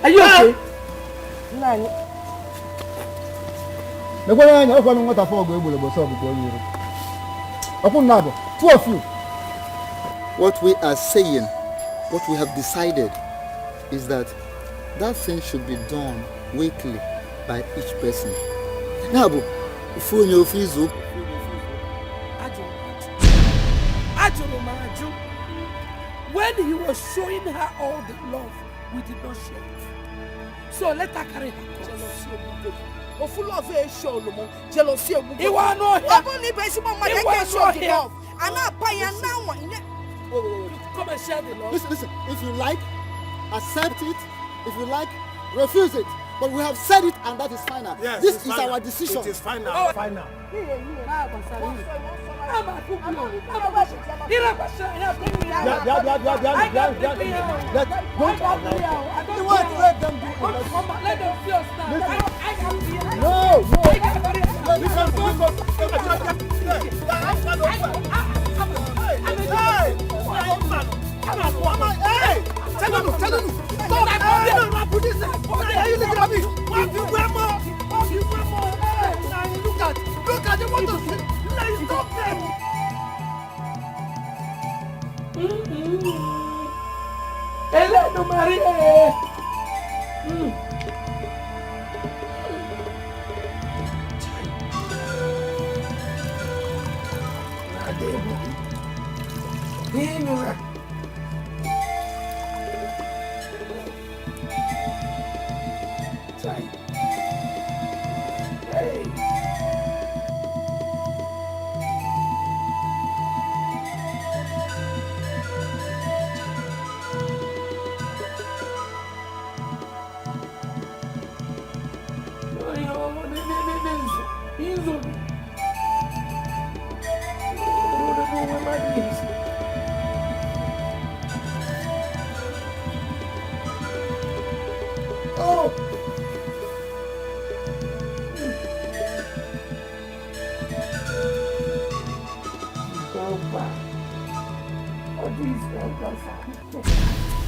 Are you okay? Two of you. What we are saying, what we have decided is that thing should be done weekly by each person. Now, if you freeze up. When he was showing her all the love, we did not share it. So let her carry her jealousy. Jealousy. You are not here. Come and share the love. Listen. If you like, accept it. If you like, refuse it. But we have said it, and that is final. Yes, this is final. our decision. It is final. Final. Look at the water. Stop them. Hello, Maria.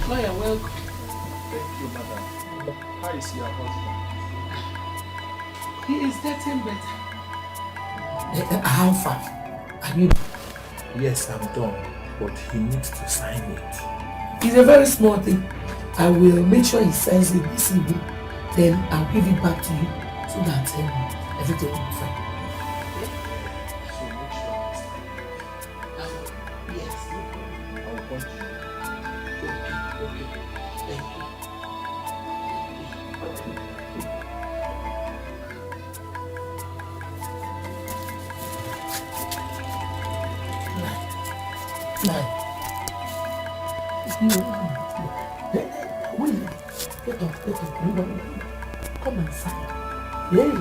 Lawyer, welcome. Thank you, madam. How is your husband? He is getting better. How far? Are you? Yes, I'm done, but he needs to sign it. It's a very small thing. I will make sure he signs it this evening. Then I'll give it back to you so that everything will be fine. So make sure it's Yes. I will punch you. Okay. Thank you. Nine. Wait. Get up. Come inside. Yeah.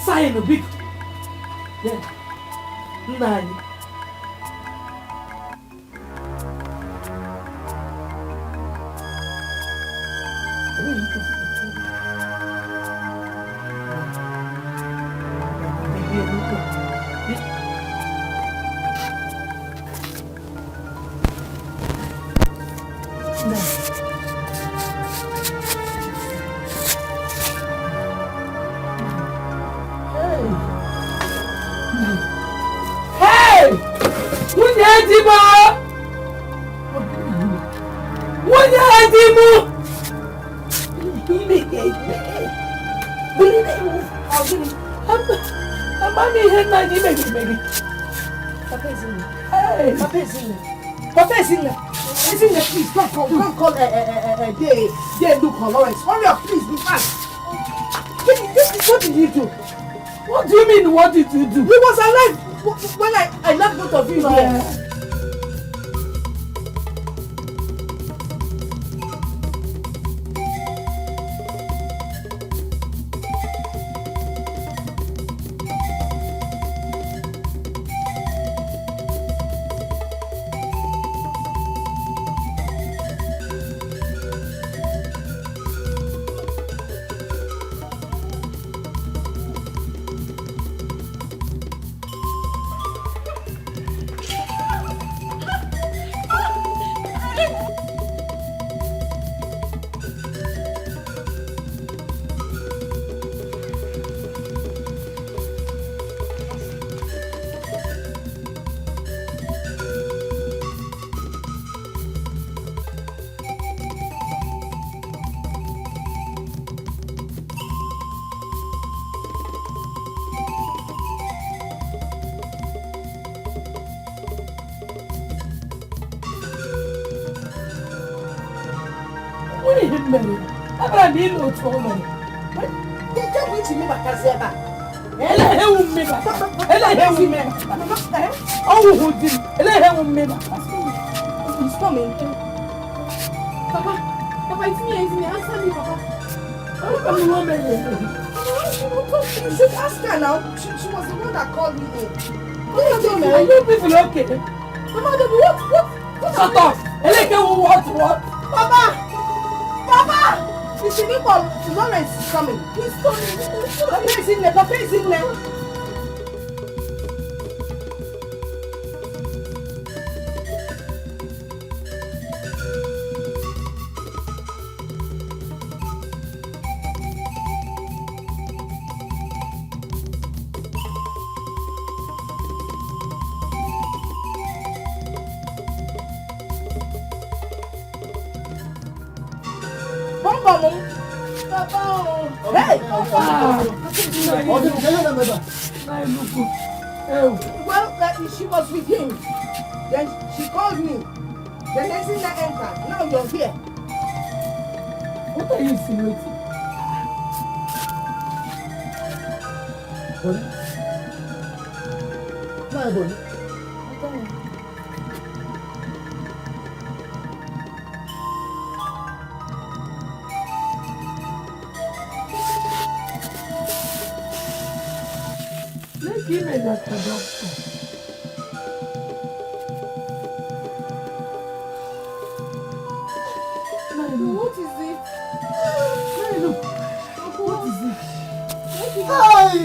Sign big. Yeah. Nani. Lawrence, hurry up, please, be fast. What did you do? What do you mean, what did you do? He was alive when I left both of you here. He's coming. Papa, it's me. Answer me, Papa. You should ask her now. She was the one that called me in. Are you people okay? Mama, what? Shut up! What? Papa! The swimming pool, Lawrence is coming. He's coming. Papa is in there. Well, she was with him. Then she called me. The next thing I entered. Now you're here. What are you insinuating? Bonnie? My Bonnie? Give me that doctor. What is it? What is it? Hi!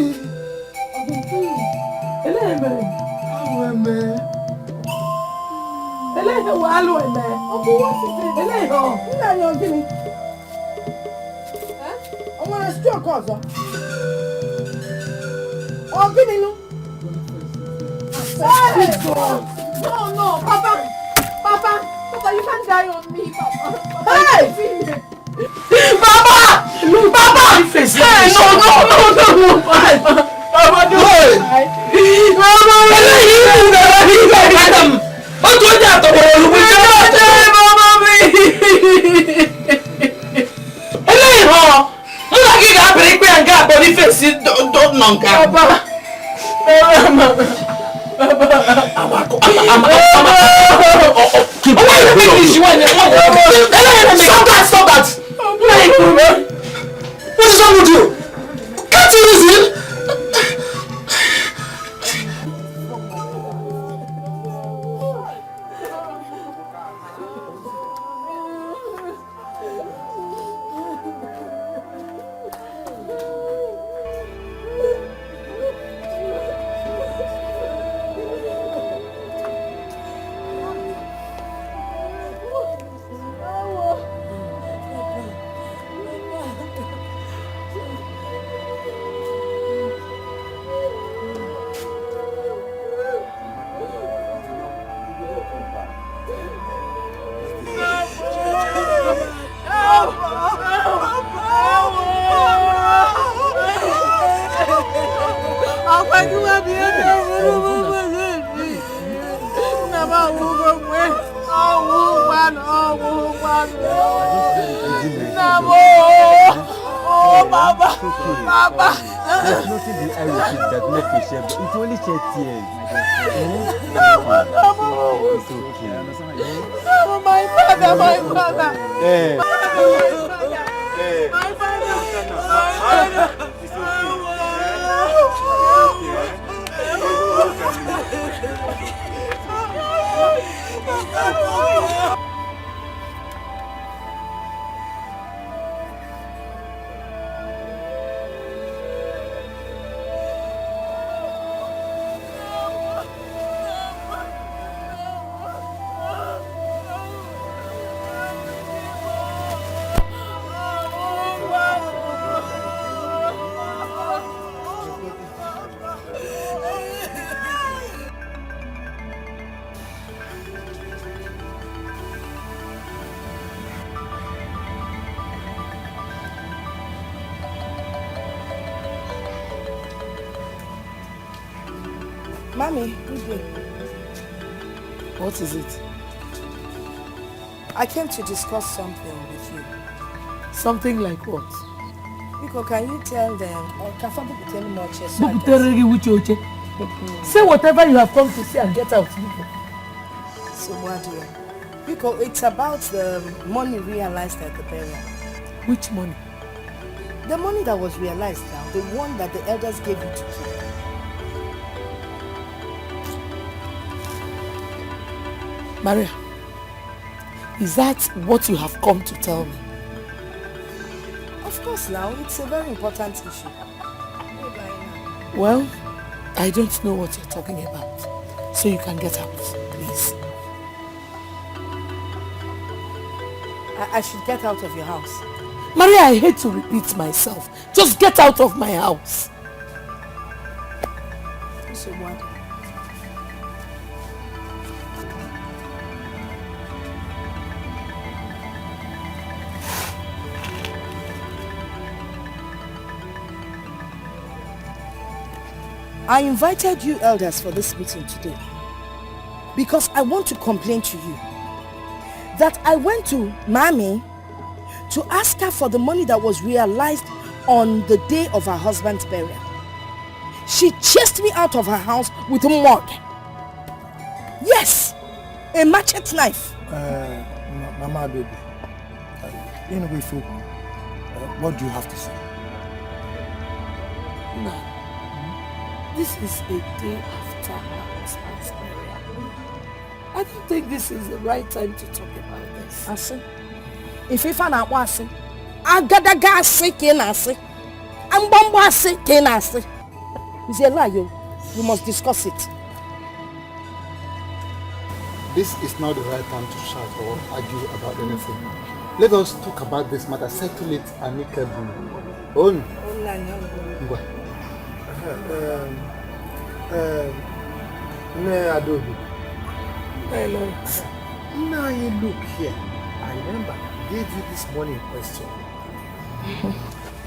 No, Papa, you can't die on me, Papa. Hey! Papa! Hey, no! Papa, do it! Madam! What do you have to do? Mama, Stop that! What is wrong with you? Can't you reason? Mommy, good day. What is it? I came to discuss something with you. Something like what? Nico, can you tell them, or can Fabu tell me more chess? Say whatever you have come to say and get out, Nico. So what do you? Nico, it's about the money realized at the burial. Which money? The money that was realized now, the one that the elders gave you to keep. Maria, is that what you have come to tell me? Of course now, it's a very important issue. Well, I don't know what you're talking about. So you can get out, please. I should get out of your house. Maria, I hate to repeat myself. Just get out of my house. So what? I invited you elders for this meeting today because I want to complain to you that I went to Mami to ask her for the money that was realized on the day of her husband's burial. She chased me out of her house with a mud. Yes, a machete knife. Mama baby, what do you have to say? No. This is a day after her husband's burial. I don't think this is the right time to talk about this. Asi, if you na wasi, agadaga asi kenasi, ambombo asi kenasi. It's a lie, you must discuss it. This is not the right time to shout or argue about anything. Let us talk about this matter, settle it amicably. On. Adobe. Hello. Now you look here. I remember I gave you this money in question.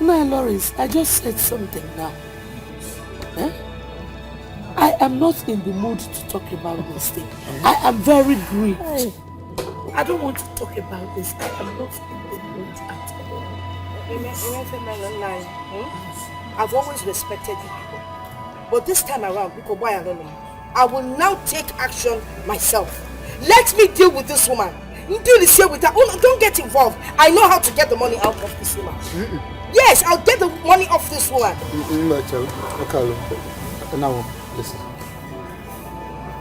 No, Lawrence, I just said something now. Eh? I am not in the mood to talk about this thing. I am very grieved. I don't want to talk about this. I am not in the mood at all. I've always respected you people. But this time around, because why I don't know, I will now take action myself. Let me deal with this woman. Deal this here with her. Oh, don't get involved. I know how to get the money out of this woman. Yes, I'll get the money off this woman. Now, listen.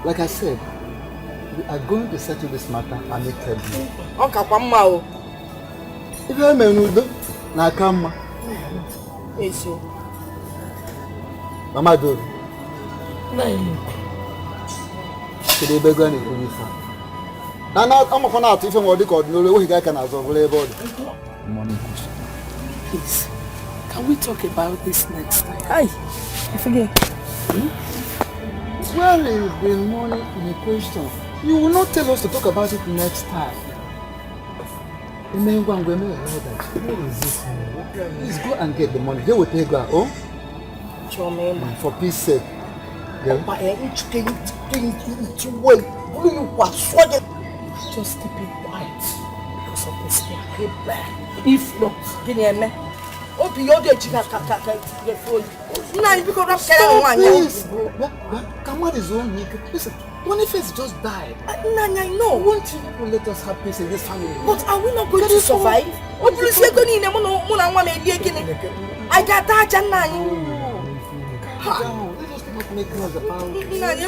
Like I said, we are going to settle this matter amicably. If I may do, now come. Yes, Mama do. Today be going to be fun. Now I'm going to if I'm going to go, no way I can absorb about money. Please, can we talk about this next time? Aye, I forget. Well, is the money in question? You will not tell us to talk about it next time. Please go and get the money. They will take her. Oh? For peace sake. Just keep it quiet because of this thing. If not, Come on, is one. Listen, Boniface just died. I know. Won't you people let us have peace in this family? But are we not going to survive? I got that, making us about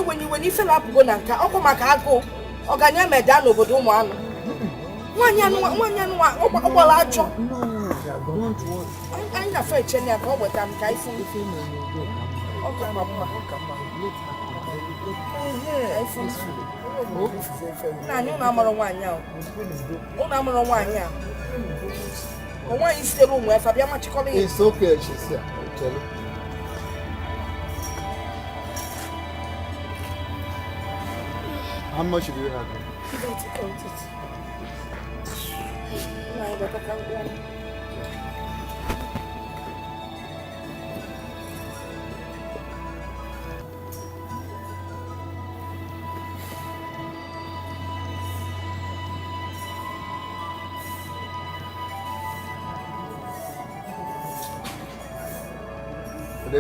when you fill up Gonanka, Okomakago, Oganya Medano, but don't want one yan, don't worry. I'm afraid Chenya go with them, Kaifun. Okay, Papa. Number one now. Number one now. Why is the room where Fabian calling? It's okay, she's here. I'll tell you. How much do you have?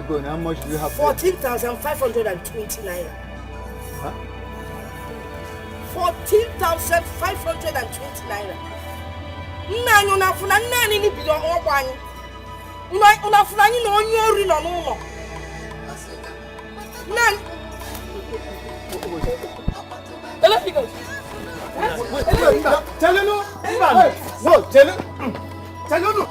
How much do you have? 14,520 naira. Huh? 14,520 naira. Nani unafuna nani ni bilo okwani. Unafuna ni no nyori no no. Nani? Let me go. Tell you no. No, tell you. Tell you no.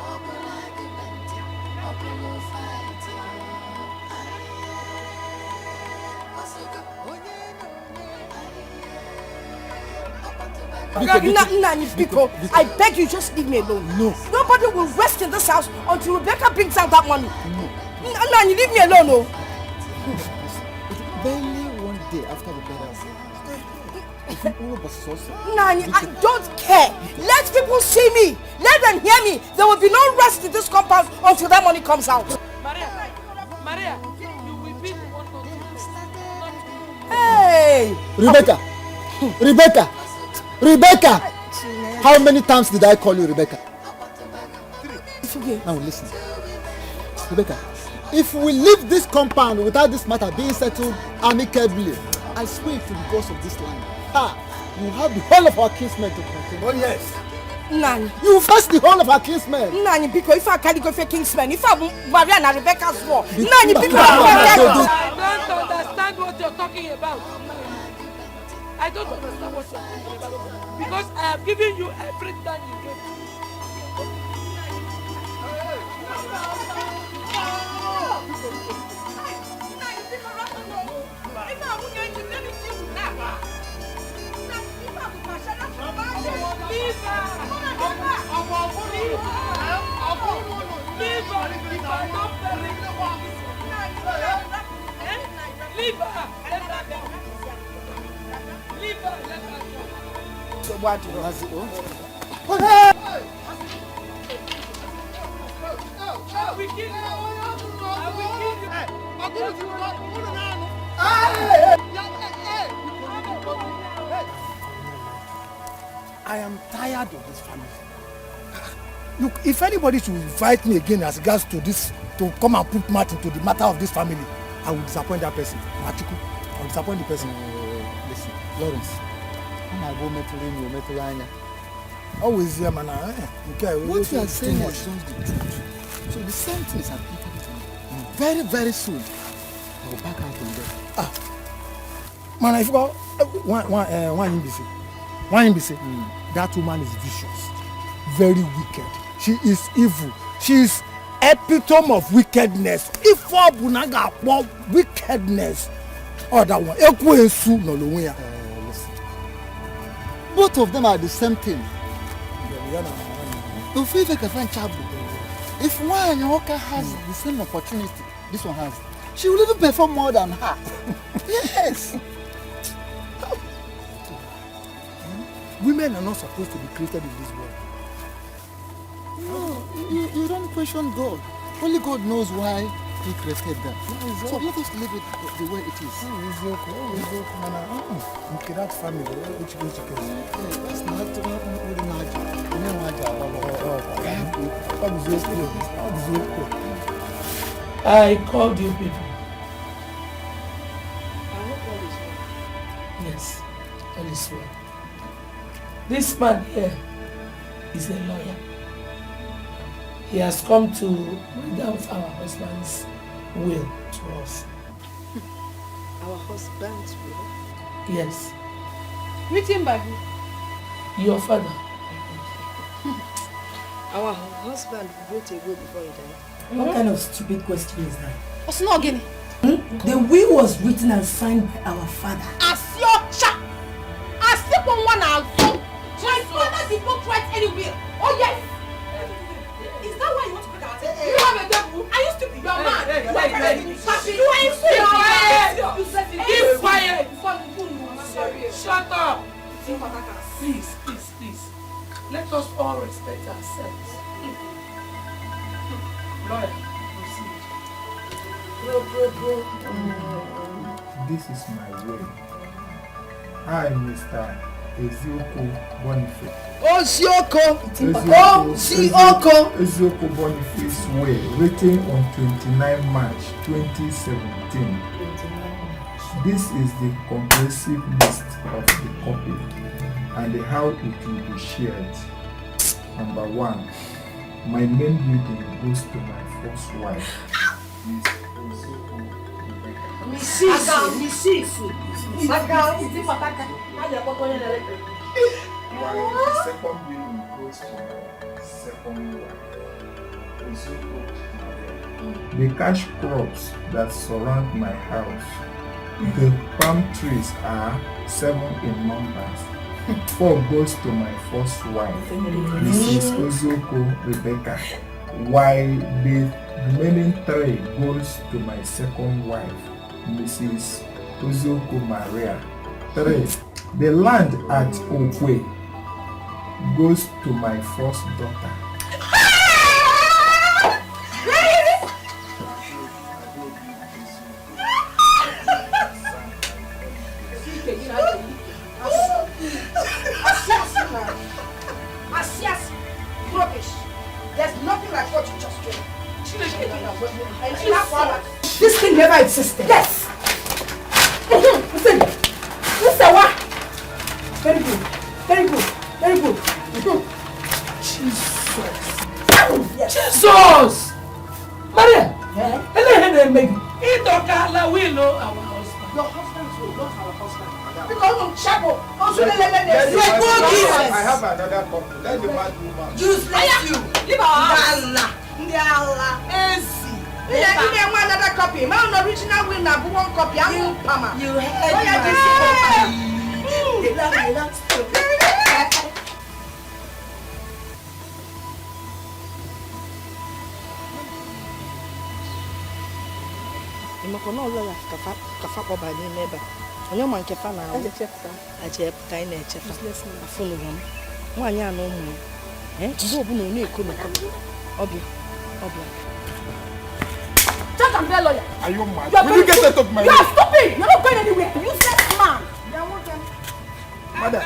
People, I beg you, just leave me alone. No. Nobody will rest in this house until Rebecca brings out that money. No, you leave me alone, no. Barely one day after the burial. Nani, I don't care. Let people see me. Let them hear me. There will be no rest in this compound until that money comes out. Maria, you will be the one to Hey! Rebecca! How many times did I call you Rebecca? Now listen. Rebecca, if we leave this compound without this matter being settled amicably, I swear to the gods of this land, you have the whole of our kinsmen to contend. Oh yes. Nani. You face the whole of our kinsmen. Nani, because if I can't go for kinsmen, if I Maria and Rebecca's war, Nani, because I don't understand what you're talking about. I don't understand what you're talking about. Because I have given you everything you gave. So what do you I am tired of this family. Look, if anybody should invite me again as regards to this to come and put mouth into the matter of this family, I will disappoint that person. Machuku, I will disappoint the person. Listen, Lawrence, when I go Metulanya, always here, man. What you are saying is just the truth. So the same thing is applicable to me. Very, very soon, I will back out from there. Man, if you go, one that woman is vicious, very wicked. She is evil. She is epitome of wickedness. If for Bunaga wickedness, or that one, listen. Both of them are the same thing. If one worker has the same opportunity this one has, she will even perform more than her. Yes. Women are not supposed to be created in this world. No, you don't question God. Only God knows why He created them. So let us leave it the way it is. Okay, that family, which that's not I called you people. Yes, all is well. This man here is a lawyer. He has come to bring out our husband's will to us. Our husband's will? Yes. Written by who? Your father. Our husband wrote a will before he died. What kind of stupid question is that? What's not again? The will was written and signed by our father. As your child. As people one out. My father did not write any will. Oh yes. Is that why you want to break our table? You have a devil. Are you stupid? You're mad. You are stupid. Keep quiet. Shut up. Please. Let us all respect ourselves. Lawyer, proceed. This is my will. I, Mr. Etiko Boniface. Etiko Boniface will, written on 29 March 2017. This is the comprehensive list of the copy and how it will be shared. Number 1, my main building goes to my first wife, Miss while the second building goes to my second wife, the cash crops that surround my house, the palm trees are 7 in numbers. 4 goes to my first wife, Mrs. Ozioko Rebecca, while the remaining 3 goes to my second wife, Mrs. Ozioko Maria. 3. The land at Okwe goes to my first daughter. Rubbish. There's nothing like what you just did. This thing never existed. Yes. Listen what? Very good. Jesus! Maria! We know our husband. Your husband's will, not our husband. Because of Chapo. I have another copy. Let the mad woman. Useless you. Leave our house. Easy. You want another copy. My original will not be 1 copy. I'm going Pama. You heard onye ma nke fa na ajeputa ị na-echefa afụnụrụ m nwaanyị a na ụmụ mgbe ọbụla ọ na-eko ọbịa Just and be a lawyer. Are you mad? Will you get out of my way? You are stupid. You're not going anywhere. Useless man. Madam.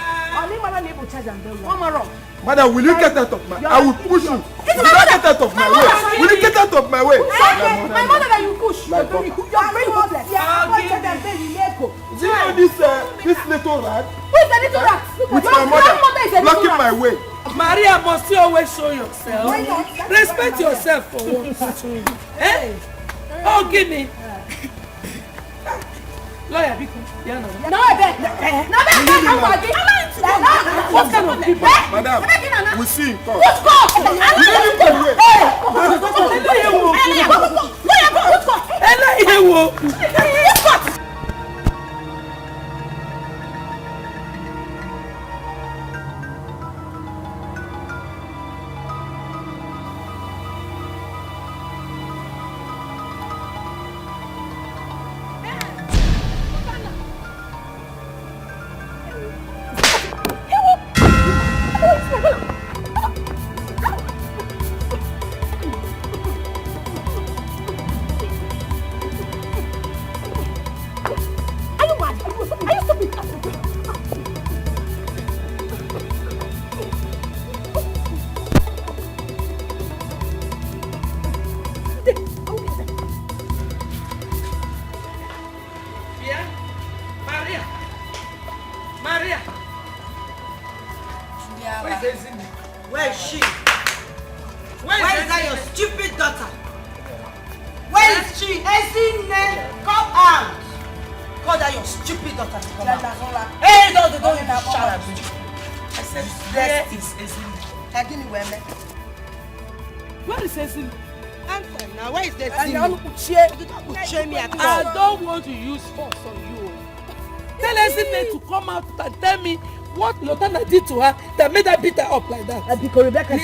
Madam, will you get out of my way? I will push you. Will you get out of my way? Will you get out of my way? My mother that you push. Like You're very hopeless. Do you know this little rat? Who is the little rat? With my mother blocking my way. Maria, must you always show yourself? Respect yourself for once. Eh? Oh, give me. Lawyer, because no, I beg. What kind of people? Madam, we see in court. What court? Where is she? Where is that your stupid daughter? Where is she? Ezine, come out! Call that your stupid daughter to come out. Hey, don't even shout at me. I said, where is Ezine? Where is Ezine? Now, where is Ezine? I don't want to use force on you. Tell Ezine to come out and tell me what Lotana did to her that made her beat her up like that. Because Rebecca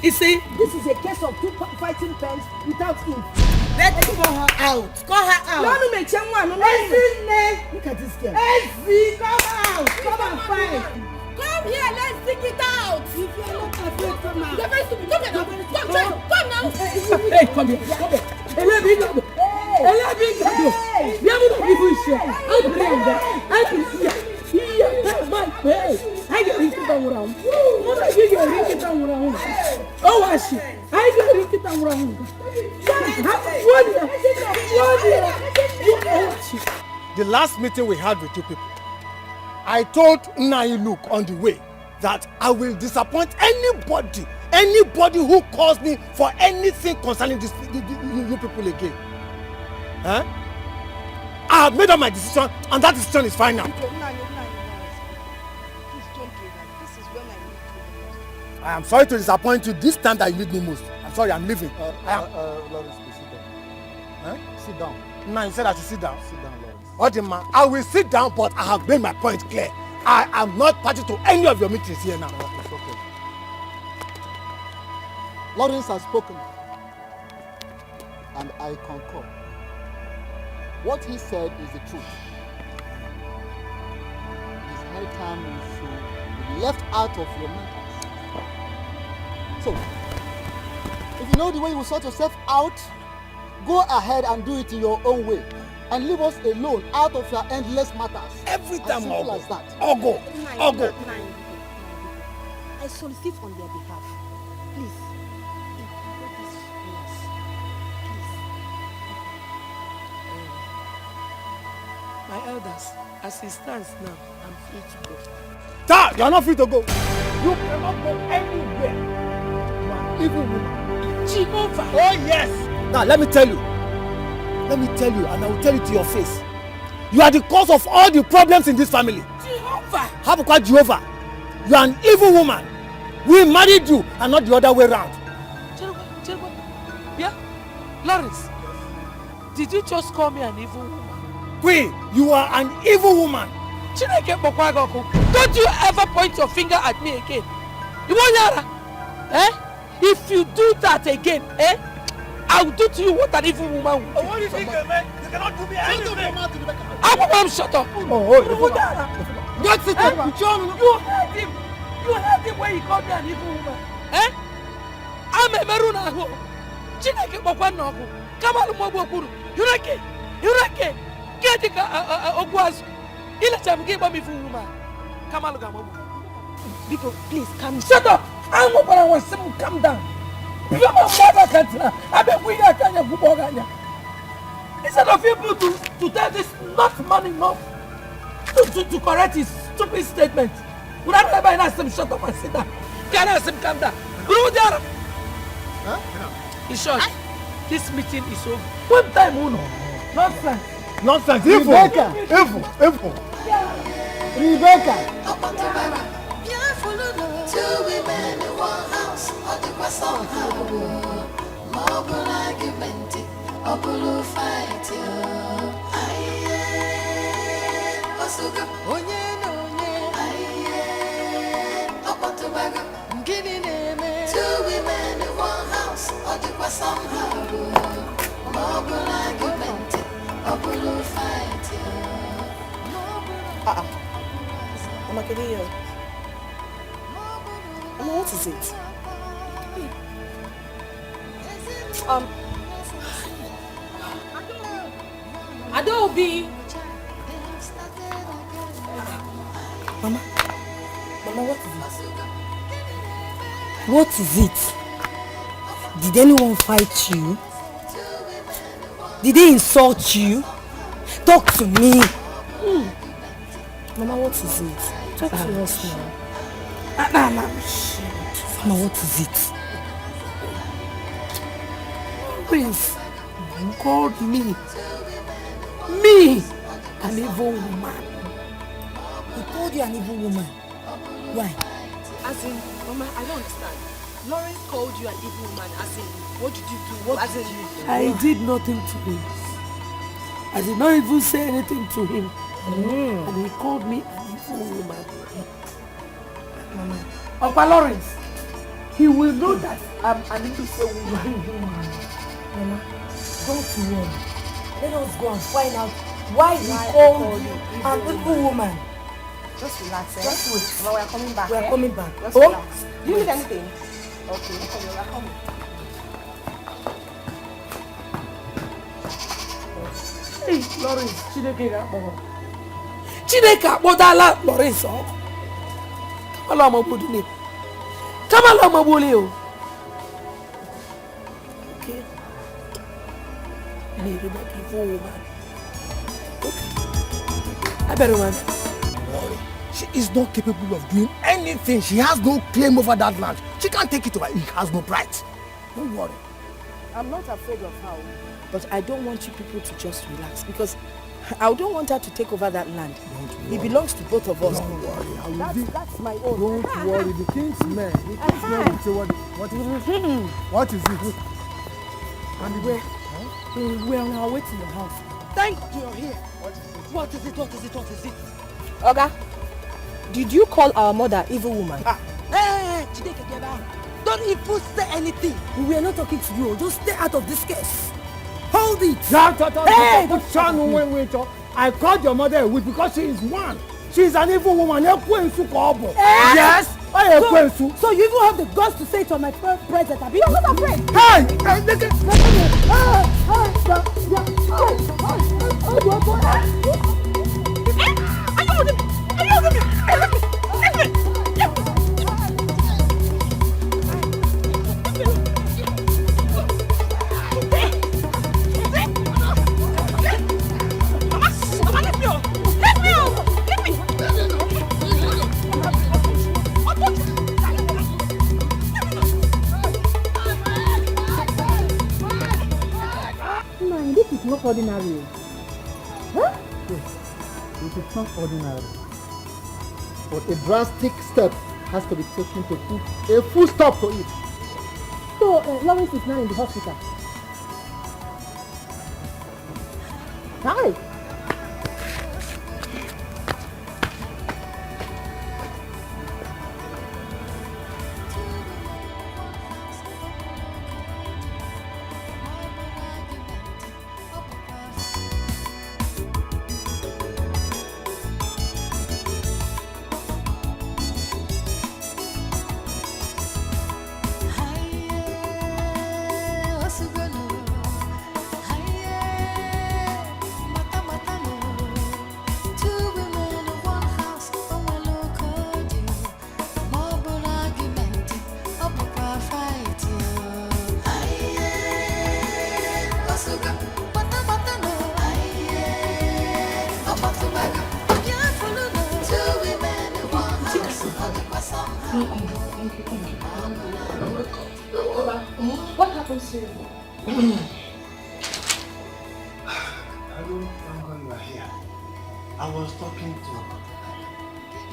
you see, this is a case of two fighting pens without ink. Let's call her out. Call her out. No, look at this girl. Ezzy, come out. Come and fight. Come here, let's dig it out. If you are not afraid, come out. You're very stupid. Come here now. Come now. Hey, come here. Come here. My face. I get ring it around. What I get ring it around. Oh, I see. I get ring it around. The last meeting we had with you people, I told Ini Edo on the way that I will disappoint anybody who calls me for anything concerning this you people again. Huh? I have made up my decision, and that decision is final. I am sorry to disappoint you this time that you need me most. I'm sorry, I'm leaving. Lawrence, please sit down. Huh? Sit down. Now you said I should sit down. Sit down, Lawrence. Odima, I will sit down, but I have made my point clear. I am not party to any of your meetings here now. It's okay. Lawrence has spoken, and I concur. What he said is the truth. It's high time you should be left out of your matters. So, if you know the way you will sort yourself out, go ahead and do it in your own way. And leave us alone out of your endless matters. Every time, simple as that. Ogo. I solicit on their behalf. Please. My elders, as it stands now, I'm free to go. Sir, you are not free to go. You cannot go anywhere. You are evil woman. Jehovah. Oh yes. Now let me tell you, and I will tell you to your face. You are the cause of all the problems in this family. Jehovah. How about Jehovah? You are an evil woman. We married you and not the other way around. Jehovah. Yeah? Lawrence, did you just call me an evil woman? Queen, you are an evil woman. Don't you ever point your finger at me again. You want Yara? Eh? If you do that again, eh? I will do to you what an evil woman will do. What do you think, man? You cannot do me anything. I'm shut up. Don't sit up. You heard him. You heard him when he called me an evil woman. Eh? I'm a Maruna. Chineke Bokwanoku. Kamalu Mobokuru. Yureke. Get the Ogwazu. Ile chamge ba mi fu woman. Kamalu Gamobu. Biko, please calm down. Shut up! I'm not going to want to calm down. Instead of able to tell this not man enough to correct his stupid statement, would I never ask him shut up and sit down? Can I ask him calm down? In short, this meeting is over. One time, Uno. Nonsense. Nonsense. Rebecca. Rebecca. Two women in one house, or the somehow. Mobile argument, or blue fight. Aye, Osuga, Onye, aye, Okotobaga, Guinea name. Two women in one house, or the somehow. Mobile argument, or blue fight. Mama, can you hear? What is it? Adobe. Mama, what is it? What is it? Did anyone fight you? Did they insult you? Talk to me. Mama, what is it? Talk to us now. Mama, what is it? Prince, you called me, an evil woman. He called you an evil woman. Why? As in, Mama, I don't understand. Lawrence called you an evil woman. As in, what did you do? What did you do? I did nothing to him. I did not even say anything to him. And he called me an evil woman. Mama. Opa Lawrence, he will know that I'm an innocent woman. Mama, don't worry. Let us go and find out why he called you an evil woman. Just relax. Just wait. Mama, we are coming back. We are coming back. Just relax. Do you need anything? Okay, we are coming. Hey, Lawrence, Chineke akpọdala Lawrence ọkụ. Kamala ọmọbodule. Kamala ọmọbole o. Okay. Need to make you fool, man. Okay. I better run. She is not capable of doing anything. She has no claim over that land. She can't take it over. He has no right. Don't worry. I'm not afraid of her, but I don't want you people to just relax because I don't want her to take over that land. It belongs to both of us. Don't worry. That's my own. Don't worry. The king's men. The king's men will say what is it? What is it? And we're on our way to your house. Thank God you're here. What is it? Oga, did you call our mother evil woman? Hey, Dikeh, get out. Don't even say anything. We are not talking to you. Just stay out of this case. Hold it. Hey, I called your mother a witch because she is one. She is an evil woman. Yes. So you even have the guts to say it on my presence. You're not afraid. Hey! This is not ordinary. Huh? Yes, it is not ordinary. But a drastic step has to be taken to put a full stop to it. So, Lawrence is now in the hospital. Hi. Osugolo, haye, happens to you? Hello, thank God you are here. I was talking to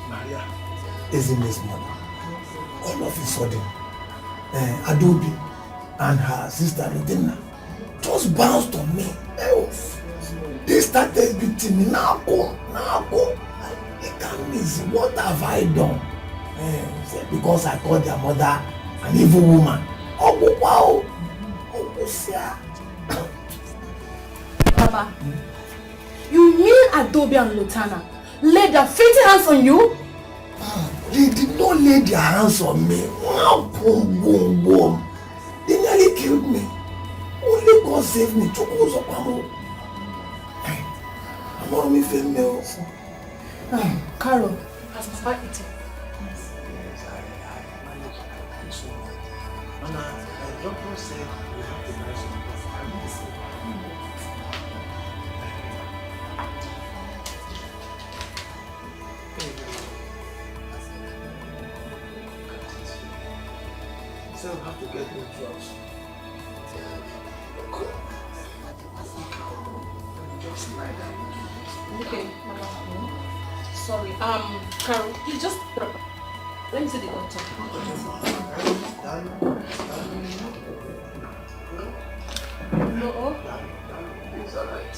Maria. Isn't this mother? All of a sudden, Adobe and her sister Regina just bounced on me. They started beating me. Now go. They can't miss. What have I done? Because I called their mother an evil woman. Oh wow! Papa, you mean Adobe and Lutana laid their filthy hands on you? They did not lay their hands on me. Boom, boom, boom. They nearly killed me. Only God saved me. I'm not me female. Carol, has Papa eaten? Yes, I managed to so much. And the doctor said we have to buy some stuff. I need to say. So we have to get new drugs. Just like that. Okay, Mama. Sorry. Carol, you just let me see the doctor. No. It's alright.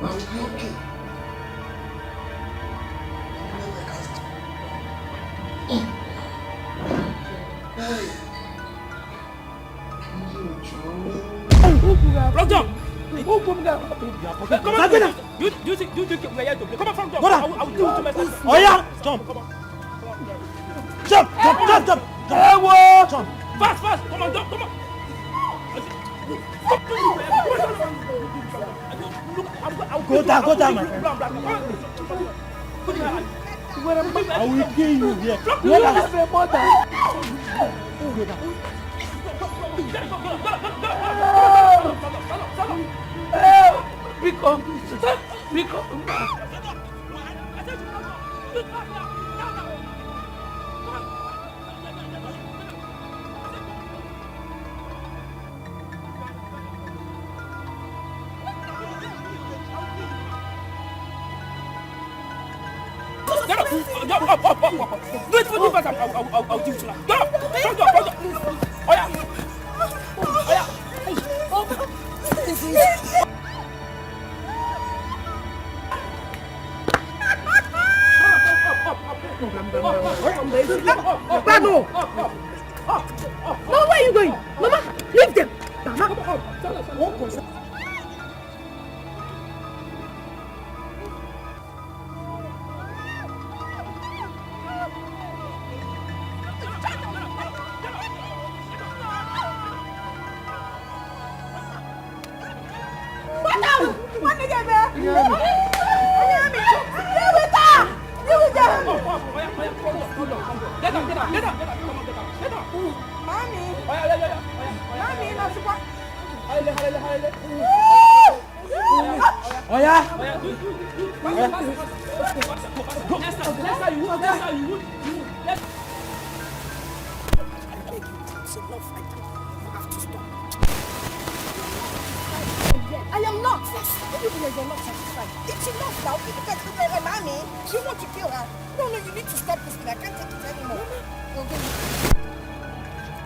I'll be okay. Roger! Come on, you think we are here to play? Come on, from jump. I will do it to myself. Oh yeah, jump. Jump. Jump. Fast. Come on, jump. Come on. Go down, my friend. I will kill you here. What has my mother? Go down. Rico. Up. Do it for me first. I'll do it now. Go. Oh yeah. Bano! No, where are you going? Mama, leave them! Mama! I am not. You're not satisfied. It's enough now. You can't kill her, mommy. You want to kill her. No, you need to stop this thing. I can't take it anymore.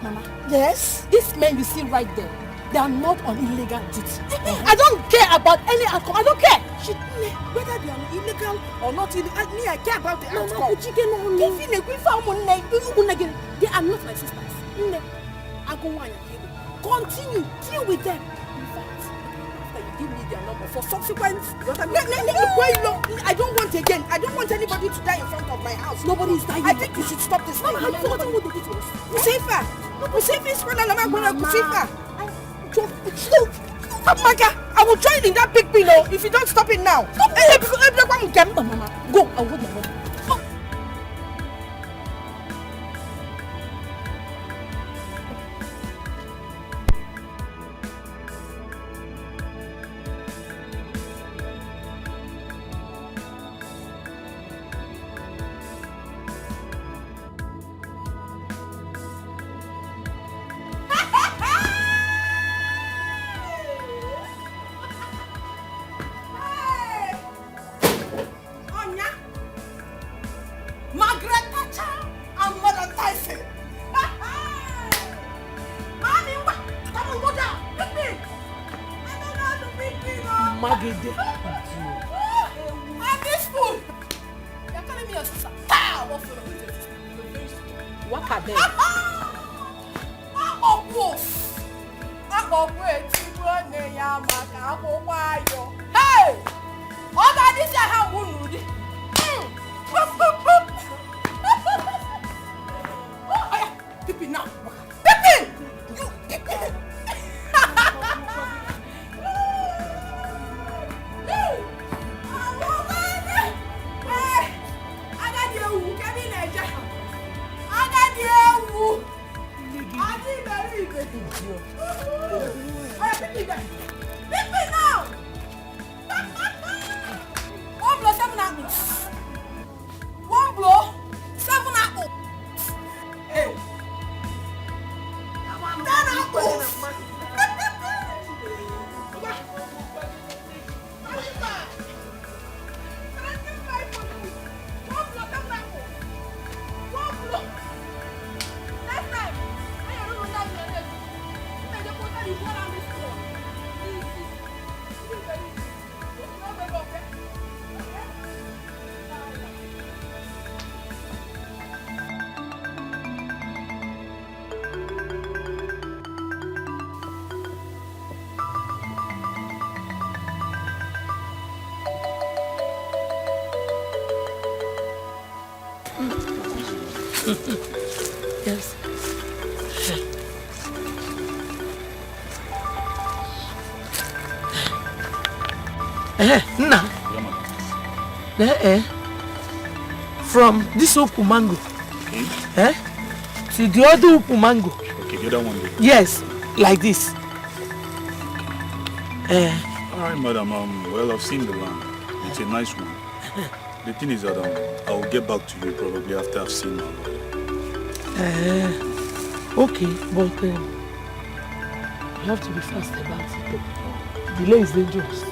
Mama. Yes? These men you see right there, they are not on illegal duty. I don't care about any alcohol. I don't care. Whether they are illegal or not illegal, I care about the alcohol. They are not my sisters. Continue. Deal with them. In fact, after you give me their number for subsequent... I don't want again. I don't want anybody to die in front of my house. Nobody is dying. I think you should stop this thing. Mama, have you forgotten what they did to us? Kusifa is when I'm going to Kusifa. I will join in that big pillow if you don't stop it now. Mama, go. I'll hold my money. Magede. I'm this fool! You're calling me your sister. Ah! What for? What are they? Hey! Oga, this is how we do it. Pippin now. Pippin! You Pippin! One blow, 7 apples. One blow, 7 apples. Hey. 10 apples. Yes. Nna. From this upu mango. See the other upu mango. Okay, the other one there. Yes, like this. Alright, madam. Well, I've seen the land. It's a nice one. The thing is that I will get back to you probably after I've seen my lawyer. Okay, but you have to be fast about it. Delay is dangerous.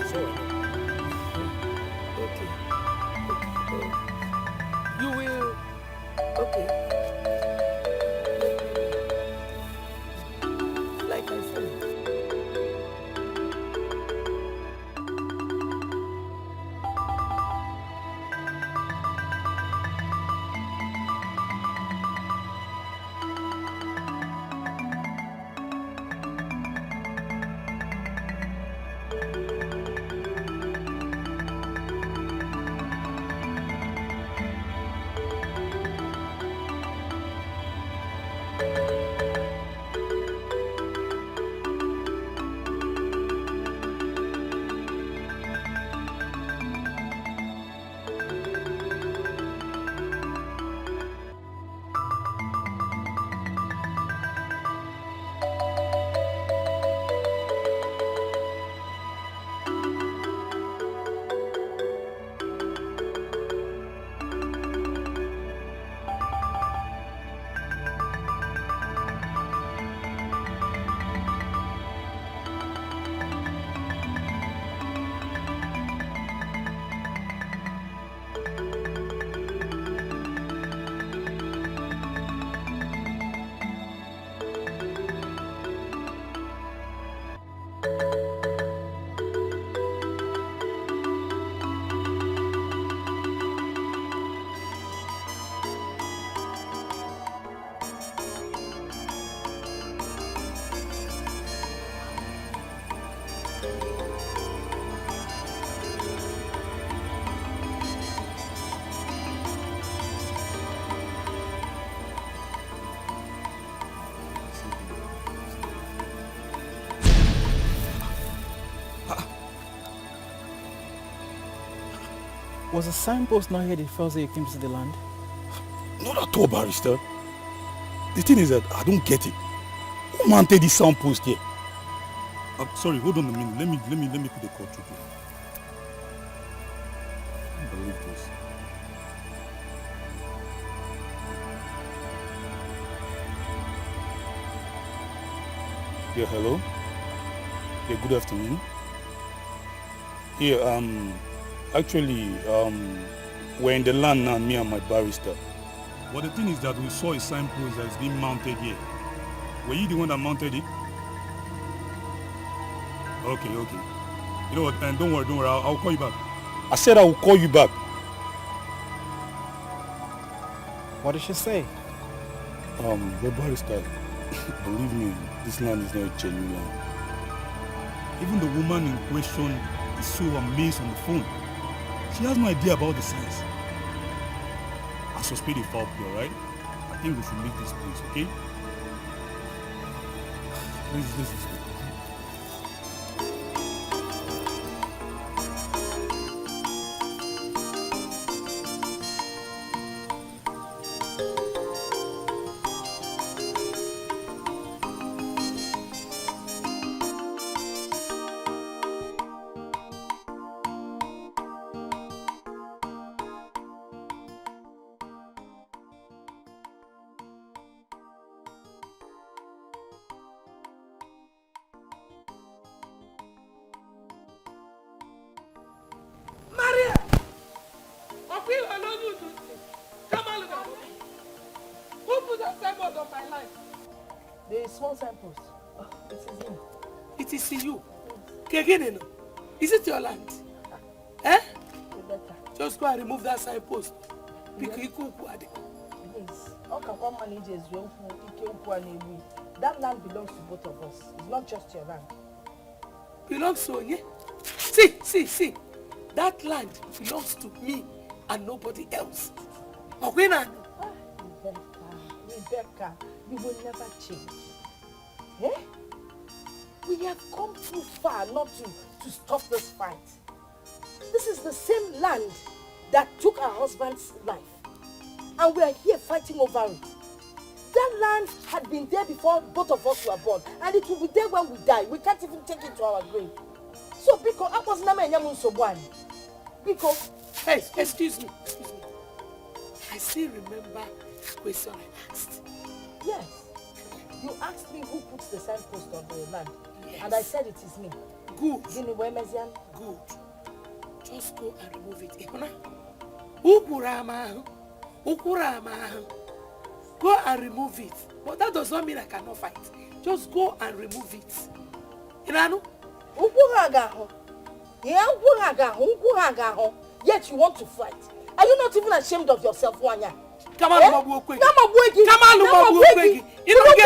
Okay. You will. Okay. Like I said. Was the signpost not here the first day you came to the land? Not at all, barrister. The thing is that I don't get it. Who mounted this signpost here? I'm sorry, hold on a minute. Let me put the call through. I can't believe this. Yeah, hello? Yeah, good afternoon. Yeah, actually, we're in the land now, me and my barrister. But the thing is that we saw a signpost that's been mounted here. Were you the one that mounted it? Okay. You know what? And don't worry. I'll call you back. I said I will call you back. What did she say? The barrister, believe me, this land is not a genuine land. Even the woman in question is so amazed on the phone. She has no idea about the signs. I suspect a foul play, right? I think we should leave this place, okay? This is good. Signpost. Oh, it is him. It is you. Kegene, is it your land? Eh? Just go and remove that signpost. Please. How can one manage his young That land belongs to both of us. It's not just your land. Belongs to you? See. That land belongs to me and nobody else. Rebecca, you will never change. Eh? We have come too far not to stop this fight. This is the same land that took our husband's life. And we are here fighting over it. That land had been there before both of us were born. And it will be there when we die. We can't even take it to our grave. So, because I was not a because hey, excuse me. I still remember the question I asked. Yes. You asked me who puts the signpost on the land. Yes. And I said it is me. Good. Good. Just go and remove it. Go and remove it. But that does not mean I cannot fight. Just go and remove it. Inanu? Yet you want to fight. Are you not even ashamed of yourself, Wanya? Come on, Mabuokwegi. Come on, Mabuokwegi. You don't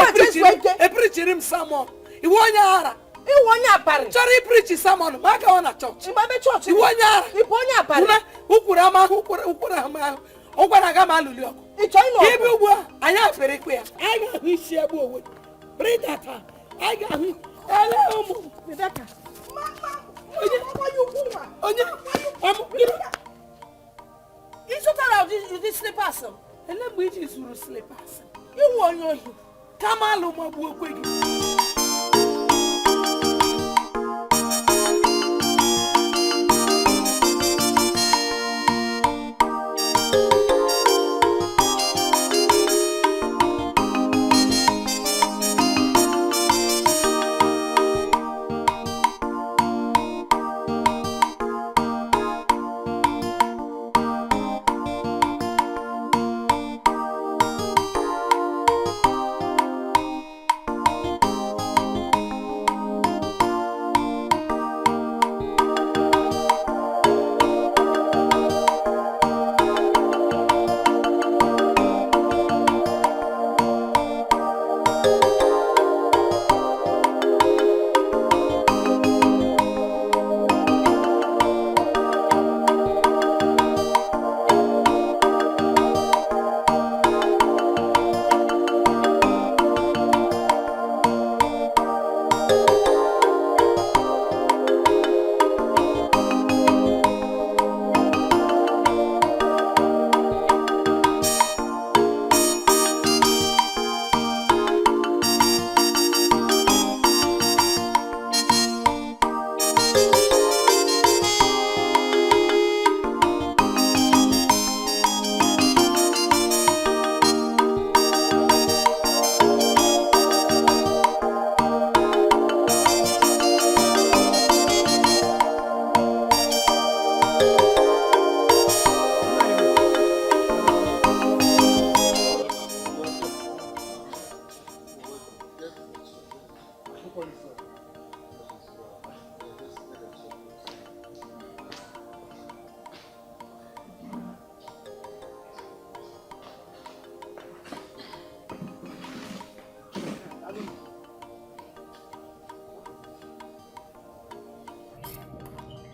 get a preacher him sermon. You want yara. You want yara. Sorry, preach sermon. Maka on a church. You want church. You want yara. You want yara. Ukurama. Ogwanagama lulio. Give you one. I have very clear. I got his share boy. Bring that up. I got him. Hello, Rebecca. You should allow this slippers. And let me just slippers. You want your come on, my boy.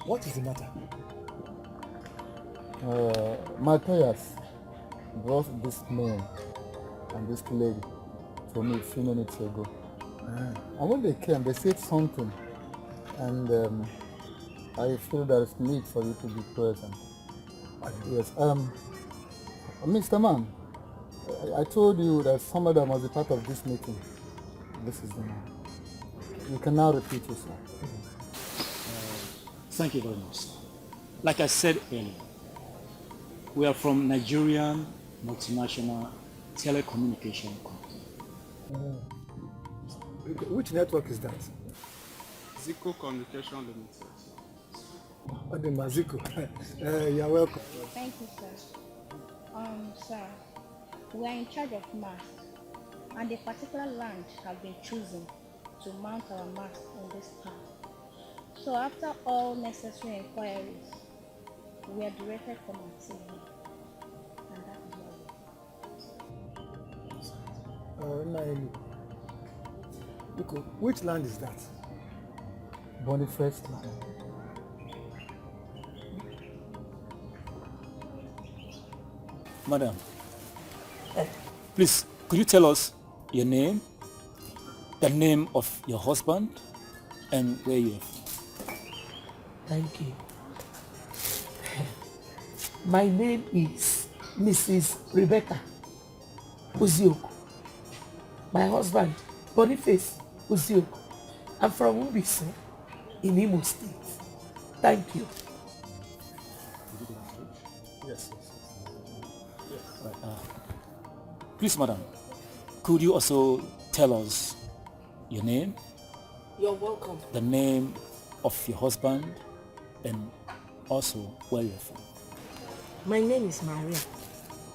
What is the matter? My parents brought this man and this lady to me a few minutes ago. And when they came, they said something, and I feel there is need for you to be present. Yes. Mr. Man, I told you that somebody that must be part of this meeting. This is the man. You can now repeat yourself. Thank you very much. Like I said earlier, we are from Nigerian multinational telecommunication company. Which network is that? Etiko Communication Limited. Maziko. You're welcome. Thank you, sir. Sir, we are in charge of masts, and a particular land has been chosen to mount our mast in this town. So after all necessary inquiries, we are directed from our team, and that is Naili. Which land is that? Boniface land. Madam, please, could you tell us your name, the name of your husband, and where you are from? Thank you. My name is Mrs. Rebecca Uzioko. My husband, Boniface Uzioko. I'm from Ubisi in Imo State. Thank you. Yes. Right. Please, madam, could you also tell us your name? You're welcome. The name of your husband, and also where you're from. My name is Maria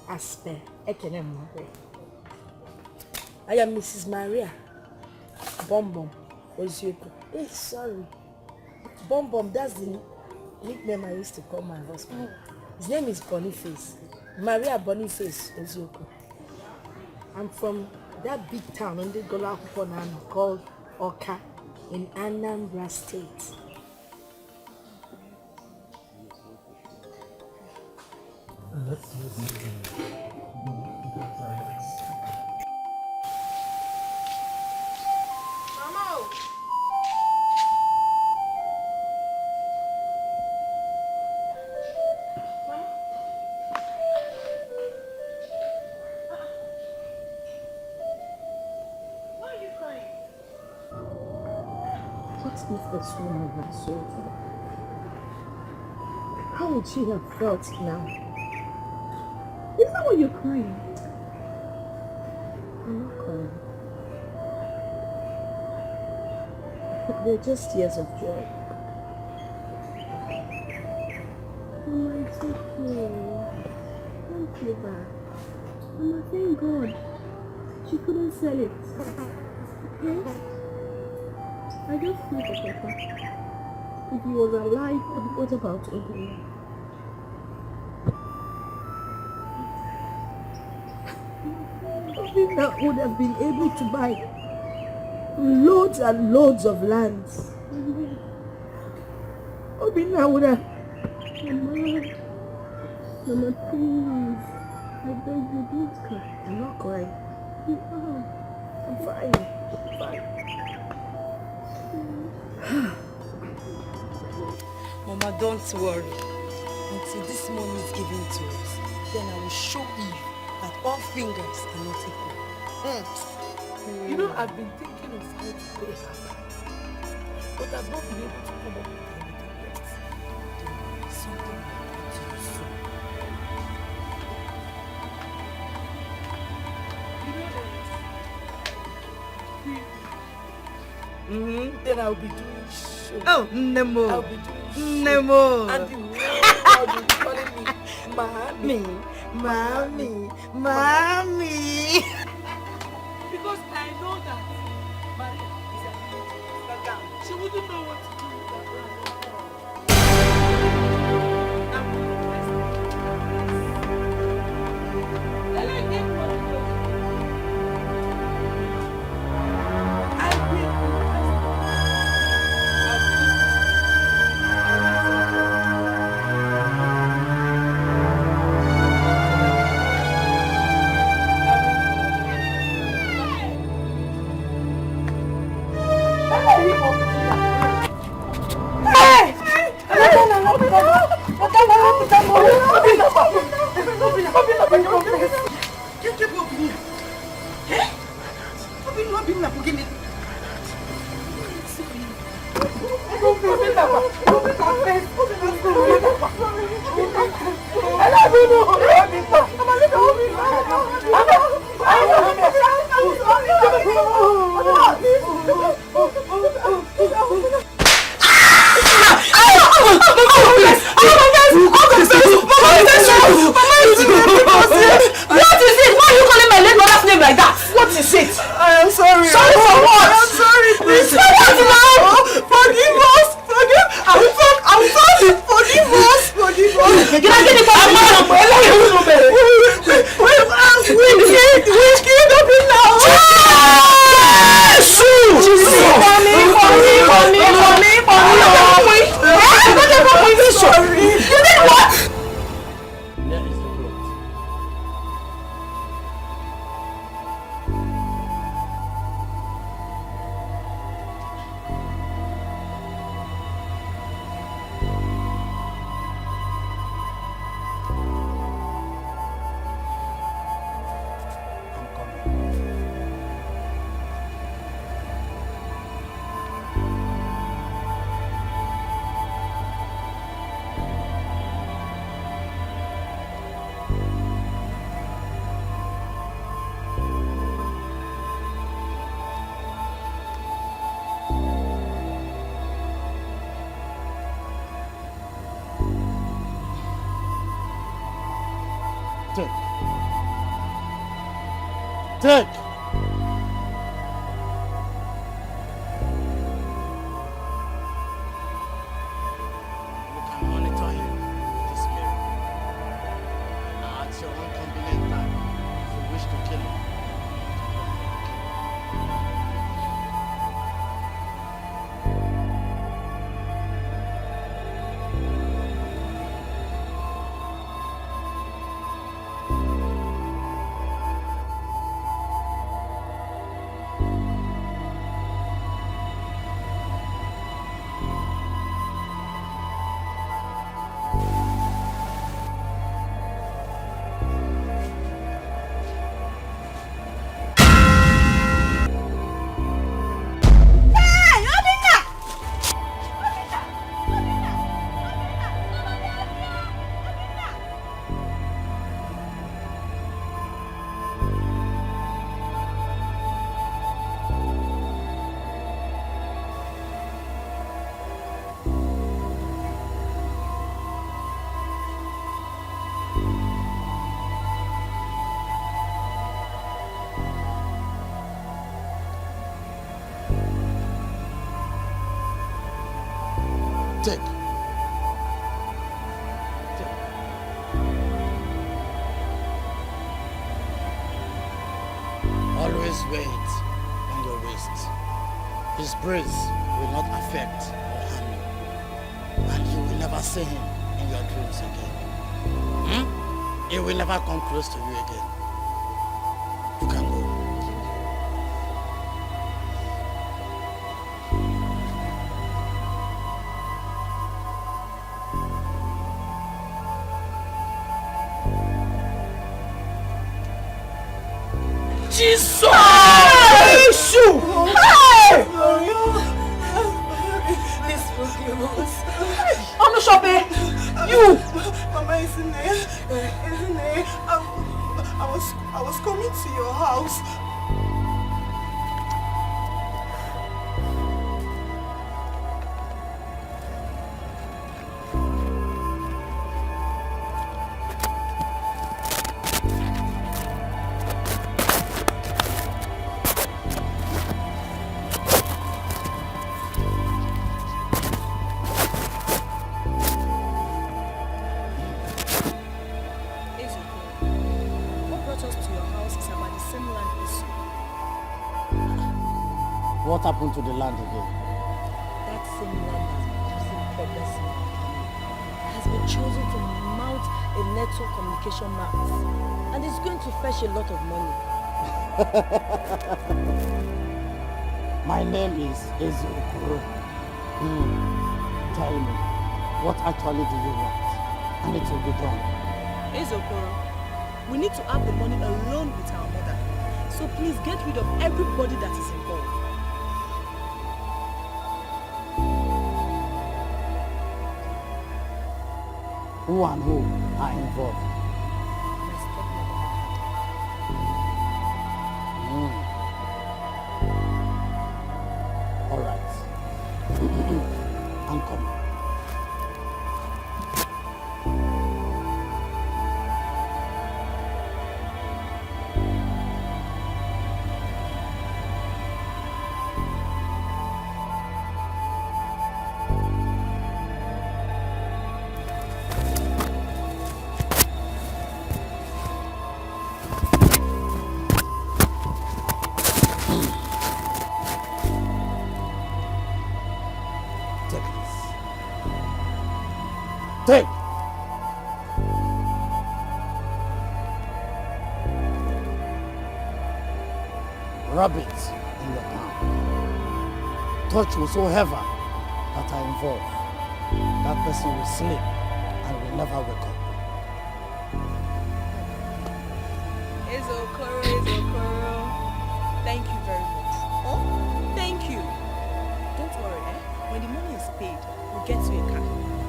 Asper Ekenem Maria. I am Mrs. Maria Bombom Ozioko. Sorry. Bombom, that's the nickname I used to call my husband. His name is Boniface. Maria Boniface Ozioko. I'm from that big town in the Gola Kuponano called Oka in Anambra State. Let's use it. If this woman had sold her, how would she have felt now? Is that why you're crying? I'm not crying. They're just tears of joy. Mama, it's okay. Don't feel bad. Mama, thank God. She couldn't sell it. Okay? I just feel for Papa. If he was alive, what about Obina? Obina would have been able to buy loads and loads of lands. Obina would have... Mama, please. I beg you, don't cry. I'm not crying. You are. I'm fine. I'm fine. Mama, don't worry. Until this money is given to us, then I will show you that all fingers are not equal. You know, I've been thinking of how to pay her, but I've not been able to come up with anything yet. Something will happen to you soon. Then I'll be doing show. Oh, Nemo. I'll be doing show. Nemo. And the whole world will be calling me Mommy. Mommy. Mommy. Because I know that Maria is a beautiful. She wouldn't know what to do with that brand. What is it? Why are you calling my late mother's name like that? What is it? I am sorry. Sorry for what? I am sorry, please. For what now? Forgive us. Forgive. I'm sorry. Forgive us. Forgive us. Can I get the phone? Whiskey, don't be now. Sorry. You did what? There is the cloth. Take. You can monitor him with this mirror. Now at your own convenient time, if you wish to kill him. Take. Always wear it on your waist. His breath will not affect or harm you. And you will never see him in your dreams again. He will never come close to you again. You can go. Jesus! Hey! Please forgive us. Onoshope, you! Mama, isn't it? I was coming to your house. What happened to the land again? That same land has been causing problems in our family. It has been chosen to mount a network communication mast, and it's going to fetch a lot of money. My name is Etiko. Tell me, what actually do you want? And it will be done. Ezokoro, we need to have the money alone with our mother. So please get rid of everybody that is involved. Who and who are involved? All right. I'm coming. Take. Rub it in your palm. Touch whatsoever that are involved. That person will sleep and will never wake up. Ezokoro. Thank you very much. Oh, thank you. Don't worry, When the money is paid, we'll get you a car.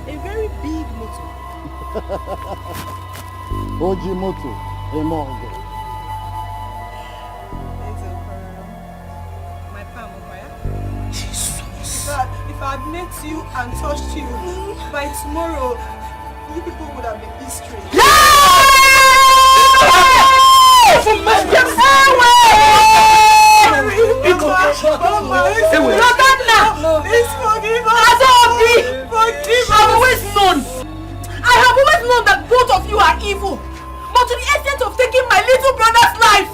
A very big motor. Oji moto, Emongo. My palm, Jesus. If I had met you and touched you, by tomorrow, you people would have been history. I've always known. I have always known that both of you are evil. But to the extent of taking my little brother's life.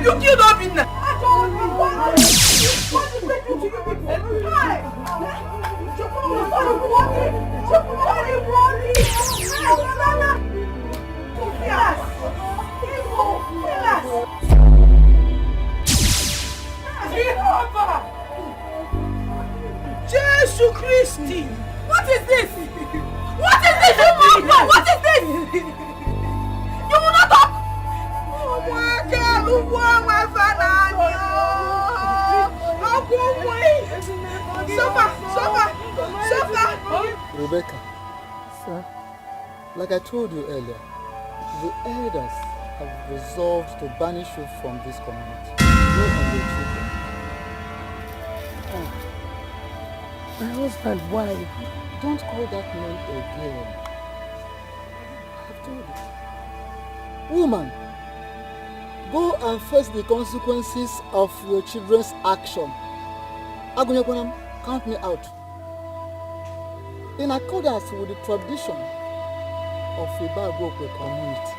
You killed Obinna. What did they do to you people? Jesus Christ! What is this? What is this? What is this? You will not talk? Rebecca, sir, like I told you earlier, the elders have resolved to banish you from this community. You and your children. My husband, why? Don't call that name again. I've told you. Woman, go and face the consequences of your children's action. Agunyakunam, count me out. In accordance with the tradition of Ibagokwe community.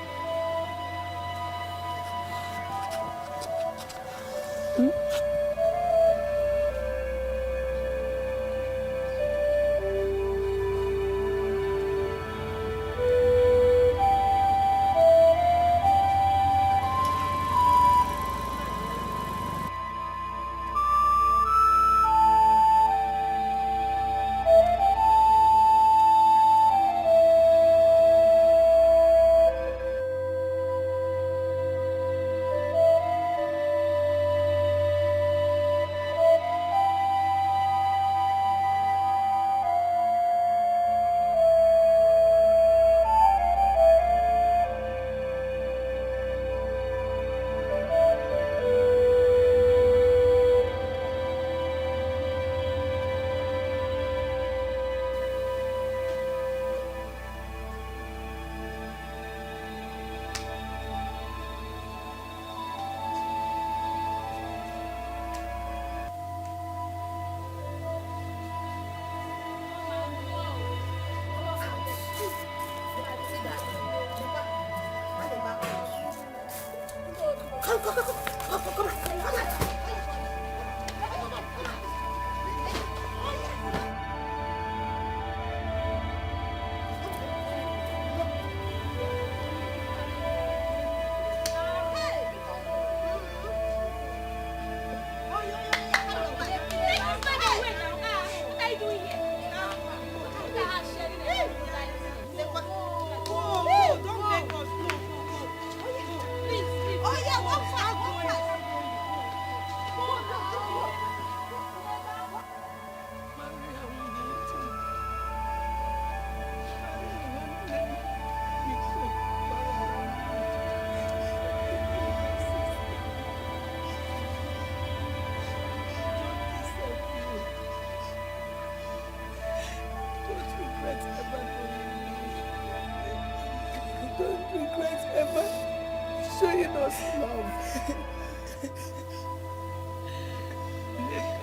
showing us love.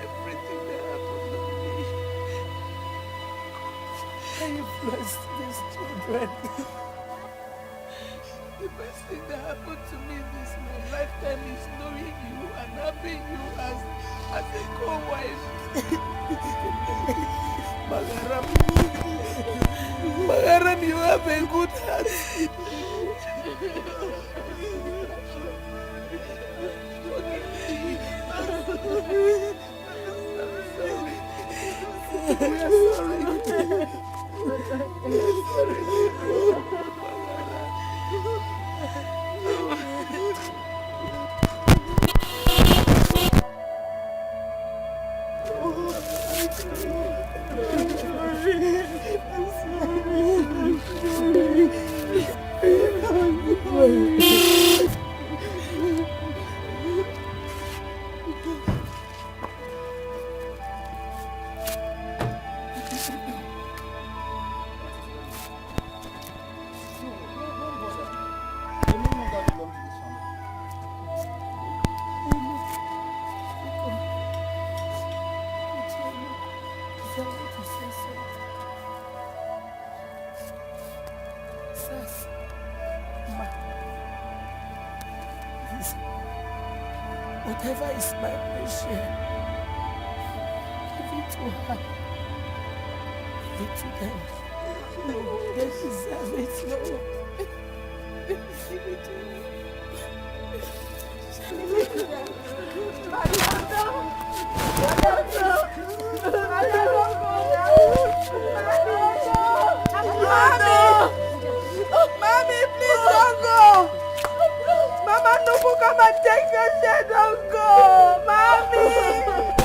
Everything that happened to me, I blessed these children. The best thing that happened to me this my lifetime is knowing you and having you as a co-wife. Magaram, you have a good heart. We are sorry. Whatever is my share, give it to her. Give it to them. No, they deserve it, no. Give it to me. Mommy, please don't go. Mama, no, come and take your share. Don't go, Mommy.